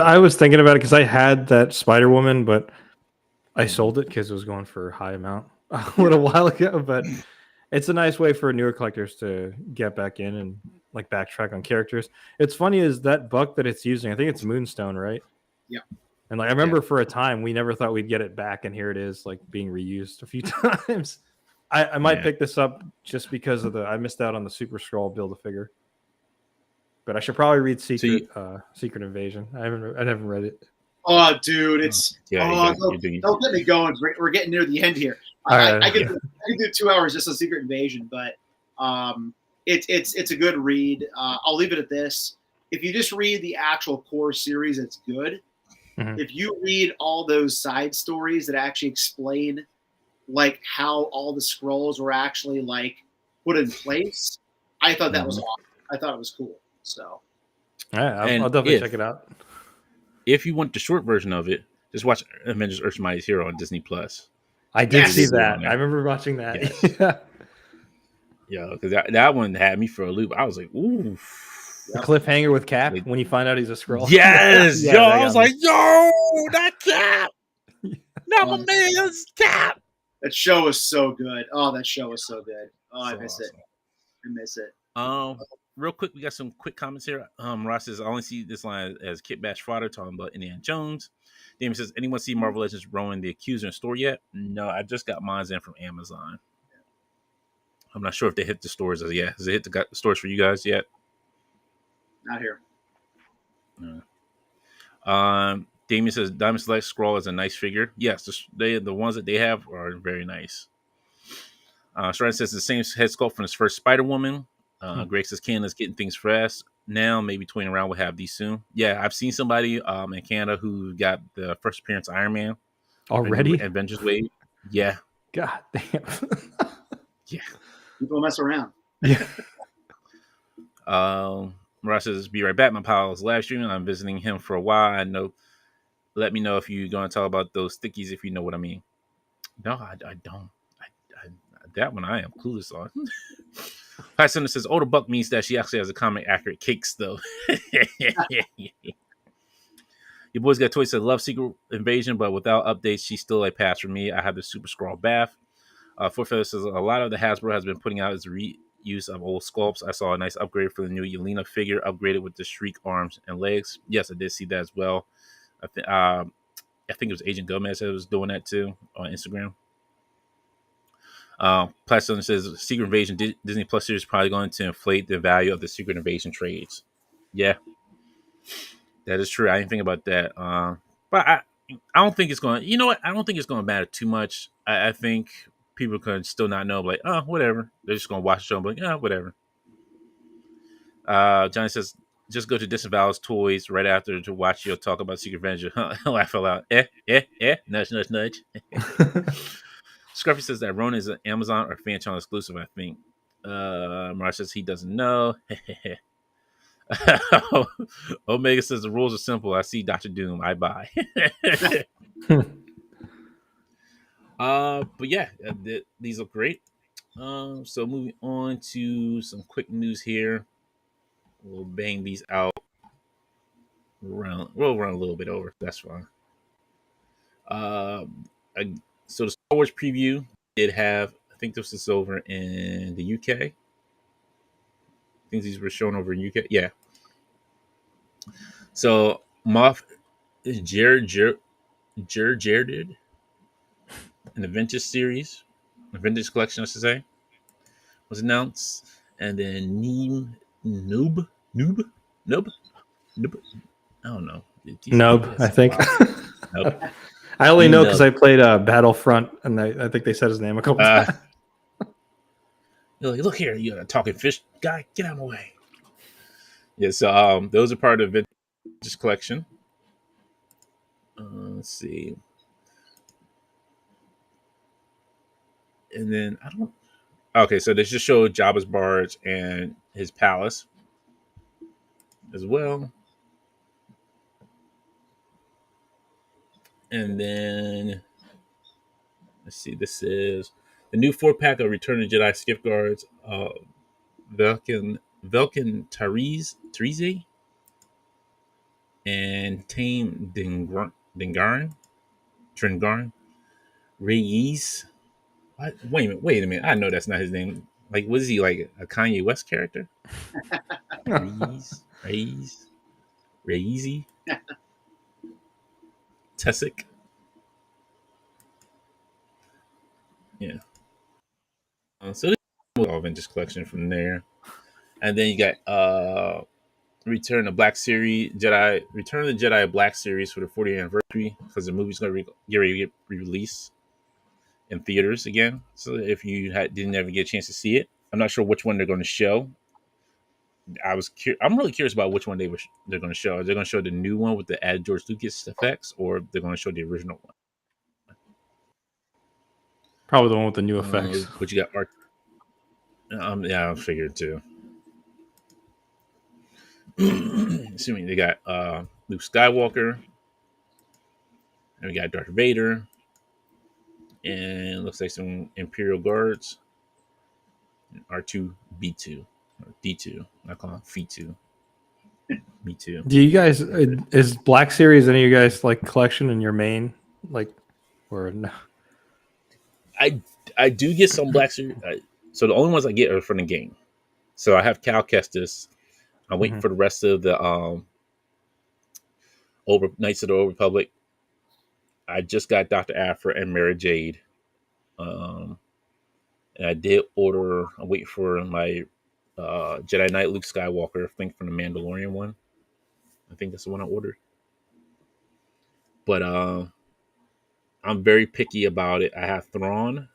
I was thinking about it because I had that Spider-Woman, but I sold it because it was going for a high amount a little while ago. But it's a nice way for newer collectors to get back in and like backtrack on characters. It's funny is that Buck that it's using. I think it's Moonstone, right? Yeah. And like I remember for a time we never thought we'd get it back, and here it is, like being reused a few times. I might pick this up just because of I missed out on the Super Skrull Build-A-Figure. But I should probably read Secret Invasion. I never read it. Oh, dude, it's don't get me going. We're getting near the end here. I could do 2 hours just on Secret Invasion, but it's a good read. I'll leave it at this. If you just read the actual core series, it's good. Mm-hmm. If you read all those side stories that actually explain like how all the Skrulls were actually like put in place, I thought that was awesome. I thought it was cool. So yeah, I'll definitely check it out. If you want the short version of it, just watch Avengers: Earth's Mightiest Hero on Disney Plus. I did see that. I remember watching that. Yes. Yeah, because that one had me for a loop. I was like, ooh. The cliffhanger with Cap when you find out he's a Skrull. Yes, yeah, yo, I was like, yo, that Cap, not my man's Cap. That show was so good. Oh, that show was so good. Oh, I miss it. I miss it. Real quick, we got some quick comments here. Ross says, I only see this line as Kit Bash fodder talking about Indiana Jones. Damon says, anyone see Marvel Legends Rowan the Accuser in store yet? No, I just got mine in from Amazon. I'm not sure if they hit the stores as yet. Has it hit the stores for you guys yet? Not here. Damien says Diamond Select Skrull is a nice figure. Yes, the ones that they have are very nice. Stratton says the same head sculpt from his first Spider-Woman. Greg says Canada's getting things fast now. Maybe Toying Around will have these soon. Yeah, I've seen somebody in Canada who got the first appearance of Iron Man already. Avengers Wave. Yeah. God damn. Yeah. People mess around. Yeah. Ross says, be right back. My pal is live streaming. I'm visiting him for a while. Let me know if you're going to talk about those stickies, if you know what I mean. No, I don't. That one I am clueless on. Pat Center says, the buck means that she actually has a comic accurate cakes, though. Your boys got toys that love Secret Invasion, but without updates, she's still a pass for me. I have the Super Skrull Bath. Four Feather says, a lot of the Hasbro has been putting out is reuse of old sculpts. I saw a nice upgrade for the new Yelena figure, upgraded with the Shriek arms and legs. Yes, I did see that as well. I think it was Agent Gomez that was doing that too on Instagram. Platinum says Secret Invasion Disney Plus series is probably going to inflate the value of the Secret Invasion trades. Yeah, that is true. I didn't think about that. But I don't think it's going. You know what? I don't think it's going to matter too much. I think people can still not know. Like, oh, whatever. They're just going to watch the show. And be like, whatever. Johnny says, just go to Disavowed's Toys right after to watch you talk about Secret Invasion. Laugh out loud. Nudge, nudge, nudge. Scruffy says that Ronan is an Amazon or Fan Channel exclusive, I think. Marsh says he doesn't know. Omega says the rules are simple. I see Dr. Doom. I buy. But yeah, these look great. So moving on to some quick news here. We'll bang these out. We'll run a little bit over. That's fine. So the Star Wars preview did have, I think this is over in the UK. I think these were shown over in UK. Yeah. So Moff Gideon, an Avengers series, Avengers collection, I should say, was announced, and then Noob. I don't know. Noob, I think. Nope. I only know because I played Battlefront, and I think they said his name a couple times. You're like, look here, you talking fish guy, get out of my way. Yeah, so those are part of the Avengers collection. Let's see. And then okay, so they just showed Jabba's barge and his palace as well. And then let's see, this is the new 4-pack of Return of the Jedi Skiff Guards, Velkin Tarize and Tame Dingarin, Reyes. Wait a minute. I know that's not his name. Like, was he like a Kanye West character? Reyes, Tessic. Yeah. So this is all Avengers collection from there. And then you got Return of the Jedi Black Series for the 40th anniversary because the movie's going to get ready to get released in theaters again. So if you didn't ever get a chance to see it, I'm not sure which one they're going to show. I'm really curious about which one they're going to show. Are they going to show the new one with the added George Lucas effects, or they're going to show the original one? Probably the one with the new effects. But you got art. Yeah, I figured too. Assuming they got Luke Skywalker, and we got Darth Vader, and looks like some Imperial guards. R2B2 or D2. I call him F2. Me too. Do you guys is Black Series any of you guys like collection in your main or no? I do get some Black Series. So the only ones I get are from the game. So I have Cal Kestis. I'm waiting for the rest of the Knights of the Old Republic. I just got Dr. Aphra and Mara Jade. And I did order. I'm waiting for my Jedi Knight Luke Skywalker. I think from the Mandalorian one. I think that's the one I ordered. But I'm very picky about it. I have Thrawn.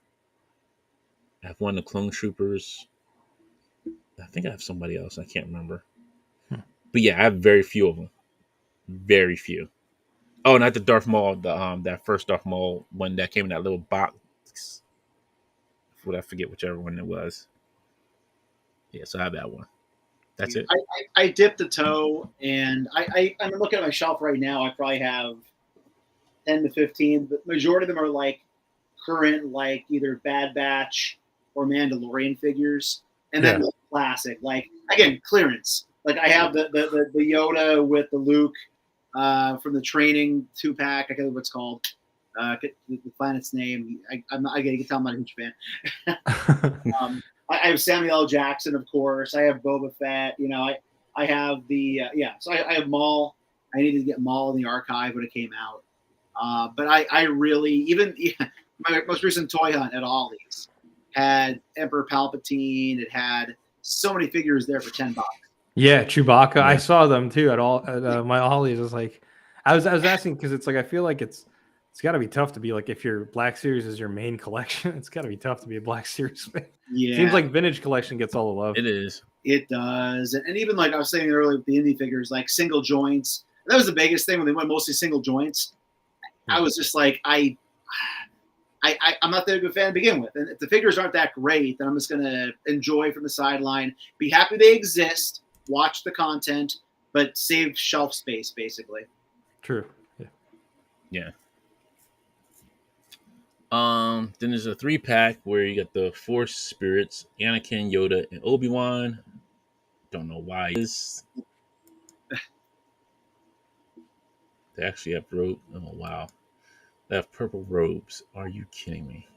I have one of the Clone Troopers. I think I have somebody else. I can't remember. But yeah, I have very few of them. Very few. Oh, not the Darth Maul. That first Darth Maul one that came in that little box. I forget whichever one it was. Yeah, so I have that one. That's it. I dipped the toe, and I'm looking at my shelf right now. I probably have 10 to 15, but majority of them are like current, like either Bad Batch or Mandalorian figures, and then the classic, like again clearance. Like I have the Yoda with the Luke from the training 2-pack. I can't remember what it's called. The planet's name. I can tell I'm not a huge fan. I have Samuel L. Jackson, of course. I have Boba Fett. You know, I have the So I have Maul. I needed to get Maul in the archive when it came out. But I really my most recent toy hunt at Ollie's had Emperor Palpatine. It had so many figures there for $10. Yeah, Chewbacca. Yeah. I saw them too at my Ollie's. I was like, I was asking because it's like I feel like it's got to be tough to be like if your Black Series is your main collection. It's got to be tough to be a Black Series fan. Yeah, seems like vintage collection gets all the love. It is. It does, and even like I was saying earlier with the indie figures, like single joints. That was the biggest thing when they went mostly single joints. I was just like, I'm not that good a fan to begin with, and if the figures aren't that great, then I'm just gonna enjoy from the sideline, be happy they exist, watch the content, but save shelf space, basically. True. Yeah. Then there's a 3-pack where you got the Force Spirits, Anakin, Yoda, and Obi-Wan. Don't know why. They actually have robe. Oh wow, they have purple robes. Are you kidding me?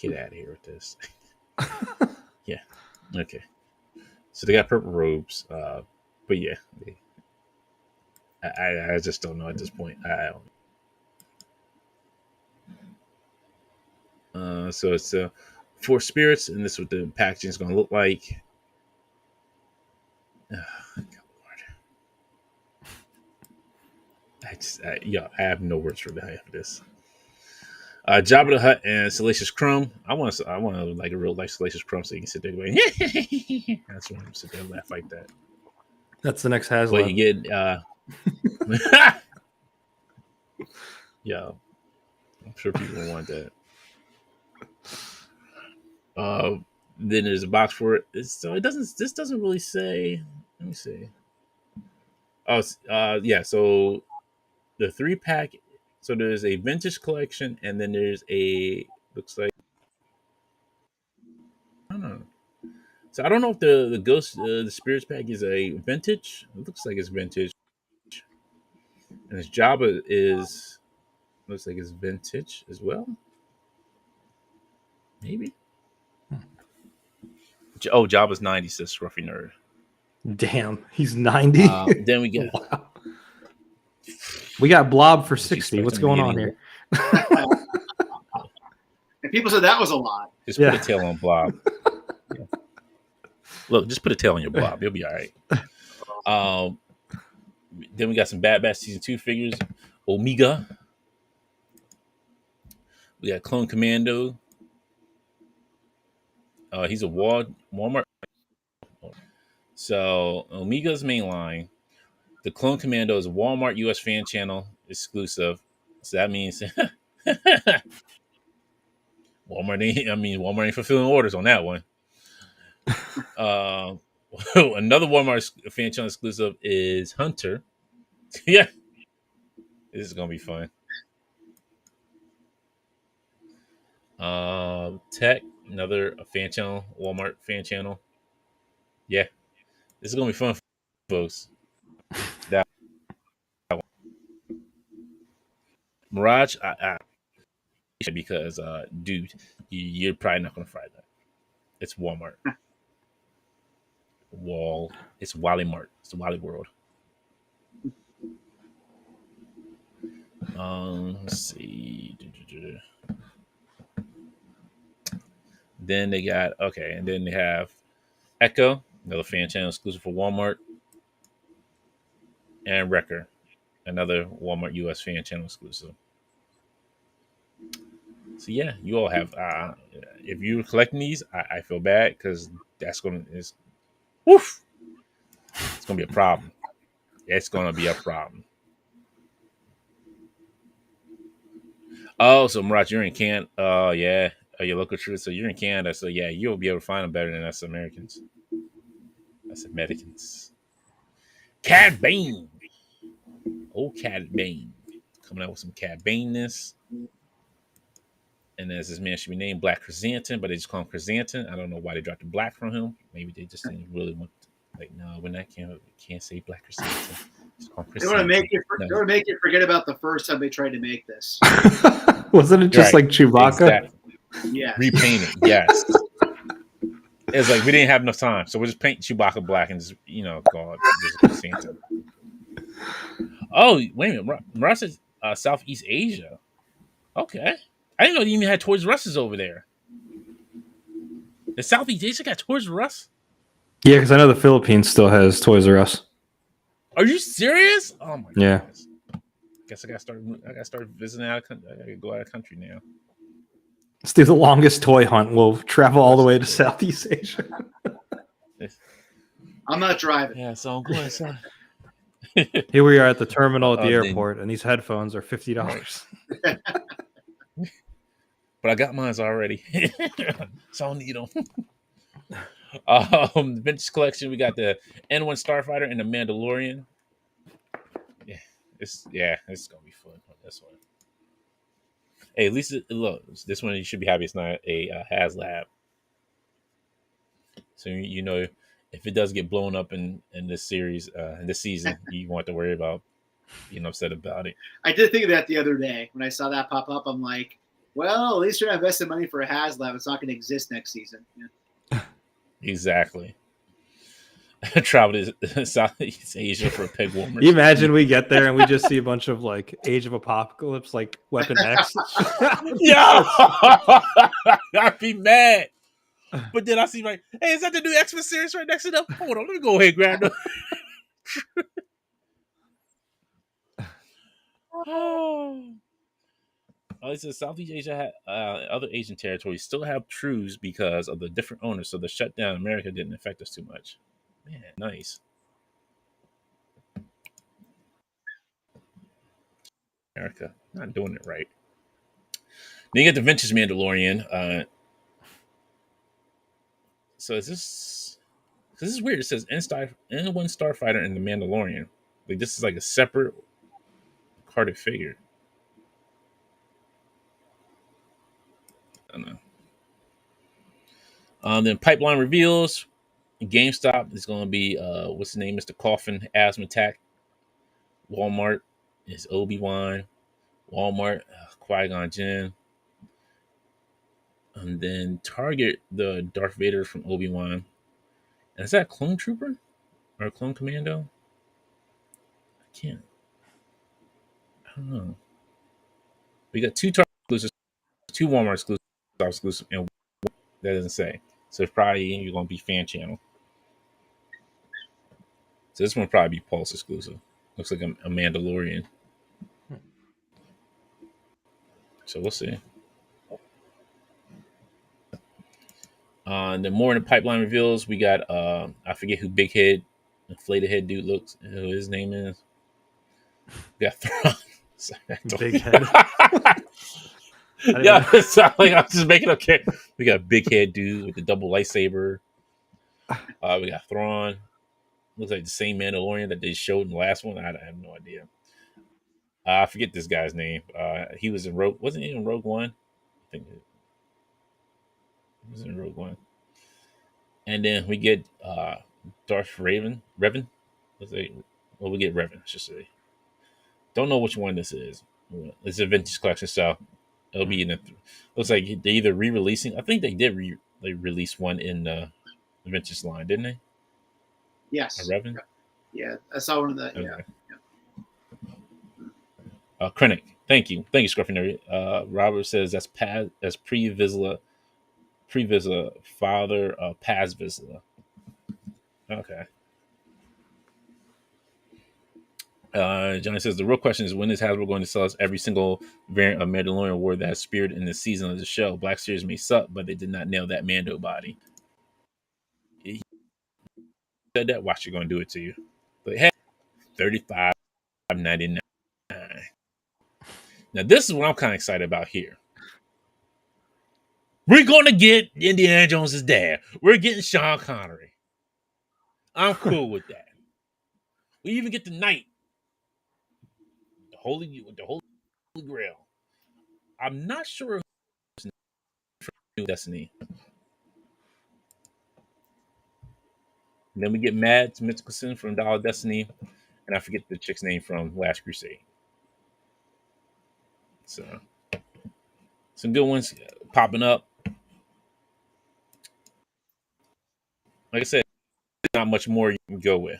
Get out of here with this. Yeah. Okay. So they got purple robes. But yeah, I just don't know at this point. I don't. So it's 4 spirits, and this is what the packaging is going to look like. Oh, God Lord. I have no words for this. Jabba the Hutt and Salacious Crumb. I want to like a real life Salacious Crumb, so you can sit there going, that's when I'm sit there and laugh like that. That's the next Haslam. But you get, yeah, I'm sure people will want that. Then there's a box for it. So it doesn't. This doesn't really say. Let me see. Oh, yeah. So the 3-pack. So there's a vintage collection, and then there's looks like, I don't know. So I don't know if the Ghost the Spirits pack is a vintage. It looks like it's vintage, and this Jabba looks like it's vintage as well. Maybe. Oh, Jabba's 90, says Scruffy Nerd. Damn, he's 90. Then we get. Wow. We got Blob for 60. What's going on here? And people said that was a lot. Just put a tail on Blob. Yeah. Look, just put a tail on your Blob. You'll be all right. Um, then we got some Bad Batch season 2 figures. Omega. We got Clone Commando. He's a Walmart. So Omega's mainline. The Clone Commando is a Walmart US fan channel exclusive. So that means Walmart ain't fulfilling orders on that one. Another Walmart fan channel exclusive is Hunter. Yeah, this is gonna be fun. Tech, another fan channel, Walmart fan channel. Yeah, this is gonna be fun, folks. That one. Mirage, because dude, you're probably not gonna fry that. It's Walmart. It's Wally Mart. It's the Wally World. Let's see. Then they got and then they have Echo, another fan channel exclusive for Walmart, and Wrecker, another Walmart US fan channel exclusive. So yeah, you all have. If you're collecting these, I feel bad because it's gonna be a problem. It's gonna be a problem. Oh, so Mirage, you're in Canada. Oh yeah, your local truth. So you're in Canada. So yeah, you'll be able to find them better than us Americans. Us Americans. Cad Bane. Old Cad Bane. Coming out with some Cad Bane-ness. And as this man should be named Black Chrysanthemum, but they just call him Chrysanthemum. I don't know why they dropped the black from him. Maybe they just didn't really want no, we're not can't say Black Chrysanthemum. They want to make you forget about the first time they tried to make this. Wasn't it just like Chewbacca? Exactly. Yeah. Repaint it, yes. It's like we didn't have enough time, so we'll just paint Chewbacca black and just call it Santa. Oh, wait a minute, Mirage is Southeast Asia. Okay, I didn't know they even had Toys R Us over there. The Southeast Asia got Toys R Us. Yeah, because I know the Philippines still has Toys R Us. Are you serious? Oh my yeah. goodness. Guess I gotta start visiting out of country. I gotta go out of country now. Let's do the longest toy hunt. We'll travel all the way to Southeast Asia. I'm not driving. Yeah, so I'm going. Here we are at the terminal at the airport, and these headphones are $50. But I got mine already, so I don't need them. Vintage collection. We got the N1 Starfighter and the Mandalorian. It's gonna be fun on this one. Hey, at least look, this one you should be happy it's not a HasLab. So if it does get blown up in this series, in this season, you won't have to worry about being upset about it. I did think of that the other day when I saw that pop up. I'm like, well, at least you're not investing money for a HasLab. It's not going to exist next season. Yeah. Exactly. Travel to Southeast Asia for a peg warmer. You imagine we get there and we just see a bunch of like Age of Apocalypse, like Weapon X. Yeah, I'd be mad. But then I see hey, is that the new X-Men series right next to them? Hold on, let me go ahead and grab them. It says Southeast Asia other Asian territories still have truce because of the different owners, so the shutdown in America didn't affect us too much. Man, nice. America not doing it right. Then you get the Vintage Mandalorian. So this is weird. It says N1 Starfighter and the Mandalorian. Like this is like a separate carded figure. I don't know. Then Pipeline reveals GameStop is going to be what's the name? Mr. Coffin Asthma Attack. Walmart is Obi-Wan. Walmart Qui-Gon Jinn. And then Target the Darth Vader from Obi-Wan. And is that a Clone Trooper or a Clone Commando? I don't know. We got 2 Target exclusives, 2 Walmart exclusive, and that doesn't say. So it's probably you're going to be fan channel. So this one will probably be Pulse exclusive. Looks like a Mandalorian. So we'll see. The more in the pipeline reveals, we got I forget who Big Head, inflated head dude looks. Who his name is? We got Thrawn. Big Head. Yeah, it sounds like I'm just making up. We got Big Head dude with the double lightsaber. We got Thrawn. Looks like the same Mandalorian that they showed in the last one. I have no idea. I forget this guy's name. He was in Rogue. Wasn't he in Rogue One? I think he was in Rogue One. And then we get Darth Revan. Let's say, well, we get Revan. I should say. Don't know which one this is. It's a vintage collection, so it'll be in the. Looks like they either re-releasing. I think they did release one in the vintage line, didn't they? Yes. A Revan. Yeah, I saw one of the. Okay. Yeah. Krennic. Thank you, Scruffy. Robert says that's Pre Vizsla, father of Paz Vizsla. Okay. Johnny says the real question is when is Hasbro going to sell us every single variant of Mandalorian award that has spirit in the season of the show? Black Series may suck, but they did not nail that Mando body. He said that. Watch, you're going to do it to you. But hey, $35.99. Now this is what I'm kind of excited about here. We're going to get Indiana Jones's dad. We're getting Sean Connery. I'm cool with that. We even get the Knight. The Holy Grail. I'm not sure if New Destiny. And then we get Mads Mikkelsen from Dollar Destiny, and I forget the chick's name from Last Crusade. So some good ones popping up. Like I said, not much more you can go with.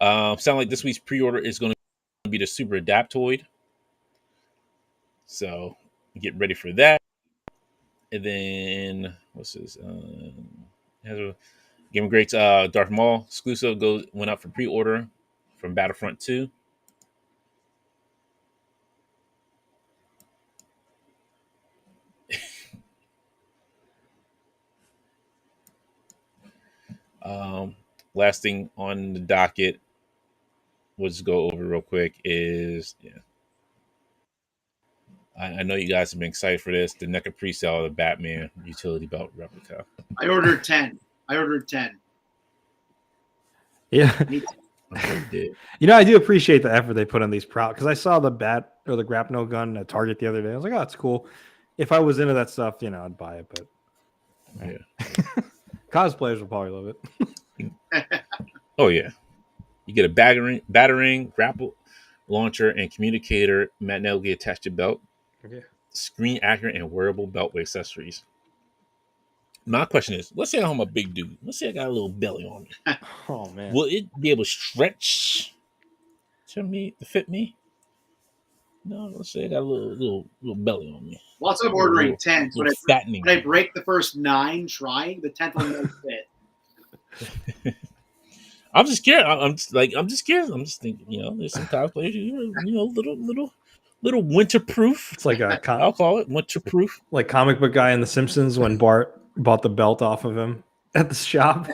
Sound like this week's pre-order is going to be the Super Adaptoid. So get ready for that. And then what's this? Game of Greats Darth Maul exclusive went up for pre-order from Battlefront 2. Last thing on the docket, we'll just go over real quick, is I know you guys have been excited for this. The NECA pre-sale of the Batman utility belt replica. I ordered 10. Yeah. You know, I do appreciate the effort they put on these proud because I saw the bat or the grapnel gun at Target the other day. I was like, oh, that's cool. If I was into that stuff, you know, I'd buy it. But yeah, cosplayers will probably love it. Oh yeah, you get a battering, grapple launcher, and communicator magnetically attached to belt. Okay. Screen accurate and wearable belt with accessories. My question is, let's say I'm a big dude. Let's say I got a little belly on me. Oh man, will it be able to stretch to fit me? No, let's say I got a little belly on me. Well, I'm ordering 10. When I break the first 9 trying, the 10th one won't fit. I'm just scared. I'm just scared. I'm just thinking, you know, there's some cosplayers, you know, little winterproof. It's like I'll call it winterproof. Like comic book guy in The Simpsons when Bart bought the belt off of him at the shop.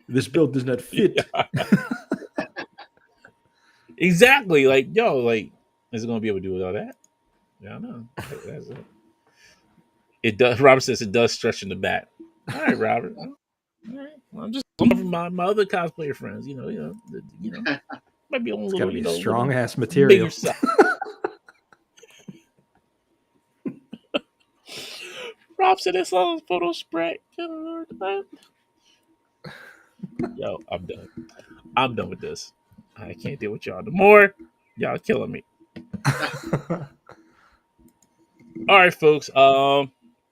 This belt does not fit. Yeah. Exactly. Like, yo, like, is it going to be able to do all that? Yeah, I don't know. That's it. It does. Robert says it does stretch in the back. All right, Robert. All right. Well, I'm just looking for my other cosplayer friends. You know, might be on a little. Gotta be strong ass material. Rob said it's on photo spray. Yo, I'm done. I'm done with this. I can't deal with y'all no more. Y'all killing me. All right, folks.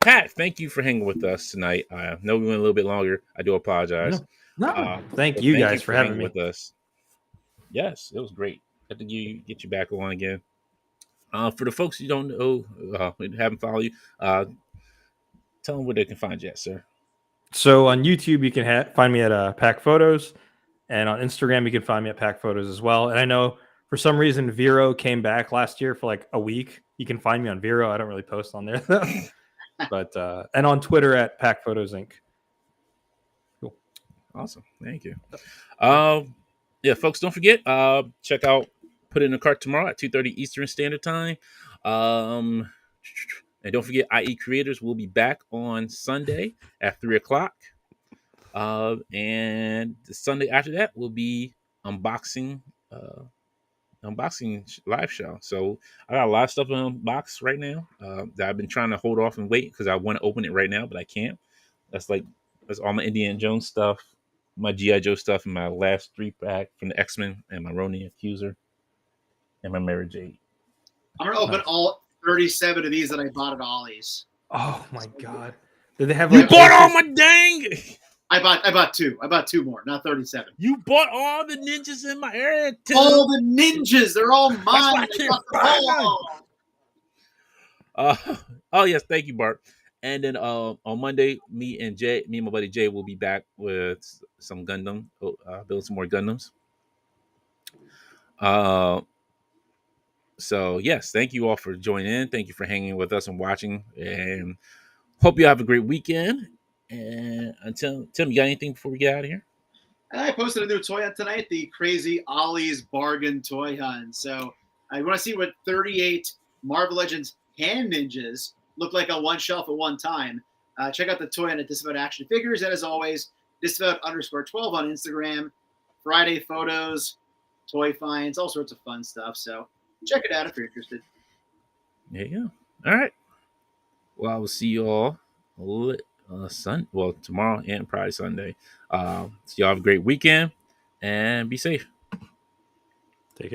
Pat, thank you for hanging with us tonight. I know we went a little bit longer. I do apologize. No. Thank you guys for having me with us. Yes, it was great. I think get you back on again. For the folks you don't know, haven't followed you, tell them where they can find you at, sir. So on YouTube, you can find me at Pack Photos, and on Instagram, you can find me at Pack Photos as well. And I know for some reason Vero came back last year for like a week. You can find me on Vero. I don't really post on there though. But and on Twitter at Pack Photos Inc. Cool. Awesome. Thank you. Yeah, folks, don't forget, check out Put It in the Cart tomorrow at 2:30 Eastern Standard Time. And don't forget, IE Creators will be back on Sunday at 3:00. And the Sunday after that will be unboxing live show. So I got a lot of stuff to unbox right now that I've been trying to hold off and wait because I want to open it right now, but I can't. That's all my Indiana Jones stuff, my G.I. Joe stuff, and my last 3-pack from the X-Men, and my Ronin Accuser, and my Mary Jade. I'm gonna open all 37 of these that I bought at Ollie's. Oh my god! Did they have? You bought all my dang? I bought 2. I bought 2 more, not 37. You bought all the ninjas in my area too. All the ninjas, they're all mine. I got Oh yes, thank you, Bart. And then on Monday, me and my buddy Jay will be back with some Gundam, build some more Gundams. So yes, thank you all for joining in. Thank you for hanging with us and watching, and hope you have a great weekend. And until Tim, you got anything before we get out of here? I posted a new toy hunt tonight, the Crazy Ollie's Bargain Toy Hunt. So I want to see what 38 Marvel Legends hand ninjas look like on one shelf at one time. Check out the toy hunt at Disabout Action Figures. And as always, Disabout_12 on Instagram. Friday photos, toy finds, all sorts of fun stuff. So check it out if you're interested. There you go. All right. Well, I will see you all tomorrow and probably Sunday. So y'all have a great weekend and be safe.